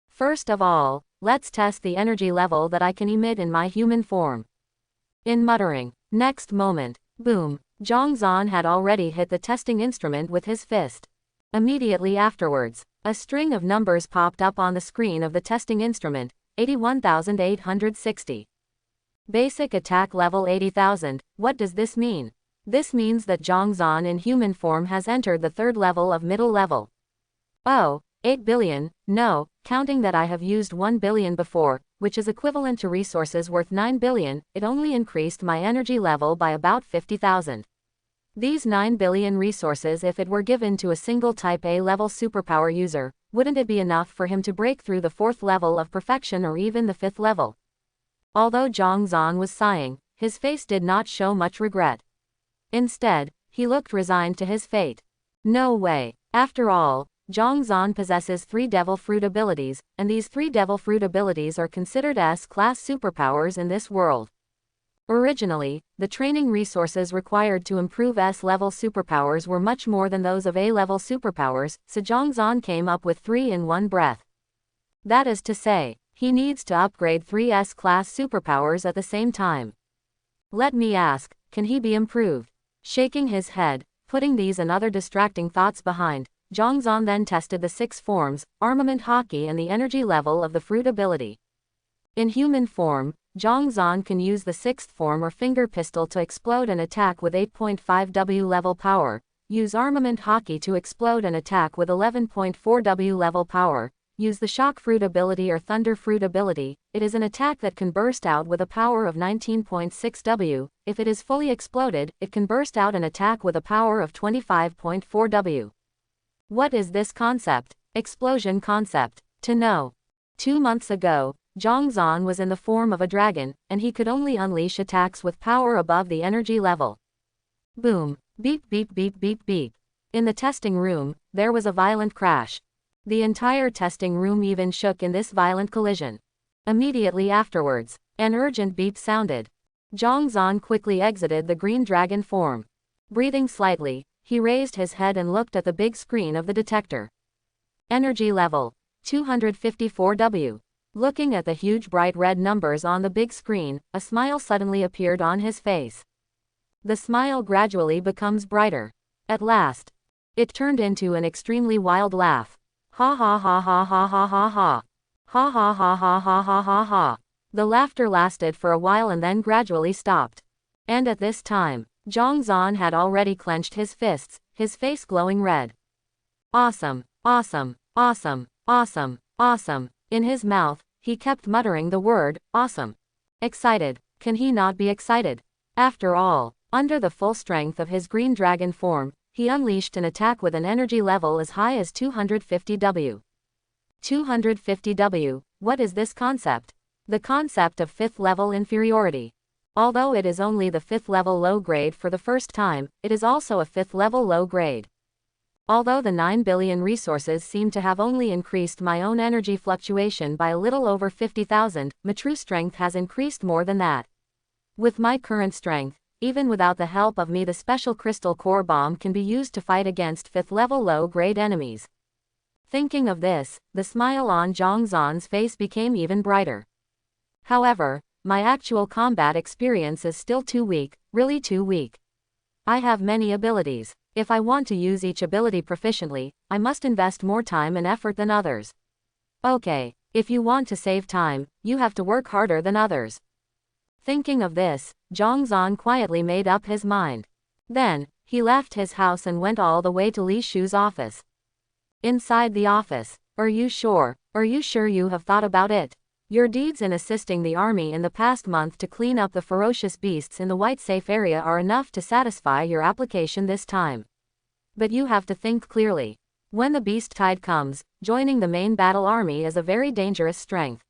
A: First of all, let's test the energy level that I can emit in my human form. In muttering. Next moment, boom, Zhang Zan had already hit the testing instrument with his fist. Immediately afterwards, a string of numbers popped up on the screen of the testing instrument, 81,860. Basic attack level 80,000, what does this mean? This means that Zhang Zan in human form has entered the 3rd level of middle level. Oh, 8 billion, no, counting that I have used 1 billion before, which is equivalent to resources worth 9 billion, it only increased my energy level by about 50,000. These 9 billion resources, if it were given to a single type A level superpower user, wouldn't it be enough for him to break through the 4th level of perfection or even the 5th level? Although Zhang Zan was sighing, his face did not show much regret. Instead, he looked resigned to his fate. No way. After all, Zhang Zan possesses 3 devil fruit abilities, and these 3 devil fruit abilities are considered S-class superpowers in this world. Originally, the training resources required to improve S-level superpowers were much more than those of A-level superpowers, so Zhang Zan came up with 3 in one breath. That is to say, he needs to upgrade 3 S-class superpowers at the same time. Let me ask, can he be improved? Shaking his head, putting these and other distracting thoughts behind, Zhang Zan then tested the 6 forms, armament hockey and the energy level of the fruit ability. In human form, Zhang Zan can use the 6th form or finger pistol to explode an attack with 8.5 W level power, use armament hockey to explode an attack with 11.4 W level power, use the shock fruit ability or thunder fruit ability. It is an attack that can burst out with a power of 19.6 W. If it is fully exploded, it can burst out an attack with a power of 25.4 W. What is this concept? Explosion concept. To know. 2 months ago, Zhang Zan was in the form of a dragon, and he could only unleash attacks with power above the energy level. Boom. Beep beep beep beep beep. In the testing room, there was a violent crash. The entire testing room even shook in this violent collision. Immediately afterwards, an urgent beep sounded. Zhang Zan quickly exited the green dragon form. Breathing slightly, he raised his head and looked at the big screen of the detector. Energy level, 254 W. Looking at the huge bright red numbers on the big screen, a smile suddenly appeared on his face. The smile gradually becomes brighter. At last, it turned into an extremely wild laugh. Ha ha ha ha ha ha ha ha. Ha ha ha ha ha ha ha ha. The laughter lasted for a while and then gradually stopped. And at this time, Zhang Zan had already clenched his fists, his face glowing red. Awesome, awesome, awesome, awesome, awesome. In his mouth, he kept muttering the word, awesome. Excited. Can he not be excited? After all, under the full strength of his green dragon form, he unleashed an attack with an energy level as high as 250 W. 250 W, what is this concept? The concept of 5th level inferiority. Although it is only the 5th level low grade for the first time, it is also a 5th level low grade. Although the 9 billion resources seem to have only increased my own energy fluctuation by a little over 50,000, my true strength has increased more than that. With my current strength, even without the help of me, the special crystal core bomb can be used to fight against 5th level low grade enemies. Thinking of this, the smile on Zhang Zan's face became even brighter. However, my actual combat experience is still too weak, really too weak. I have many abilities. If I want to use each ability proficiently, I must invest more time and effort than others. Okay, if you want to save time, you have to work harder than others. Thinking of this, Zhang Zan quietly made up his mind. Then, he left his house and went all the way to Li Shu's office. Inside the office, are you sure you have thought about it? Your deeds in assisting the army in the past month to clean up the ferocious beasts in the White Safe area are enough to satisfy your application this time. But you have to think clearly. When the beast tide comes, joining the main battle army is a very dangerous strength.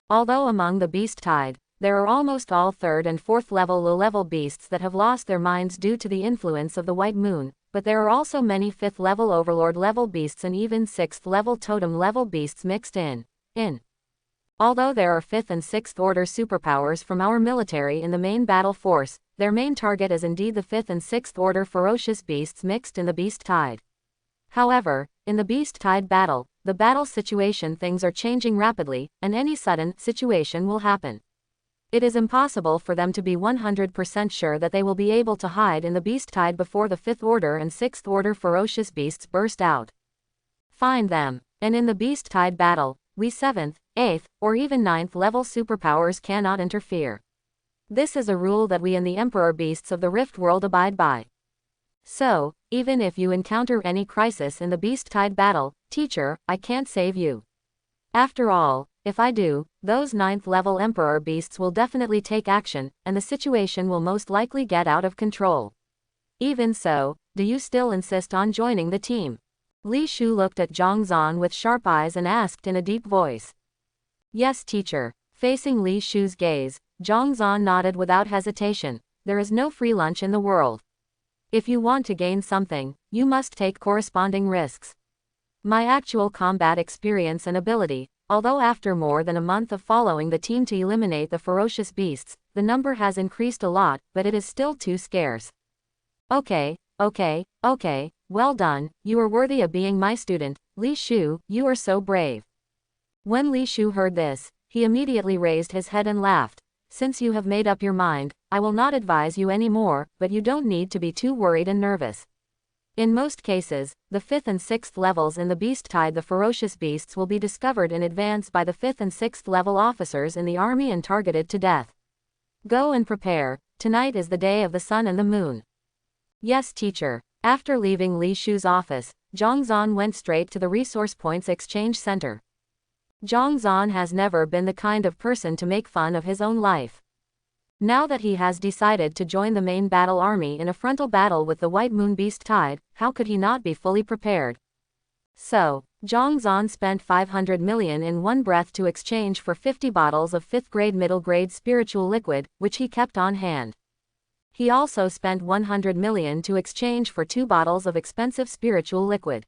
A: Although among the beast tide, there are almost all 3rd and 4th level low-level beasts that have lost their minds due to the influence of the white moon, but there are also many 5th level overlord level beasts and even 6th level totem level beasts mixed in. Although there are 5th and 6th order superpowers from our military in the main battle force, their main target is indeed the 5th and 6th order ferocious beasts mixed in the beast tide. However, in the beast tide battle, the battle situation things are changing rapidly, and any sudden situation will happen. It is impossible for them to be 100% sure that they will be able to hide in the beast tide before the 5th order and 6th order ferocious beasts burst out. Find them, and in the beast tide battle, we 7th, 8th, or even 9th level superpowers cannot interfere. This is a rule that we and the Emperor beasts of the Rift world abide by. So, even if you encounter any crisis in the beast tide battle, teacher, I can't save you. After all, if I do, those 9th level Emperor beasts will definitely take action, and the situation will most likely get out of control. Even so, do you still insist on joining the team? Li Shu looked at Zhang Zan with sharp eyes and asked in a deep voice. Yes, teacher. Facing Li Shu's gaze, Zhang Zan nodded without hesitation. There is no free lunch in the world. If you want to gain something, you must take corresponding risks. My actual combat experience and ability, although after more than a month of following the team to eliminate the ferocious beasts, the number has increased a lot, but it is still too scarce. Okay, well done, you are worthy of being my student, Li Shu, you are so brave. When Li Shu heard this, he immediately raised his head and laughed. Since you have made up your mind, I will not advise you anymore, but you don't need to be too worried and nervous. In most cases, the 5th and 6th levels in the beast tide the ferocious beasts will be discovered in advance by the 5th and 6th level officers in the army and targeted to death. Go and prepare, tonight is the day of the sun and the moon. Yes, teacher. After leaving Li Shu's office, Zhang Zan went straight to the Resource Points Exchange Center. Zhang Zan has never been the kind of person to make fun of his own life. Now that he has decided to join the main battle army in a frontal battle with the White Moon Beast Tide, how could he not be fully prepared? So, Zhang Zan spent 500 million in one breath to exchange for 50 bottles of 5th grade middle grade spiritual liquid, which he kept on hand. He also spent 100 million to exchange for 2 bottles of expensive spiritual liquid.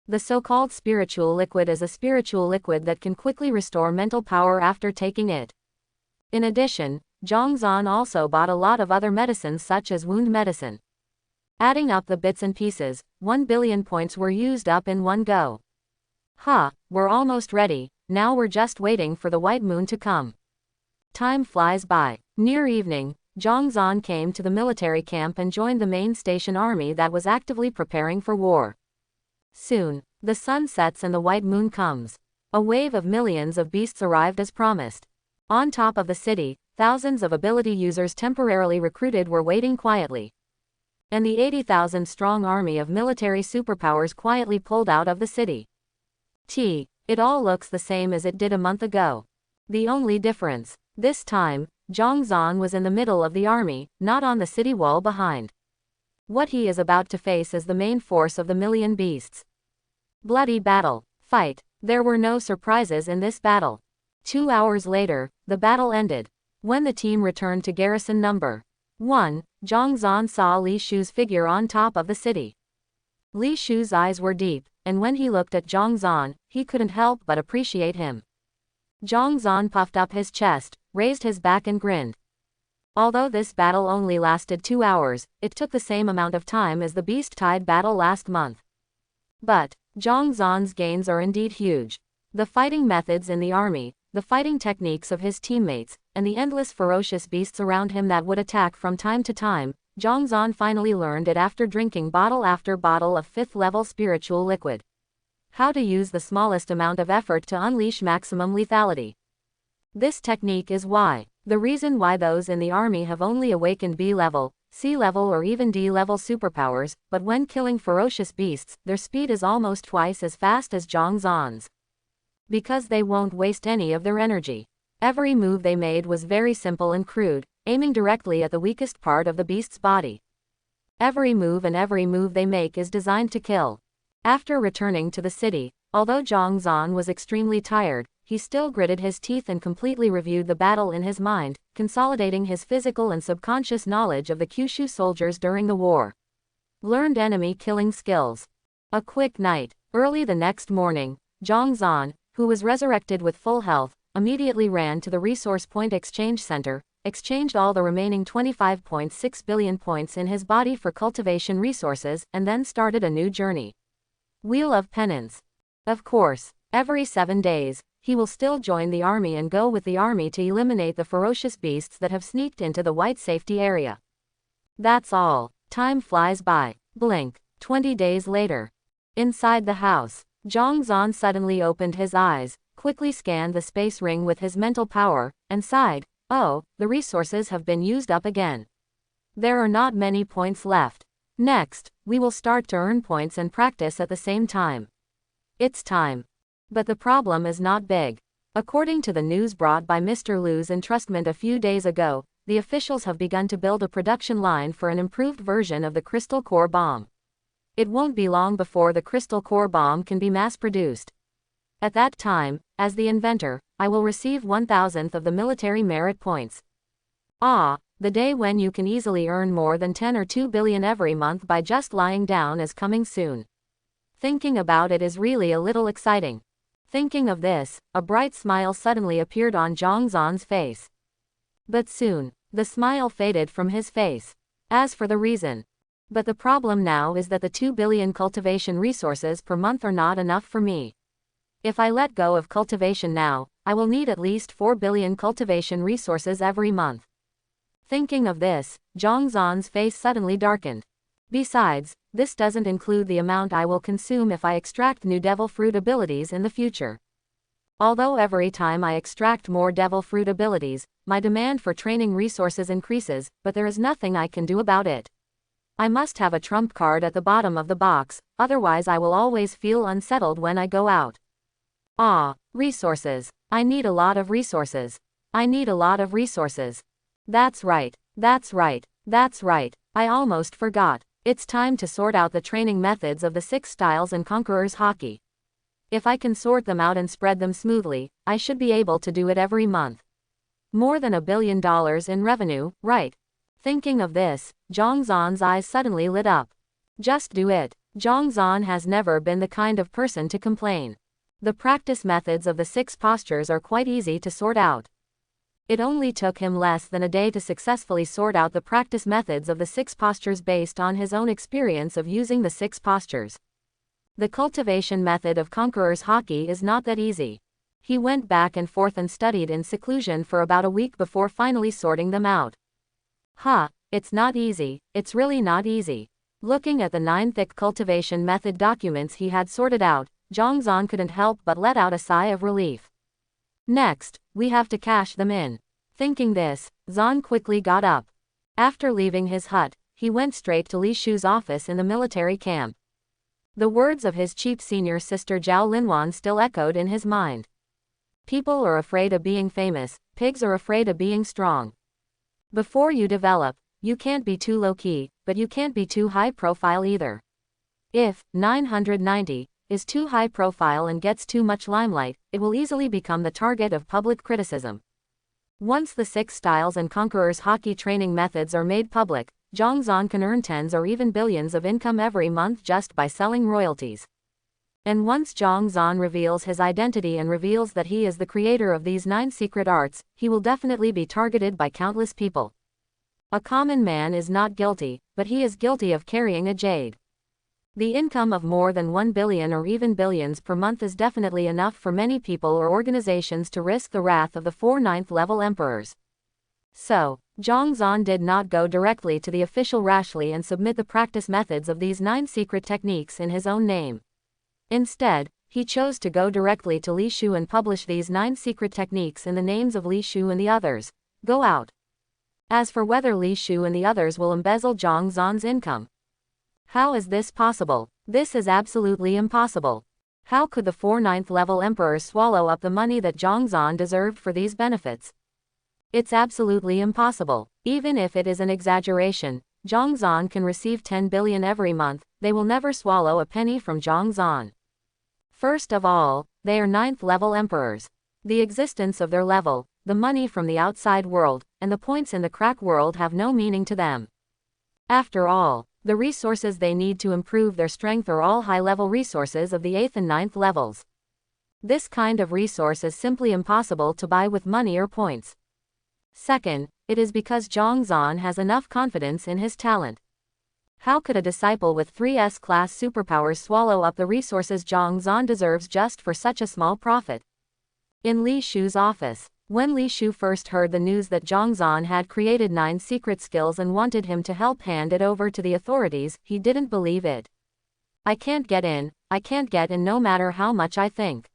A: The so-called spiritual liquid is a spiritual liquid that can quickly restore mental power after taking it. In addition, Zhang Zan also bought a lot of other medicines such as wound medicine. Adding up the bits and pieces, 1 billion points were used up in one go. We're almost ready, now we're just waiting for the white moon to come. Time flies by. Near evening, Zhang Zan came to the military camp and joined the main station army that was actively preparing for war. Soon, the sun sets and the white moon comes. A wave of millions of beasts arrived as promised. On top of the city, thousands of ability users temporarily recruited were waiting quietly. And the 80,000 strong army of military superpowers quietly pulled out of the city. It all looks the same as it did a month ago. The only difference, this time, Zhang Zan was in the middle of the army, not on the city wall behind. What he is about to face is the main force of the million beasts. Bloody battle. Fight. There were no surprises in this battle. 2 hours later, the battle ended. When the team returned to garrison number 1, Zhang Zan saw Li Shu's figure on top of the city. Li Shu's eyes were deep, and when he looked at Zhang Zan, he couldn't help but appreciate him. Zhang Zan puffed up his chest, raised his back and grinned. Although this battle only lasted 2 hours, it took the same amount of time as the Beast Tide battle last month. But, Zhang Zan's gains are indeed huge. The fighting methods in the army, the fighting techniques of his teammates, and the endless ferocious beasts around him that would attack from time to time, Zhang Zan finally learned it after drinking bottle after bottle of 5th level spiritual liquid. How to use the smallest amount of effort to unleash maximum lethality. This technique is the reason why those in the army have only awakened B level, C level or even D level superpowers, but when killing ferocious beasts, their speed is almost twice as fast as Zhang Zan's. Because they won't waste any of their energy. Every move they made was very simple and crude, aiming directly at the weakest part of the beast's body. Every move they make is designed to kill. After returning to the city, although Zhang Zan was extremely tired, he still gritted his teeth and completely reviewed the battle in his mind, consolidating his physical and subconscious knowledge of the Kyushu soldiers during the war. Learned enemy killing skills. A quick night. Early the next morning, Zhang Zan, who was resurrected with full health, immediately ran to the Resource Point Exchange Center, exchanged all the remaining 25.6 billion points in his body for cultivation resources, and then started a new journey. Wheel of Penance. Of course, every 7 days, he will still join the army and go with the army to eliminate the ferocious beasts that have sneaked into the white safety area. That's all. Time flies by. Blink. 20 days later. Inside the house, Zhang Zan suddenly opened his eyes, quickly scanned the space ring with his mental power, and sighed, "Oh, the resources have been used up again. There are not many points left. Next, we will start to earn points and practice at the same time. It's time." But the problem is not big. According to the news brought by Mr. Liu's entrustment a few days ago, the officials have begun to build a production line for an improved version of the crystal core bomb. It won't be long before the crystal core bomb can be mass-produced. At that time, as the inventor, I will receive 1,000th of the military merit points. Ah, the day when you can easily earn more than 10 or 2 billion every month by just lying down is coming soon. Thinking about it is really a little exciting. Thinking of this, a bright smile suddenly appeared on Zhang Zan's face. But soon, the smile faded from his face. As for the reason. But the problem now is that the 2 billion cultivation resources per month are not enough for me. If I let go of cultivation now, I will need at least 4 billion cultivation resources every month. Thinking of this, Zhang Zan's face suddenly darkened. Besides, this doesn't include the amount I will consume if I extract new devil fruit abilities in the future. Although every time I extract more devil fruit abilities, my demand for training resources increases, but there is nothing I can do about it. I must have a trump card at the bottom of the box, otherwise I will always feel unsettled when I go out. Ah, resources. I need a lot of resources. I need a lot of resources. That's right, that's right, that's right, I almost forgot. It's time to sort out the training methods of the 6 styles and Conqueror's Hockey. If I can sort them out and spread them smoothly, I should be able to do it every month. More than $1 billion in revenue, right? Thinking of this, Zhang Zan's eyes suddenly lit up. Just do it. Zhang Zan has never been the kind of person to complain. The practice methods of the 6 postures are quite easy to sort out. It only took him less than a day to successfully sort out the practice methods of the 6 postures based on his own experience of using the 6 postures. The cultivation method of Conqueror's Hockey is not that easy. He went back and forth and studied in seclusion for about a week before finally sorting them out. It's not easy, it's really not easy. Looking at the 9 thick cultivation method documents he had sorted out, Zhang Zan couldn't help but let out a sigh of relief. Next, we have to cash them in. Thinking this, Zan quickly got up. After leaving his hut, he went straight to Li Shu's office in the military camp. The words of his cheap senior sister Zhao Linwan still echoed in his mind. People are afraid of being famous, pigs are afraid of being strong. Before you develop, you can't be too low-key, but you can't be too high-profile either. If 990 is too high-profile and gets too much limelight, it will easily become the target of public criticism. Once the 6 styles and Conqueror's Hockey training methods are made public, Zhang Zan can earn tens or even billions of income every month just by selling royalties. And once Zhang Zan reveals his identity and reveals that he is the creator of these 9 secret arts, he will definitely be targeted by countless people. A common man is not guilty, but he is guilty of carrying a jade. The income of more than 1 billion or even billions per month is definitely enough for many people or organizations to risk the wrath of the 4 9th-level emperors. So, Zhang Zan did not go directly to the official rashly and submit the practice methods of these 9 secret techniques in his own name. Instead, he chose to go directly to Li Shu and publish these 9 secret techniques in the names of Li Shu and the others. Go out. As for whether Li Shu and the others will embezzle Zhang Zan's income. How is this possible? This is absolutely impossible. How could the 4 9th-level emperors swallow up the money that Zhang Zan deserved for these benefits? It's absolutely impossible. Even if it is an exaggeration, Zhang Zan can receive 10 billion every month, they will never swallow a penny from Zhang Zan. First of all, they are 9th-level emperors. The existence of their level, the money from the outside world, and the points in the crack world have no meaning to them. After all, the resources they need to improve their strength are all high-level resources of the 8th and 9th levels. This kind of resource is simply impossible to buy with money or points. Second, it is because Zhongzhan has enough confidence in his talent. How could a disciple with 3S class superpowers swallow up the resources Zhongzhan deserves just for such a small profit? In Li Shu's office, when Li Shu first heard the news that Zhongzhan had created 9 secret skills and wanted him to help hand it over to the authorities, he didn't believe it. I can't get in no matter how much I think.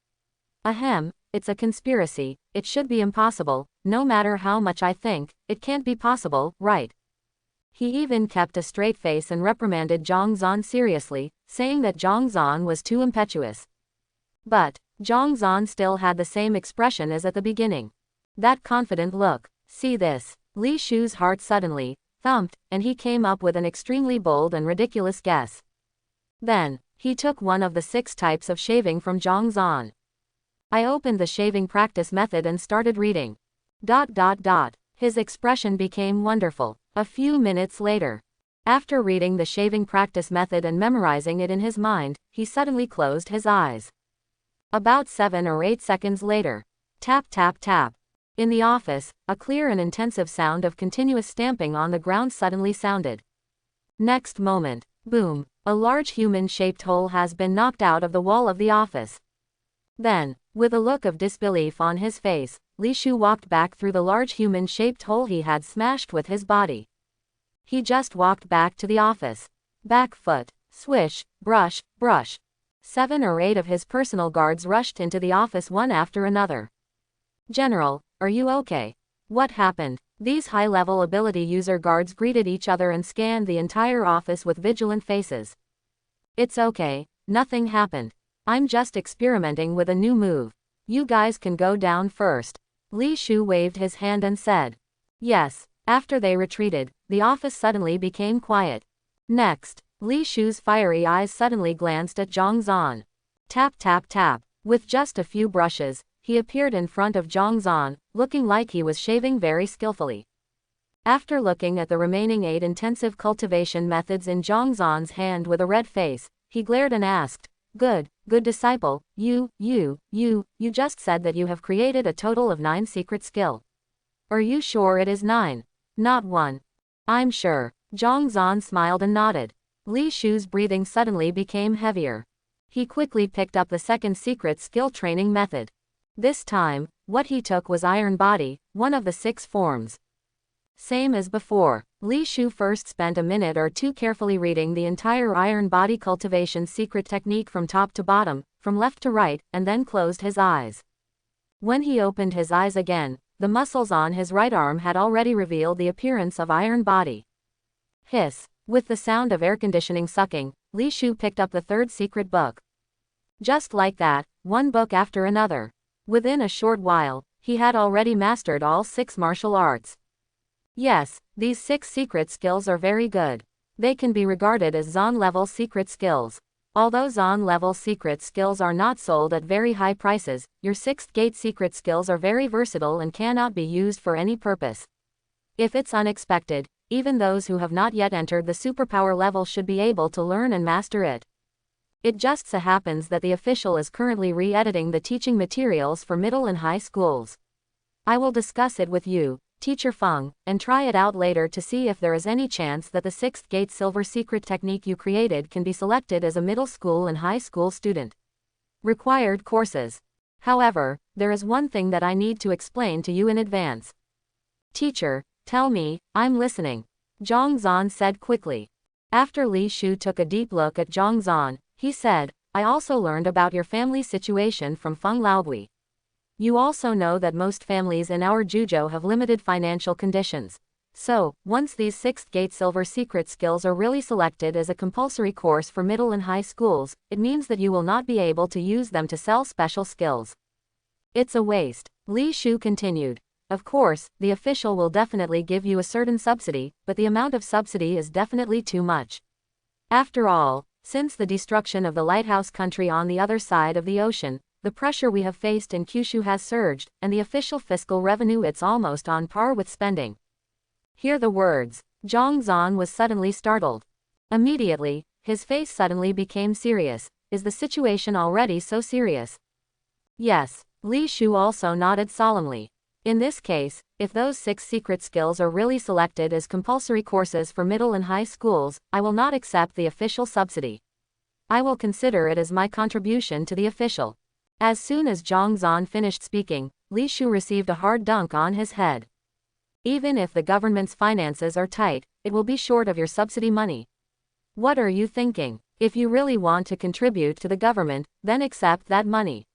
A: Ahem, it's a conspiracy, it should be impossible, no matter how much I think, it can't be possible, right? He even kept a straight face and reprimanded Zhongzhan seriously, saying that Zhongzhan was too impetuous. But Zhongzhan still had the same expression as at the beginning. That confident look. See this. Li Shu's heart suddenly thumped, and he came up with an extremely bold and ridiculous guess. Then, he took one of the 6 types of shaving from Zhongzhan. I opened the shaving practice method and started reading. His expression became wonderful. A few minutes later, after reading the shaving practice method and memorizing it in his mind, he suddenly closed his eyes. About 7 or 8 seconds later, tap tap tap. In the office, a clear and intensive sound of continuous stamping on the ground suddenly sounded. Next moment, boom, a large human-shaped hole has been knocked out of the wall of the office. Then, with a look of disbelief on his face, Li Shu walked back through the large human-shaped hole he had smashed with his body. He just walked back to the office. Back foot, swish, brush, brush. 7 or 8 of his personal guards rushed into the office one after another. General, are you okay? What happened? These high-level ability user guards greeted each other and scanned the entire office with vigilant faces. It's okay, nothing happened. I'm just experimenting with a new move. You guys can go down first. Li Shu waved his hand and said. Yes. After they retreated, the office suddenly became quiet. Next, Li Shu's fiery eyes suddenly glanced at Zhongzhan. Tap tap tap. With just a few brushes, he appeared in front of Zhongzhan, looking like he was shaving very skillfully. After looking at the remaining 8 intensive cultivation methods in Zhongzhan's hand with a red face, he glared and asked, Good disciple, you just said that you have created a total of 9 secret skill. Are you sure it is 9? Not 1. I'm sure. Zhongzhan smiled and nodded. Li Shu's breathing suddenly became heavier. He quickly picked up the 2nd secret skill training method. This time, what he took was Iron Body, one of the 6 forms. Same as before, Li Shu first spent a minute or 2 carefully reading the entire Iron Body cultivation secret technique from top to bottom, from left to right, and then closed his eyes. When he opened his eyes again, the muscles on his right arm had already revealed the appearance of Iron Body. Hiss. With the sound of air conditioning sucking, Li Shu picked up the 3rd secret book. Just like that, one book after another. Within a short while, he had already mastered all 6 martial arts. Yes, these 6 secret skills are very good. They can be regarded as Zon-level secret skills. Although Zon-level secret skills are not sold at very high prices, your 6th gate secret skills are very versatile and cannot be used for any purpose. If it's unexpected, even those who have not yet entered the superpower level should be able to learn and master it. It just so happens that the official is currently re-editing the teaching materials for middle and high schools. I will discuss it with you, Teacher Feng, and try it out later to see if there is any chance that the 6th gate silver secret technique you created can be selected as a middle school and high school student. Required courses. However, there is one thing that I need to explain to you in advance. Teacher, tell me, I'm listening. Zhongzhan said quickly. After Li Shu took a deep look at Zhongzhan, he said, I also learned about your family situation from Feng Laogui. You also know that most families in our Juzhou have limited financial conditions. So, once these 6th gate silver secret skills are really selected as a compulsory course for middle and high schools, it means that you will not be able to use them to sell special skills. It's a waste. Li Shu continued. Of course, the official will definitely give you a certain subsidy, but the amount of subsidy is definitely too much. After all, since the destruction of the lighthouse country on the other side of the ocean, The pressure we have faced in Kyushu has surged, and the official fiscal revenue it's almost on par with spending. Hear the words. Zhang Zan was suddenly startled. Immediately, his face suddenly became serious. Is the situation already so serious? Yes. Li Shu also nodded solemnly. In this case, if those 6 secret skills are really selected as compulsory courses for middle and high schools, I will not accept the official subsidy. I will consider it as my contribution to the official. As soon as Zhang Zan finished speaking, Li Shu received a hard dunk on his head. Even if the government's finances are tight, it will be short of your subsidy money. What are you thinking? If you really want to contribute to the government, then accept that money.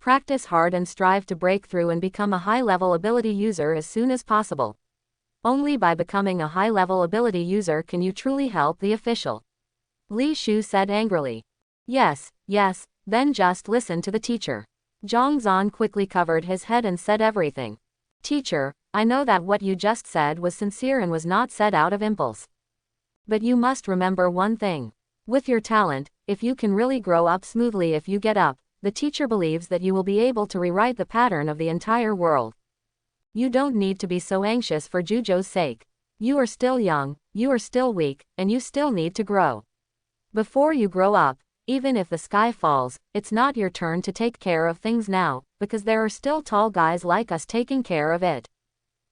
A: Practice hard and strive to break through and become a high-level ability user as soon as possible. Only by becoming a high-level ability user can you truly help the official. Li Shu said angrily. Yes, then just listen to the teacher. Zhang Zan quickly covered his head and said everything. Teacher, I know that what you just said was sincere and was not said out of impulse. But you must remember one thing. With your talent, if you can really grow up smoothly if you get up, the teacher believes that you will be able to rewrite the pattern of the entire world. You don't need to be so anxious for Jujo's sake. You are still young, you are still weak, and you still need to grow. Before you grow up, even if the sky falls, it's not your turn to take care of things now, because there are still tall guys like us taking care of it.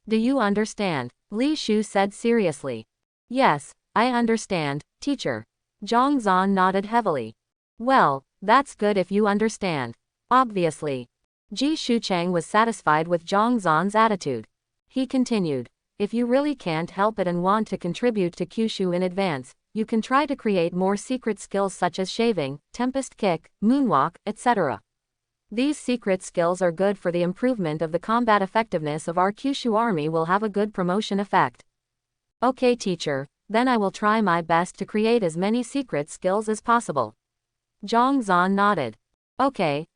A: Do you understand? Li Shu said seriously. Yes, I understand, teacher. Zhang Zan nodded heavily. Well, that's good if you understand. Obviously. Ji Shuchang was satisfied with Zhang Zan's attitude. He continued. If you really can't help it and want to contribute to Kyushu in advance, you can try to create more secret skills such as shaving, tempest kick, moonwalk, etc. These secret skills are good for the improvement of the combat effectiveness of our Kyushu army will have a good promotion effect. Okay teacher, then I will try my best to create as many secret skills as possible. Zhang Zan nodded. Okay,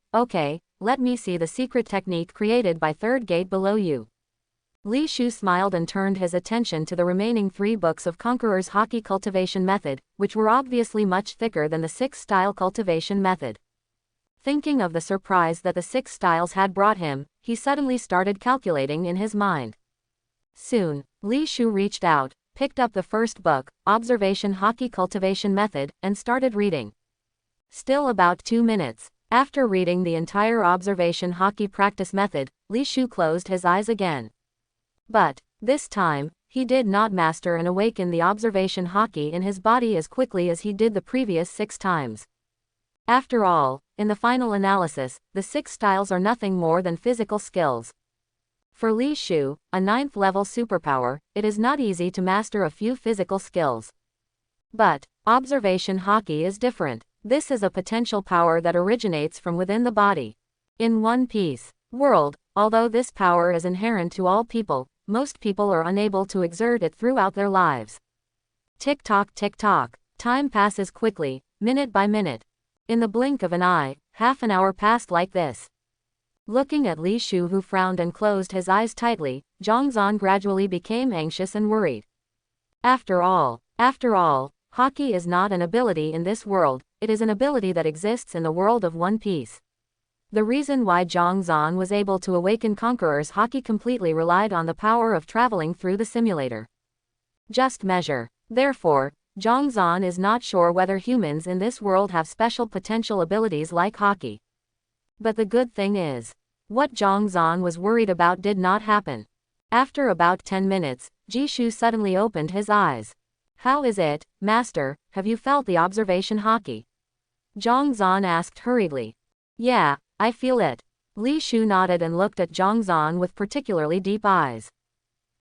A: let me see the secret technique created by third gate below you. Li Shu smiled and turned his attention to the remaining 3 books of Conqueror's Hockey Cultivation Method, which were obviously much thicker than the 6-style cultivation method. Thinking of the surprise that the 6 styles had brought him, he suddenly started calculating in his mind. Soon, Li Shu reached out, picked up the first book, Observation Hockey Cultivation Method, and started reading. Still about 2 minutes. After reading the entire observation hockey practice method, Li Shu closed his eyes again. But, this time, he did not master and awaken the observation hockey in his body as quickly as he did the previous 6 times. After all, in the final analysis, the 6 styles are nothing more than physical skills. For Li Shu, a 9th-level superpower, it is not easy to master a few physical skills. But, observation hockey is different. This is a potential power that originates from within the body. In One Piece world, although this power is inherent to all people, most people are unable to exert it throughout their lives. Tick-tock, time passes quickly, minute by minute. In the blink of an eye, half an hour passed like this. Looking at Li Shu who frowned and closed his eyes tightly, Zhang Zan gradually became anxious and worried. After all, hockey is not an ability in this world, it is an ability that exists in the world of One Piece. The reason why Zhang Zan was able to awaken Conqueror's hockey completely relied on the power of traveling through the simulator. Just measure. Therefore, Zhang Zan is not sure whether humans in this world have special potential abilities like hockey. But the good thing is, what Zhang Zan was worried about did not happen. After about 10 minutes, Jishu suddenly opened his eyes. How is it, Master, have you felt the observation hockey? Zhang Zan asked hurriedly. Yeah, I feel it. Li Shu nodded and looked at Zhang Zan with particularly deep eyes.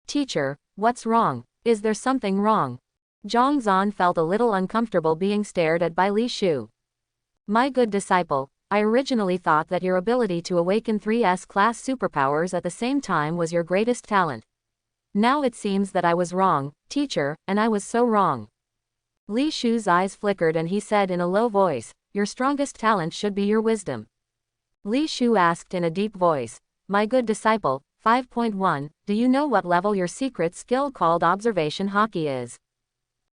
A: Teacher, what's wrong? Is there something wrong? Zhang Zan felt a little uncomfortable being stared at by Li Shu. My good disciple, I originally thought that your ability to awaken 3S class superpowers at the same time was your greatest talent. Now it seems that I was wrong, teacher, and I was so wrong. Li Shu's eyes flickered and he said in a low voice, your strongest talent should be your wisdom. Li Shu asked in a deep voice, my good disciple, 5.1, do you know what level your secret skill called observation hockey is?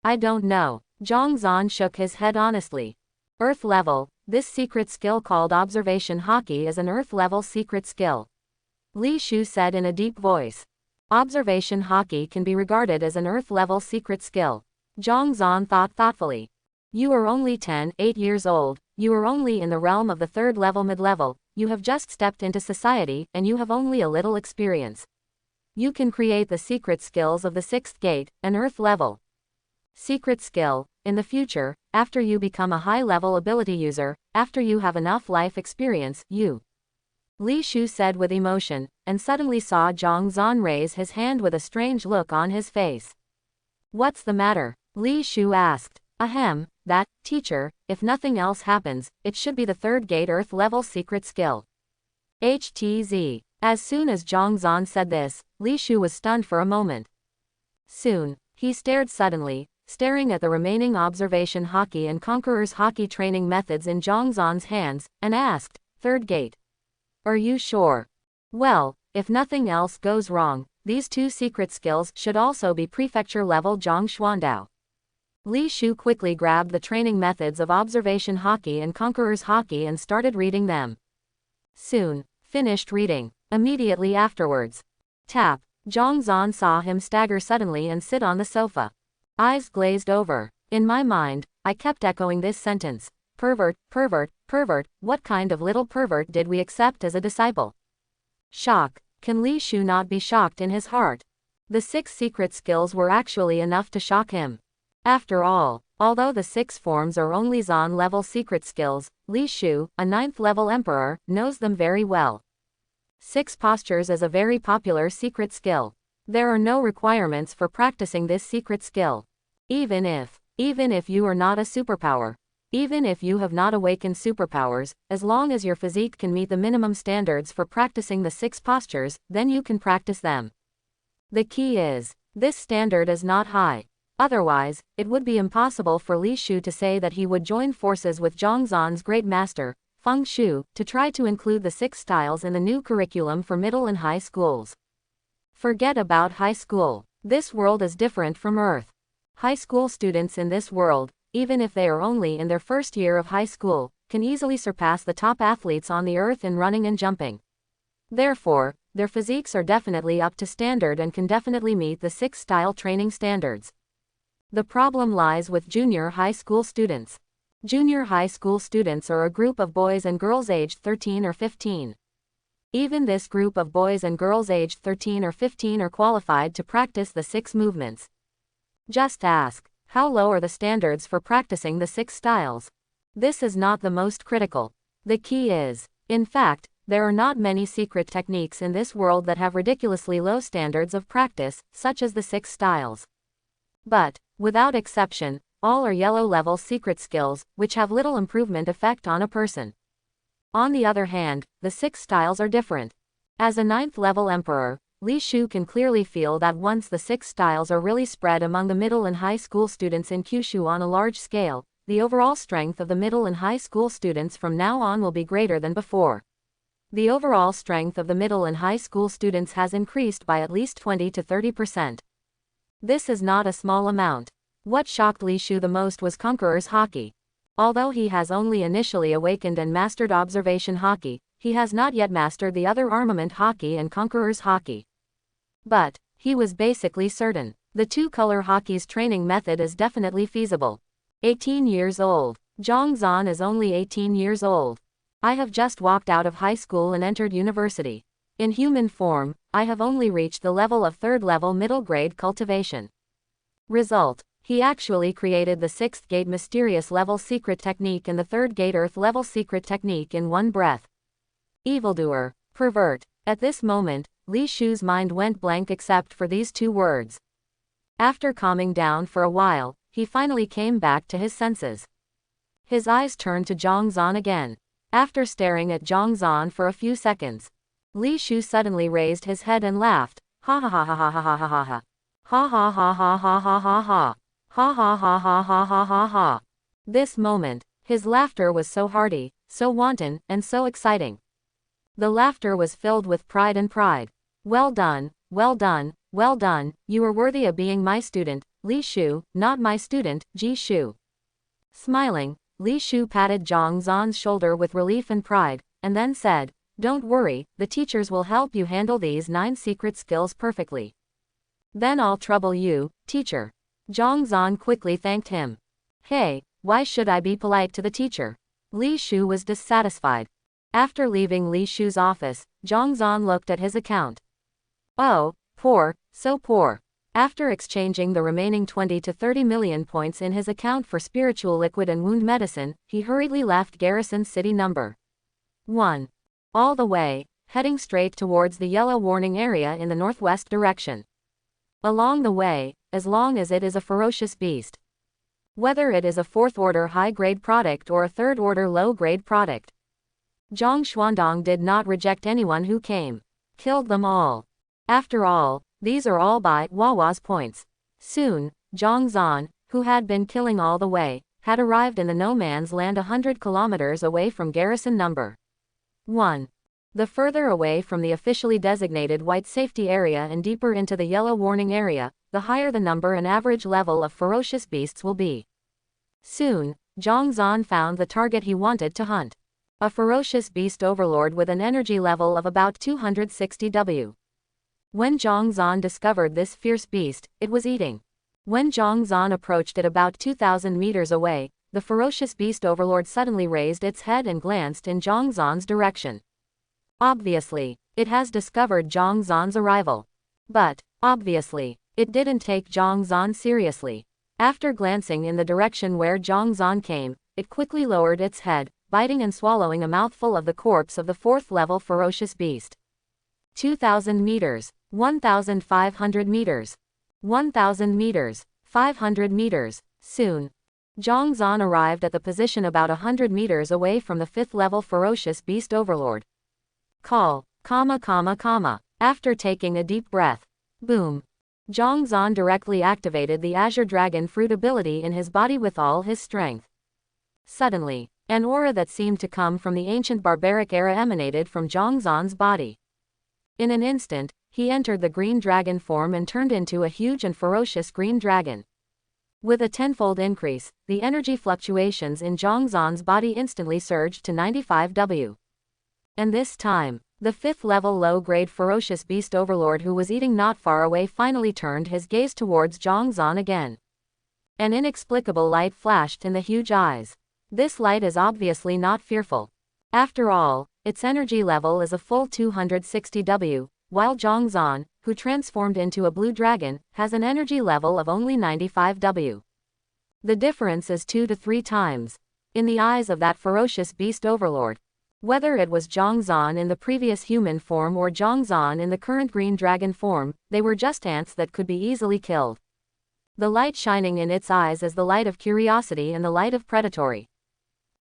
A: I don't know. Zhang Zan shook his head honestly. Earth level, This secret skill called observation haki is an Earth-level secret skill. Li Shu said in a deep voice. Observation haki can be regarded as an Earth-level secret skill. Zhang Zan thought thoughtfully. You are only 8 years old, you are only in the realm of the third level mid-level, you have just stepped into society and you have only a little experience. You can create the secret skills of the sixth gate, an Earth level secret skill. In the future, after you become a high-level ability user, after you have enough life experience, you. Li Shu said with emotion, and suddenly saw Zhang Zan raise his hand with a strange look on his face. What's the matter? Li Shu asked. Ahem, that, teacher, if nothing else happens, it should be the third gate Earth level secret skill. HTZ. As soon as Zhang Zan said this, Li Shu was stunned for a moment. Soon, he stared suddenly, staring at the remaining observation haki and conqueror's haki training methods in Zhang Zan's hands, and asked, third gate. Are you sure? Well, if nothing else goes wrong, these two secret skills should also be prefecture level Zhang Xuandao. Li Shu quickly grabbed the training methods of observation haki and conqueror's haki and started reading them. Soon, finished reading. Immediately afterwards. Tap. Zhang Zan saw him stagger suddenly and sit on the sofa. Eyes glazed over. In my mind, I kept echoing this sentence. Pervert, pervert, pervert, what kind of little pervert did we accept as a disciple? Shock. Can Li Shu not be shocked in his heart? The 6 secret skills were actually enough to shock him. After all, although the 6 forms are only Zan level secret skills, Li Shu, a 9th level emperor, knows them very well. 6 postures is a very popular secret skill. There are no requirements for practicing this secret skill. Even if you are not a superpower, even if you have not awakened superpowers, as long as your physique can meet the minimum standards for practicing the 6 postures, then you can practice them. The key is, this standard is not high. Otherwise, it would be impossible for Li Shu to say that he would join forces with Zhang Zan's great master, Feng Shu, to try to include the 6 styles in the new curriculum for middle and high schools. Forget about high school. This world is different from Earth. High school students in this world, even if they are only in their first year of high school, can easily surpass the top athletes on the Earth in running and jumping. Therefore, their physiques are definitely up to standard and can definitely meet the 6 style training standards. The problem lies with junior high school students. Junior high school students are a group of boys and girls aged 13 or 15. Even this group of boys and girls aged 13 or 15 are qualified to practice the 6 movements. Just ask, how low are the standards for practicing the 6 styles? This is not the most critical. The key is, in fact, there are not many secret techniques in this world that have ridiculously low standards of practice, such as the 6 styles. But, without exception, all are yellow-level secret skills, which have little improvement effect on a person. On the other hand, the 6 styles are different. As a 9th level emperor, Li Shu can clearly feel that once the 6 styles are really spread among the middle and high school students in Kyushu on a large scale, the overall strength of the middle and high school students from now on will be greater than before. The overall strength of the middle and high school students has increased by at least 20 to 30%. This is not a small amount. What shocked Li Shu the most was Conqueror's Haki. Although he has only initially awakened and mastered Observation Haki, he has not yet mastered the other Armament Haki and Conqueror's Haki. But, he was basically certain, the 2-color Haki's training method is definitely feasible. 18 years old. Zhang Zan is only 18 years old. I have just walked out of high school and entered university. In human form, I have only reached the level of 3rd level middle grade cultivation. Result. He actually created the 6th gate mysterious level secret technique and the 3rd gate earth level secret technique in one breath. Evildoer, pervert. At this moment, Li Shu's mind went blank except for these 2 words. After calming down for a while, he finally came back to his senses. His eyes turned to Zhang Zan again. After staring at Zhang Zan for a few seconds, Li Shu suddenly raised his head and laughed. Ha ha ha ha ha ha ha ha ha. Ha ha ha ha ha ha ha ha. Ha ha ha ha ha ha ha ha. This moment, his laughter was so hearty, so wanton, and so exciting. The laughter was filled with pride and pride. Well done, well done, well done, you are worthy of being my student, Li Shu, not my student, Ji Shu. Smiling, Li Shu patted Zhang Zan's shoulder with relief and pride, and then said, "Don't worry, the teachers will help you handle these 9 secret skills perfectly. Then I'll trouble you, teacher." Zhang Zan quickly thanked him. "Hey, why should I be polite to the teacher?" Li Shu was dissatisfied. After leaving Li Shu's office, Zhang Zan looked at his account. Oh, poor, so poor. After exchanging the remaining 20 to 30 million points in his account for spiritual liquid and wound medicine, he hurriedly left Garrison City number 1. All the way, heading straight towards the yellow warning area in the northwest direction. Along the way, as long as it is a ferocious beast. Whether it is a 4th-order high-grade product or a 3rd-order low-grade product. Zhang Xuandong did not reject anyone who came. Killed them all. After all, these are all by Wawa's points. Soon, Zhang Zan, who had been killing all the way, had arrived in the no man's land 100 kilometers away from garrison number 1. The further away from the officially designated white safety area and deeper into the yellow warning area, the higher the number and average level of ferocious beasts will be. Soon, Zhang Zan found the target he wanted to hunt. A ferocious beast overlord with an energy level of about 260 W. When Zhang Zan discovered this fierce beast, it was eating. When Zhang Zan approached it about 2,000 meters away, the ferocious beast overlord suddenly raised its head and glanced in Zhang Zan's direction. Obviously, it has discovered Zhang Zan's arrival. But, obviously, it didn't take Zhang Zan seriously. After glancing in the direction where Zhang Zan came, it quickly lowered its head, biting and swallowing a mouthful of the corpse of the 4th-level ferocious beast. 2,000 meters, 1,500 meters, 1,000 meters, 500 meters. Soon, Zhang Zan arrived at the position about 100 meters away from the 5th-level ferocious beast overlord. Call, comma comma comma. After taking a deep breath. Boom. Zhang Zan directly activated the Azure Dragon Fruit ability in his body with all his strength. Suddenly, an aura that seemed to come from the ancient barbaric era emanated from Zhang Zan's body. In an instant, he entered the green dragon form and turned into a huge and ferocious green dragon. With a tenfold increase, the energy fluctuations in Zhang Zan's body instantly surged to 95 W. And this time, the 5th-level low-grade ferocious beast overlord who was eating not far away finally turned his gaze towards Zhang Zan again. An inexplicable light flashed in the huge eyes. This light is obviously not fearful. After all, its energy level is a full 260 W, while Zhang Zan, who transformed into a blue dragon, has an energy level of only 95 W. The difference is 2 to 3 times. In the eyes of that ferocious beast overlord. Whether it was Zhang Zan in the previous human form or Zhang Zan in the current green dragon form, they were just ants that could be easily killed. The light shining in its eyes is the light of curiosity and the light of predatory.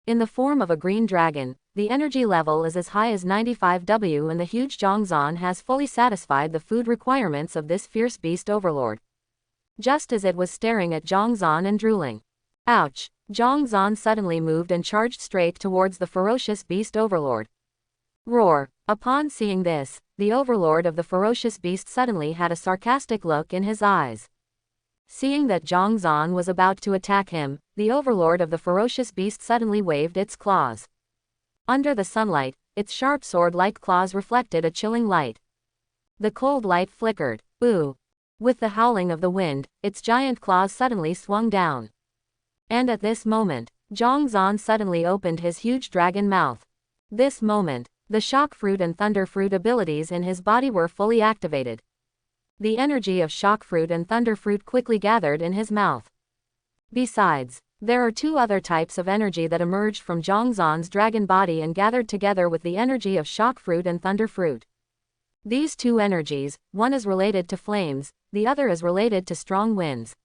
A: In the form of a green dragon, the energy level is as high as 95 W and the huge Zhang Zan has fully satisfied the food requirements of this fierce beast overlord. Just as it was staring at Zhang Zan and drooling. Ouch! Zhang Zan suddenly moved and charged straight towards the ferocious beast overlord. Roar! Upon seeing this, the overlord of the ferocious beast suddenly had a sarcastic look in his eyes. Seeing that Zhang Zan was about to attack him, the overlord of the ferocious beast suddenly waved its claws. Under the sunlight, its sharp sword-like claws reflected a chilling light. The cold light flickered. Ooh! With the howling of the wind, its giant claws suddenly swung down. And at this moment, Zhang Zan suddenly opened his huge dragon mouth. This moment, the shock fruit and thunder fruit abilities in his body were fully activated. The energy of shock fruit and thunder fruit quickly gathered in his mouth. Besides, there are 2 other types of energy that emerged from Zhang Zan's dragon body and gathered together with the energy of shock fruit and thunder fruit. These 2 energies, one is related to flames, the other is related to strong winds.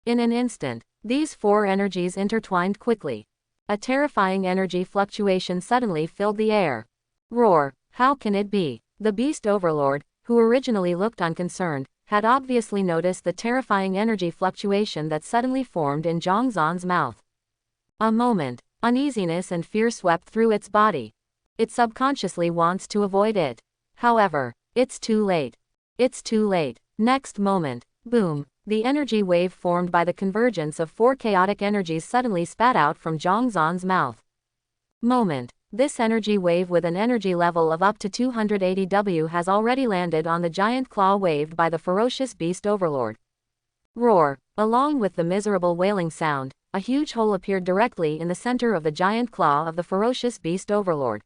A: In an instant, these 4 energies intertwined quickly. A terrifying energy fluctuation suddenly filled the air. Roar! How can it be? The beast overlord, who originally looked unconcerned, had obviously noticed the terrifying energy fluctuation that suddenly formed in Zhang Zan's mouth. A moment, uneasiness and fear swept through its body. It subconsciously wants to avoid it. However, it's too late. It's too late. Next moment, boom! The energy wave formed by the convergence of four chaotic energies suddenly spat out from Zhongzhan's mouth. Moment. This energy wave with an energy level of up to 280 W has already landed on the giant claw waved by the ferocious beast overlord. Roar. Along with the miserable wailing sound, a huge hole appeared directly in the center of the giant claw of the ferocious beast overlord.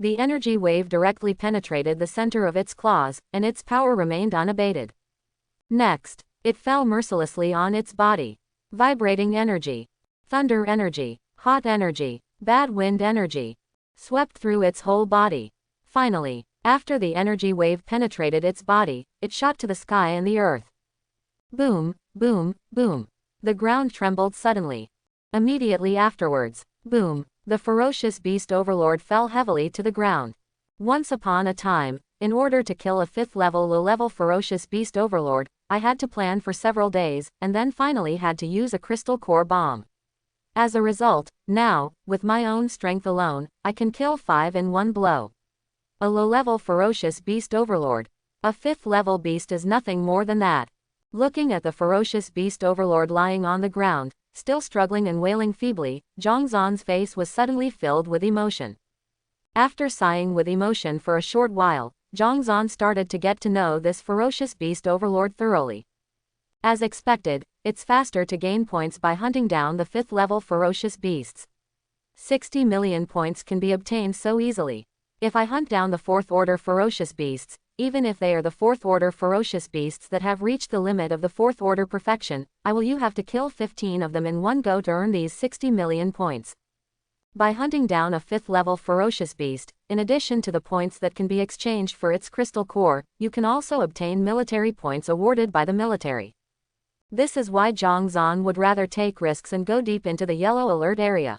A: The energy wave directly penetrated the center of its claws, and its power remained unabated. Next, it fell mercilessly on its body. Vibrating energy, thunder energy, hot energy, bad wind energy swept through its whole body. Finally, after the energy wave penetrated its body, it shot to the sky and the earth. Boom, boom, boom. The ground trembled suddenly. Immediately afterwards, boom, the ferocious beast overlord fell heavily to the ground. Once upon a time, in order to kill a 5th-level low-level ferocious beast overlord, I had to plan for several days, and then finally had to use a crystal core bomb. As a result, now, with my own strength alone, I can kill 5 in one blow. A low-level ferocious beast overlord. A 5th-level beast is nothing more than that. Looking at the ferocious beast overlord lying on the ground, still struggling and wailing feebly, Zhongzhan's face was suddenly filled with emotion. After sighing with emotion for a short while, Zhongzhan started to get to know this ferocious beast overlord thoroughly. As expected, it's faster to gain points by hunting down the 5th-level ferocious beasts. 60 million points can be obtained so easily. If I hunt down the 4th-order ferocious beasts, even if they are the 4th-order ferocious beasts that have reached the limit of the 4th-order perfection, you have to kill 15 of them in one go to earn these 60 million points. By hunting down a 5th-level ferocious beast, in addition to the points that can be exchanged for its crystal core, you can also obtain military points awarded by the military. This is why Zhongzhan would rather take risks and go deep into the yellow alert area.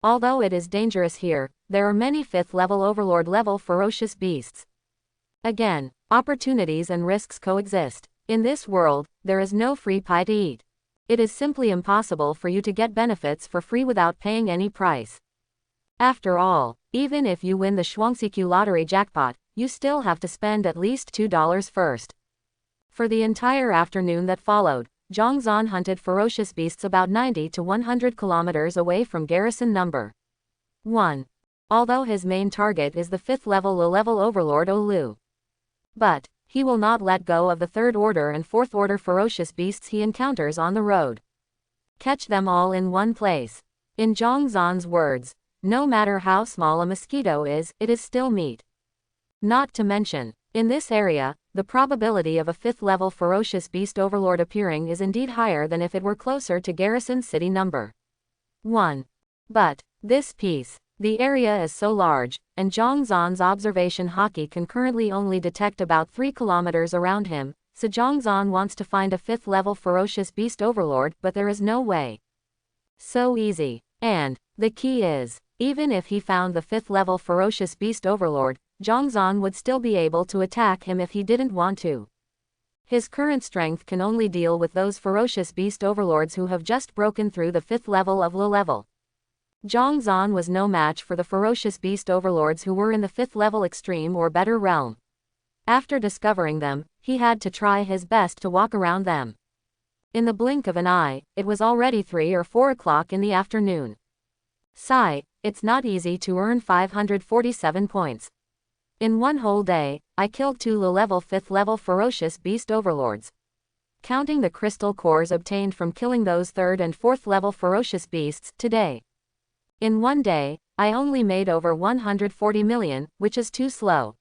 A: Although it is dangerous here, there are many 5th-level overlord level ferocious beasts. Again, opportunities and risks coexist. In this world, there is no free pie to eat. It is simply impossible for you to get benefits for free without paying any price. After all, even if you win the Shuangxiku lottery jackpot, you still have to spend at least $2 first. For the entire afternoon that followed, Zhongzhan hunted ferocious beasts about 90 to 100 kilometers away from garrison number 1. Although his main target is the 5th-level low-level overlord Olu. But he will not let go of the 3rd-order and 4th-order ferocious beasts he encounters on the road. Catch them all in one place. In Zhongzhan's words, no matter how small a mosquito is, it is still meat. Not to mention, in this area, the probability of a 5th-level ferocious beast overlord appearing is indeed higher than if it were closer to garrison city number 1. But this piece, the area is so large, and Zhongzhan's observation hockey can currently only detect about 3 kilometers around him, so Zhongzhan wants to find a 5th-level ferocious beast overlord, but there is no way. So easy. And the key is, even if he found the 5th-level ferocious beast overlord, Zhongzhan would still be able to attack him if he didn't want to. His current strength can only deal with those ferocious beast overlords who have just broken through the 5th level of low level. Zhongzhan was no match for the ferocious beast overlords who were in the 5th level extreme or better realm. After discovering them, he had to try his best to walk around them. In the blink of an eye, it was already 3 or 4 o'clock in the afternoon. Sigh, it's not easy to earn 547 points. In one whole day, I killed 2 low-level 5th-level ferocious beast overlords. Counting the crystal cores obtained from killing those 3rd and 4th level ferocious beasts today. In one day, I only made over 140 million, which is too slow.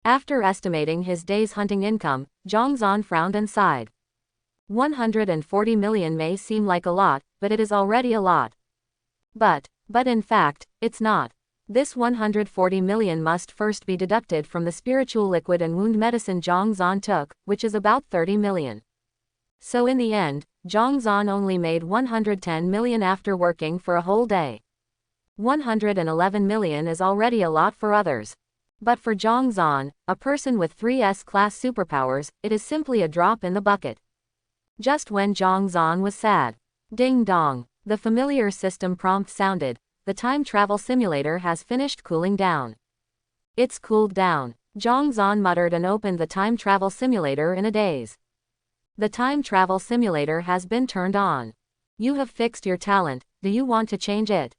A: After estimating his day's hunting income, Zhongzhan frowned and sighed. 140 million may seem like a lot, but it is already a lot. But in fact, it's not. This 140 million must first be deducted from the spiritual liquid and wound medicine Zhongzhan took, which is about 30 million. So in the end, Zhongzhan only made 110 million after working for a whole day. 111 million is already a lot for others. But for Zhongzhan, a person with 3S class superpowers, it is simply a drop in the bucket. Just when Zhongzhan was sad. Ding dong. The familiar system prompt sounded. The time travel simulator has finished cooling down. It's cooled down. Zhongzhan muttered and opened the time travel simulator in a daze. The time travel simulator has been turned on. You have fixed your talent. Do you want to change it?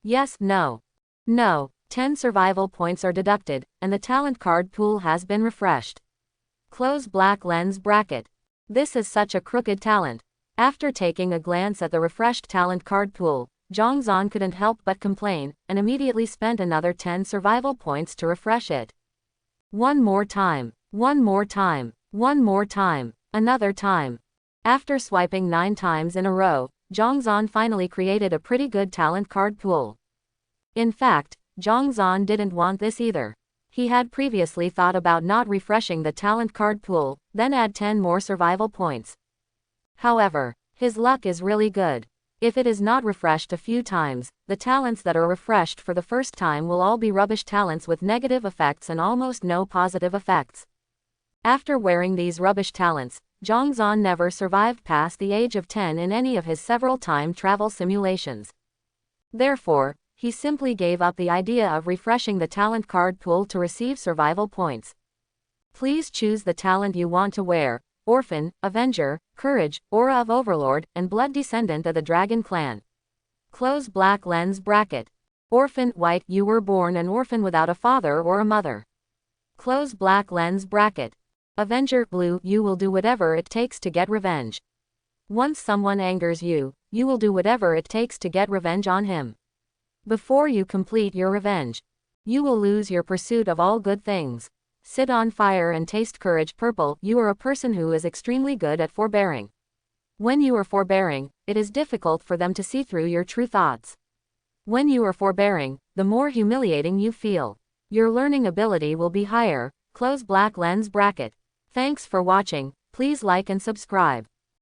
A: Yes, no. No. 10 survival points are deducted, and the talent card pool has been refreshed. Close black lens bracket. This is such a crooked talent. After taking a glance at the refreshed talent card pool, Zhongzhan couldn't help but complain, and immediately spent another 10 survival points to refresh it. One more time. One more time. One more time. Another time. After swiping 9 times in a row, Zhongzhan finally created a pretty good talent card pool. In fact, Zhongzhan didn't want this either. He had previously thought about not refreshing the talent card pool, then add 10 more survival points. However, his luck is really good. If it is not refreshed a few times, the talents that are refreshed for the first time will all be rubbish talents with negative effects and almost no positive effects. After wearing these rubbish talents, Zhongzhan never survived past the age of 10 in any of his several time travel simulations. Therefore, he simply gave up the idea of refreshing the talent card pool to receive survival points. Please choose the talent you want to wear: Orphan, Avenger, Courage, Aura of Overlord, and Blood Descendant of the Dragon Clan. Close black lens bracket. Orphan, white, you were born an orphan without a father or a mother. Close black lens bracket. Avenger, blue, you will do whatever it takes to get revenge. Once someone angers you, you will do whatever it takes to get revenge on him. Before you complete your revenge, you will lose your pursuit of all good things. Sit on fire and taste courage. Purple, you are a person who is extremely good at forbearing. When you are forbearing, it is difficult for them to see through your true thoughts. When you are forbearing, the more humiliating you feel. Your learning ability will be higher. Close black lens bracket. Thanks for watching. Please like and subscribe.